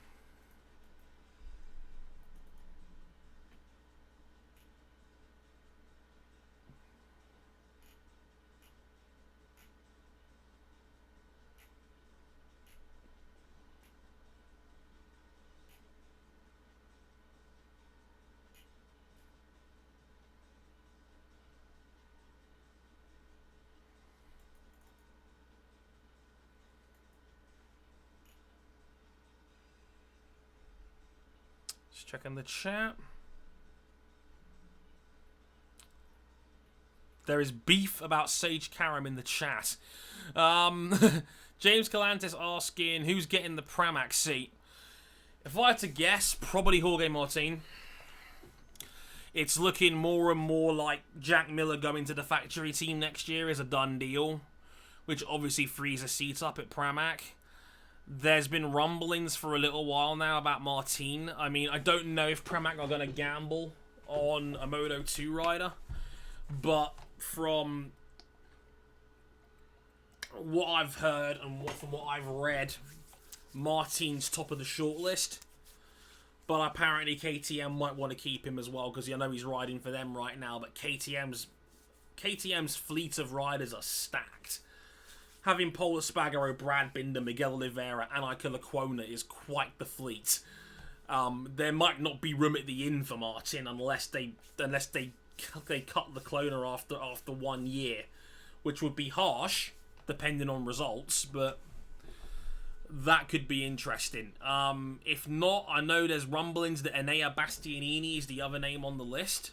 Just checking the chat. There is beef about Sage Karam in the chat. James Galantis asking who's getting the Pramac seat. If I had to guess, probably Jorge Martin. It's looking more and more like Jack Miller going to the factory team next year is a done deal, which obviously frees a seat up at Pramac. There's been rumblings for a little while now about Martin. I mean, I don't know if Pramac are going to gamble on a Moto 2 rider, but from what I've heard and from what I've read, Martin's top of the shortlist. But apparently KTM might want to keep him as well, because I know he's riding for them right now. But KTM's fleet of riders are stacked. Having Paul Espargaro, Brad Binder, Miguel Oliveira, and Ike Lecuona is quite the fleet. There might not be room at the inn for Martin unless they cut the cloner after 1 year, which would be harsh depending on results, but that could be interesting. If not, I know there's rumblings that Enea Bastianini is the other name on the list,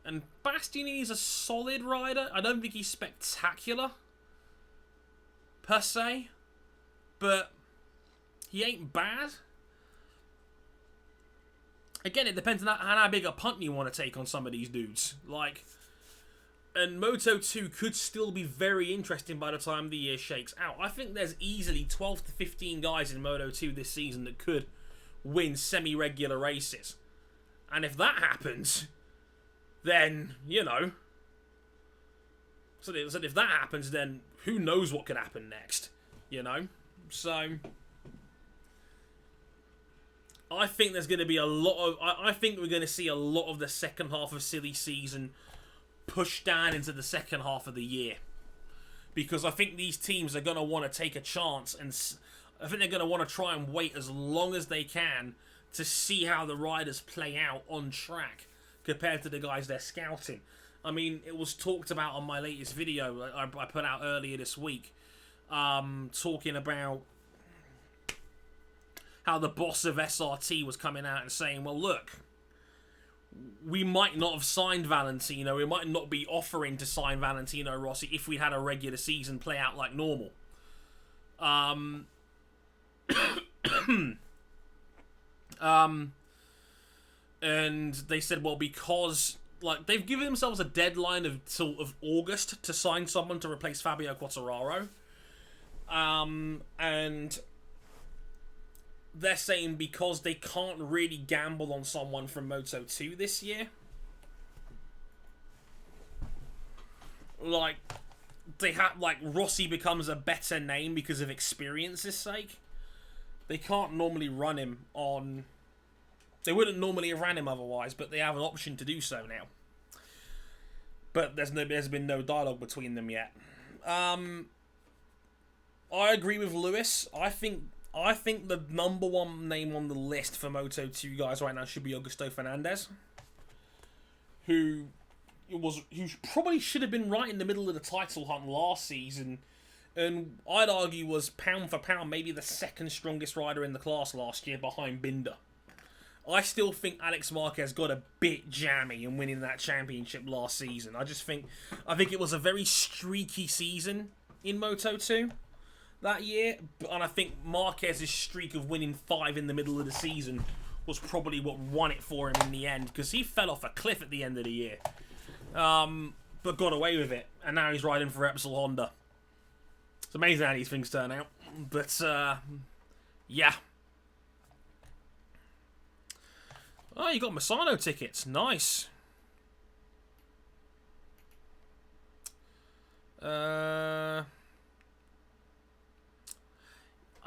and Bastianini is a solid rider. I don't think he's spectacular per se, but he ain't bad. Again, it depends on how big a punt you want to take on some of these dudes. Like, and Moto 2 could still be very interesting by the time the year shakes out. I think there's easily 12 to 15 guys in Moto 2 this season that could win semi-regular races. And if that happens, then, you know, so if that happens, then who knows what could happen next, you know? So I think there's going to be a lot of... I think we're going to see a lot of the second half of silly season pushed down into the second half of the year. Because I think these teams are going to want to take a chance, and I think they're going to want to try and wait as long as they can to see how the riders play out on track compared to the guys they're scouting. I mean, it was talked about on my latest video I put out earlier this week, talking about how the boss of SRT was coming out and saying, well, look, we might not have signed Valentino, we might not be offering to sign Valentino Rossi if we had a regular season play out like normal. And they said, well, because like they've given themselves a deadline of sort of August to sign someone to replace Fabio Quartararo, and they're saying because they can't really gamble on someone from Moto2 this year, like they have like Rossi becomes a better name because of experience's sake. They can't normally run him on. They wouldn't normally have ran him otherwise, but they have an option to do so now. But there's been no dialogue between them yet. I agree with Lewis. I think the number one name on the list for Moto2 guys right now should be Augusto Fernandez, who probably should have been right in the middle of the title hunt last season, and I'd argue was pound for pound maybe the second strongest rider in the class last year behind Binder. I still think Alex Marquez got a bit jammy in winning that championship last season. I think it was a very streaky season in Moto2 that year, and I think Marquez's streak of winning 5 in the middle of the season was probably what won it for him in the end, because he fell off a cliff at the end of the year, but got away with it, and now he's riding for Repsol Honda. It's amazing how these things turn out, but yeah. Oh, you got Misano tickets. Nice. I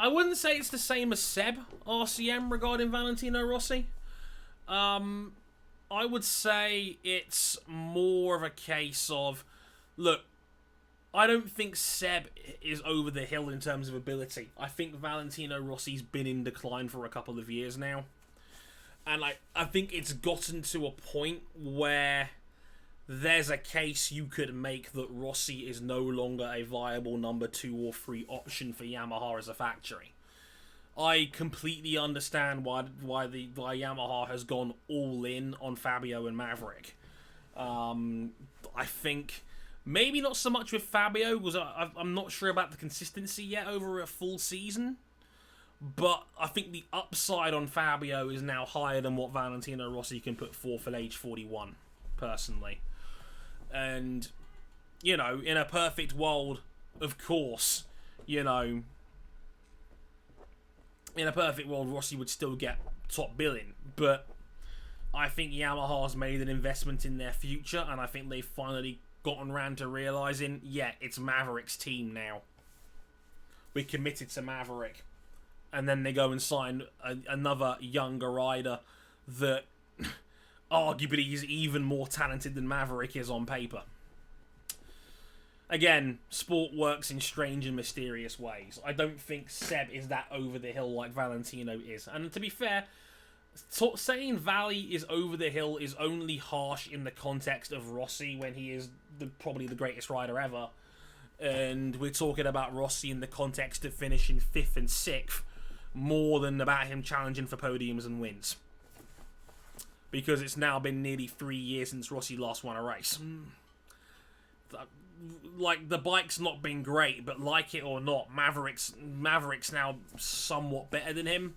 wouldn't say it's the same as Seb RCM regarding Valentino Rossi. I would say it's more of a case of, look, I don't think Seb is over the hill in terms of ability. I think Valentino Rossi's been in decline for a couple of years now. And I think it's gotten to a point where there's a case you could make that Rossi is no longer a viable number 2 or 3 option for Yamaha as a factory. I completely understand why Yamaha has gone all in on Fabio and Maverick. I think maybe not so much with Fabio, because I'm not sure about the consistency yet over a full season. But I think the upside on Fabio is now higher than what Valentino Rossi can put forth at age 41, personally. And, you know, in a perfect world, of course, you know, in a perfect world, Rossi would still get top billing. But I think Yamaha's made an investment in their future, and I think they've finally gotten around to realising, yeah, it's Maverick's team now. We're committed to Maverick. And then they go and sign another younger rider that arguably is even more talented than Maverick is on paper. Again, sport works in strange and mysterious ways. I don't think Seb is that over the hill like Valentino is. And to be fair, saying Valley is over the hill is only harsh in the context of Rossi when he is probably the greatest rider ever. And we're talking about Rossi in the context of finishing 5th and 6th. More than about him challenging for podiums and wins. Because it's now been nearly 3 years since Rossi last won a race. Like, the bike's not been great, but like it or not, Maverick's now somewhat better than him.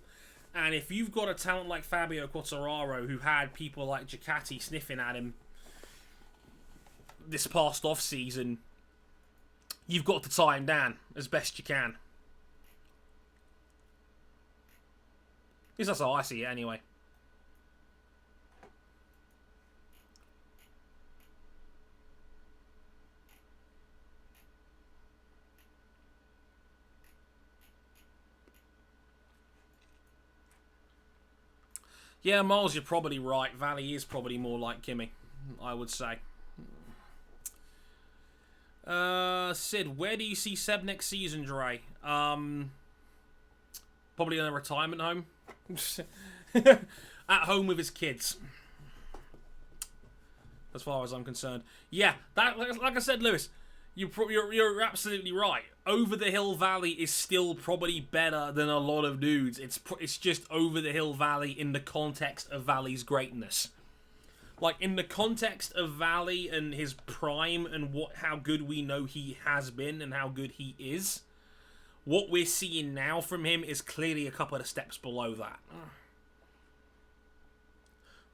And if you've got a talent like Fabio Quartararo, who had people like Ducati sniffing at him this past off-season, you've got to tie him down as best you can. At least that's how I see it, anyway. Yeah, Miles, you're probably right. Valley is probably more like Kimi, I would say. Sid, where do you see Seb next season, Dre? Probably in a retirement home. At home with his kids, as far as I'm concerned. Yeah, that, like I said, Lewis, you're absolutely right. Over the Hill Valley is still probably better than a lot of dudes. It's just Over the Hill Valley in the context of Valley's greatness. Like, in the context of Valley and his prime and how good we know he has been and how good he is, what we're seeing now from him is clearly a couple of steps below that.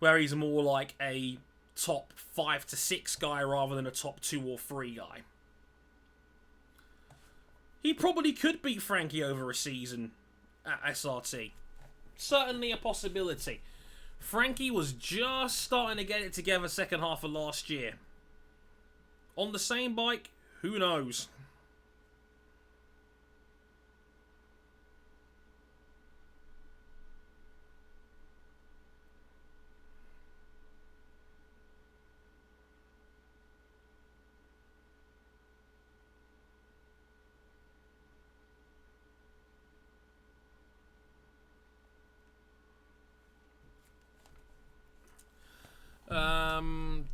Where he's more like a top 5 to 6 guy rather than a top 2 or 3 guy. He probably could beat Frankie over a season at SRT. Certainly a possibility. Frankie was just starting to get it together second half of last year. On the same bike, who knows?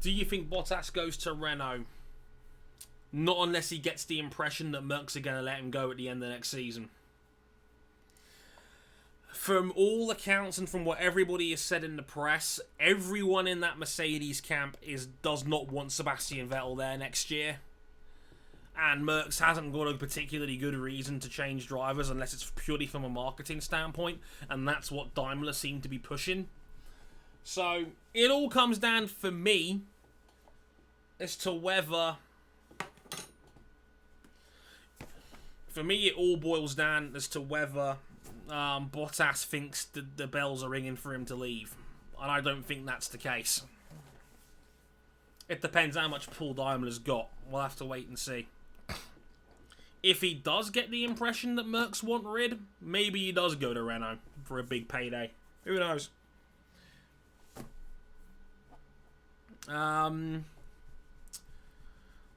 Do you think Bottas goes to Renault? Not unless he gets the impression that Mercs are going to let him go at the end of next season. From all accounts and from what everybody has said in the press, everyone in that Mercedes camp does not want Sebastian Vettel there next year. And Mercs hasn't got a particularly good reason to change drivers unless it's purely from a marketing standpoint. And that's what Daimler seem to be pushing. So, it all comes down for me as to whether... For me, it all boils down as to whether Bottas thinks the bells are ringing for him to leave. And I don't think that's the case. It depends how much Paul Daimler's got. We'll have to wait and see. If he does get the impression that Mercs want rid, maybe he does go to Renault for a big payday. Who knows?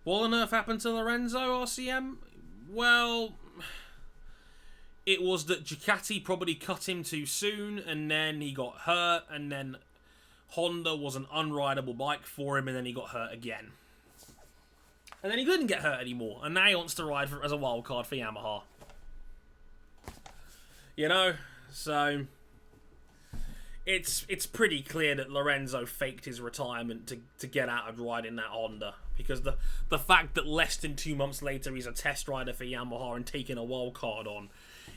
What on earth happened to Lorenzo, RCM? Well, it was that Ducati probably cut him too soon, and then he got hurt, and then Honda was an unrideable bike for him, and then he got hurt again. And then he couldn't get hurt anymore, and now he wants to ride as a wild card for Yamaha. You know, so it's pretty clear that Lorenzo faked his retirement to get out of riding that Honda. Because the fact that less than 2 months later he's a test rider for Yamaha and taking a wild card on,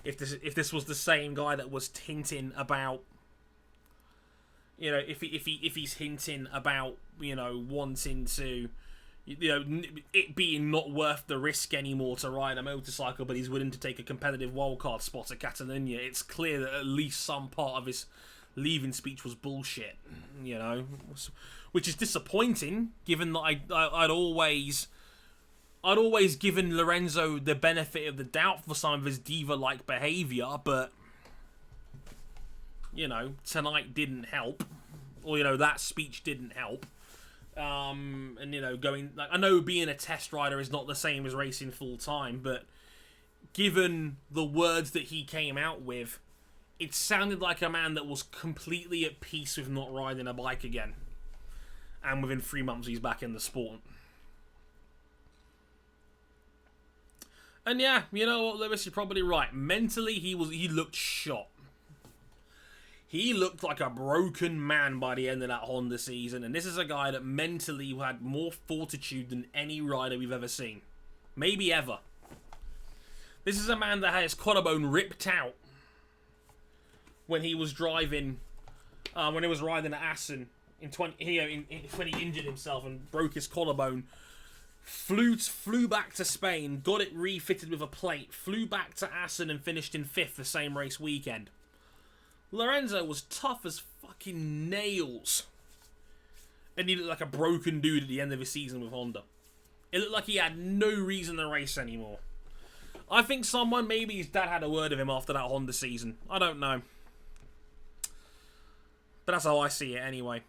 if this was the same guy that was hinting about, you know, if he's hinting about, you know, wanting to, you know, it being not worth the risk anymore to ride a motorcycle, but he's willing to take a competitive wildcard spot at Catalunya, it's clear that at least some part of his leaving speech was bullshit, you know, which is disappointing, given that I'd always given Lorenzo the benefit of the doubt for some of his diva-like behaviour, but, you know, tonight didn't help, or, you know, that speech didn't help. And, you know, like, I know being a test rider is not the same as racing full time, but given the words that he came out with, it sounded like a man that was completely at peace with not riding a bike again. And within 3 months, he's back in the sport. And yeah, you know what, Lewis, you're probably right. Mentally, he looked shot. He looked like a broken man by the end of that Honda season, and this is a guy that mentally had more fortitude than any rider we've ever seen. Maybe ever. This is a man that had his collarbone ripped out when he was driving, when he was riding at Assen when he injured himself and broke his collarbone. Flew back to Spain, got it refitted with a plate, flew back to Assen and finished in 5th the same race weekend. Lorenzo was tough as fucking nails. And he looked like a broken dude at the end of his season with Honda. It looked like he had no reason to race anymore. I think maybe his dad had a word of him after that Honda season. I don't know. But that's how I see it anyway.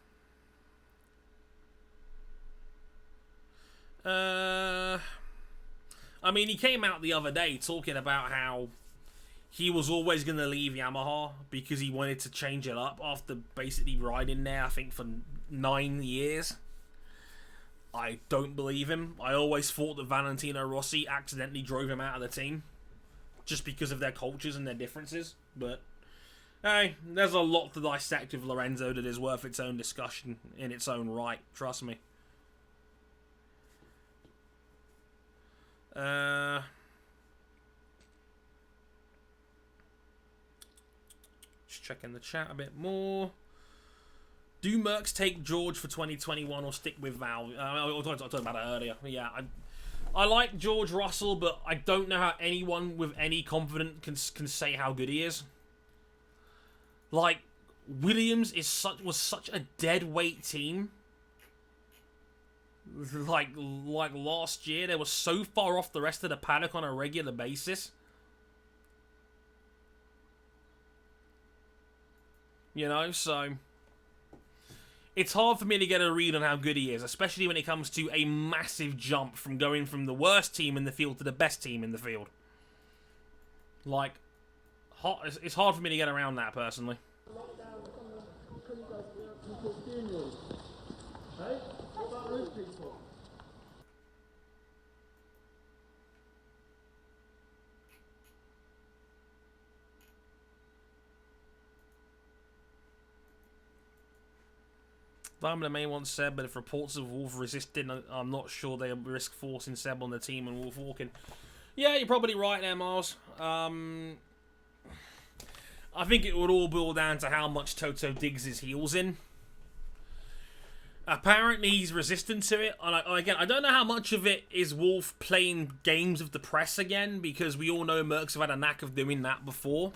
I mean, he came out the other day talking about how he was always going to leave Yamaha because he wanted to change it up after basically riding there, I think, for 9 years. I don't believe him. I always thought that Valentino Rossi accidentally drove him out of the team just because of their cultures and their differences. But, hey, there's a lot to dissect with Lorenzo that is worth its own discussion in its own right. Trust me. Just checking the chat a bit more. Do Mercs take George for 2021 or stick with Val? I talked about it earlier. Yeah, I like George Russell, but I don't know how anyone with any confidence can say how good he is. Like, Williams was such a dead weight team. Like last year, they were so far off the rest of the paddock on a regular basis. You know, so it's hard for me to get a read on how good he is, especially when it comes to a massive jump from going from the worst team in the field to the best team in the field. Like, it's hard for me to get around that, personally. Diamond may want Seb, but if reports of Wolf resisting, I'm not sure they risk forcing Seb on the team and Wolf walking. Yeah, you're probably right there, Miles. I think it would all boil down to how much Toto digs his heels in. Apparently, he's resistant to it. And again, I don't know how much of it is Wolf playing games of the press again, because we all know Mercs have had a knack of doing that before.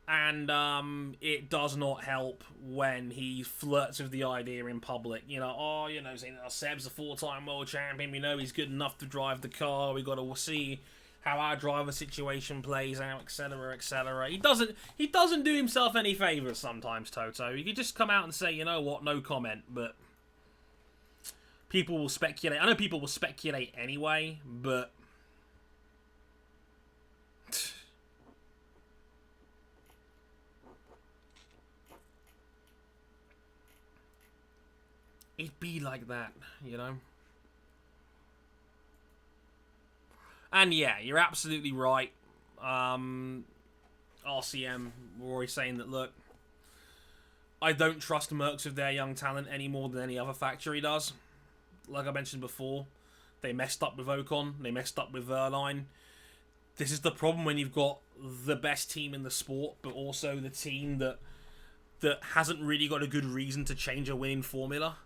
And it does not help when he flirts with the idea in public. You know, saying, oh, Seb's a 4-time world champion. We know he's good enough to drive the car. We got to see how our driver situation plays out, etc., etc. He doesn't do himself any favors sometimes, Toto. He could just come out and say, you know what, no comment. But people will speculate. I know people will speculate anyway, but it'd be like that, you know? And yeah, you're absolutely right. RCM were always saying that, look, I don't trust Mercs with their young talent any more than any other factory does. Like I mentioned before, they messed up with Ocon, they messed up with Verline. This is the problem when you've got the best team in the sport, but also the team that hasn't really got a good reason to change a winning formula.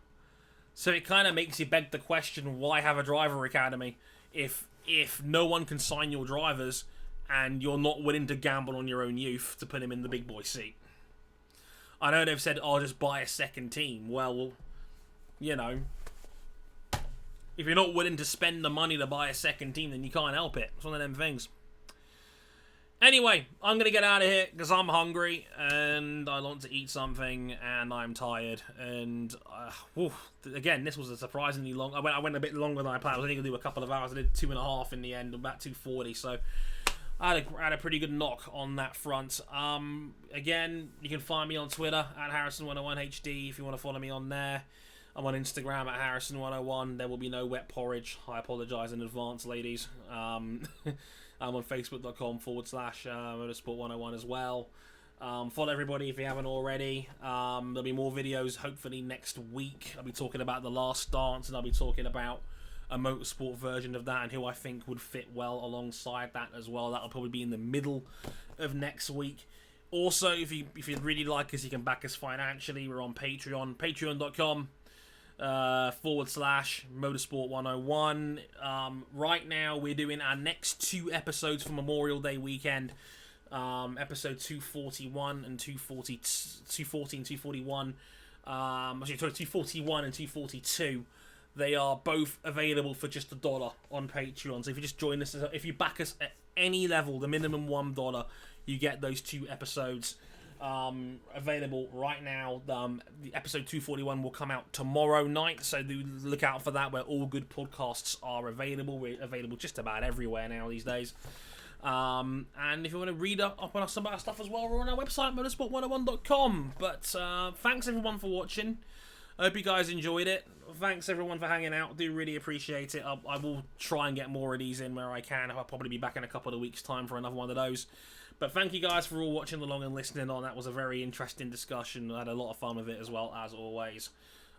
So it kind of makes you beg the question, why have a driver academy if no one can sign your drivers and you're not willing to gamble on your own youth to put him in the big boy seat? I know they've said, oh, just buy a second team. Well, you know, if you're not willing to spend the money to buy a second team, then you can't help it. It's one of them things. Anyway, I'm going to get out of here because I'm hungry and I want to eat something and I'm tired. And, again, this was a surprisingly long... I went a bit longer than I planned. I was only going to do a couple of hours. I did 2.5 in the end, about 2:40. So I had a pretty good knock on that front. Again, you can find me on Twitter at Harrison101HD if you want to follow me on there. I'm on Instagram at Harrison101. There will be no wet porridge. I apologise in advance, ladies. I'm on Facebook.com/Motorsport101 as well. Follow everybody if you haven't already. There'll be more videos hopefully next week. I'll be talking about the last dance and I'll be talking about a motorsport version of that and who I think would fit well alongside that as well. That'll probably be in the middle of next week. Also, if you'd really like us, you can back us financially. We're on Patreon, patreon.com. /Motorsport101. Right now we're doing our next 2 episodes for Memorial Day weekend. Episode 241 and 240 and 241. Actually, 241 and 242. They are both available for just $1 on Patreon. So if you just join us, if you back us at any level, the minimum $1, you get those 2 episodes. Available right now. The episode 241 will come out tomorrow night, so do look out for that, where all good podcasts are available. We're available just about everywhere now these days. And if you want to read up on us about our stuff as well, we're on our website, motorsport101.com. But thanks everyone for watching. I hope you guys enjoyed it. Thanks everyone for hanging out. Do really appreciate it. I will try and get more of these in where I can. I'll probably be back in a couple of weeks' time for another one of those. But thank you guys for all watching along and listening on. That was a very interesting discussion. I had a lot of fun with it as well, as always.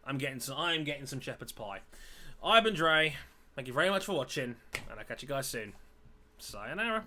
I am getting some shepherd's pie. I've been Dre. Thank you very much for watching, and I'll catch you guys soon. Sayonara.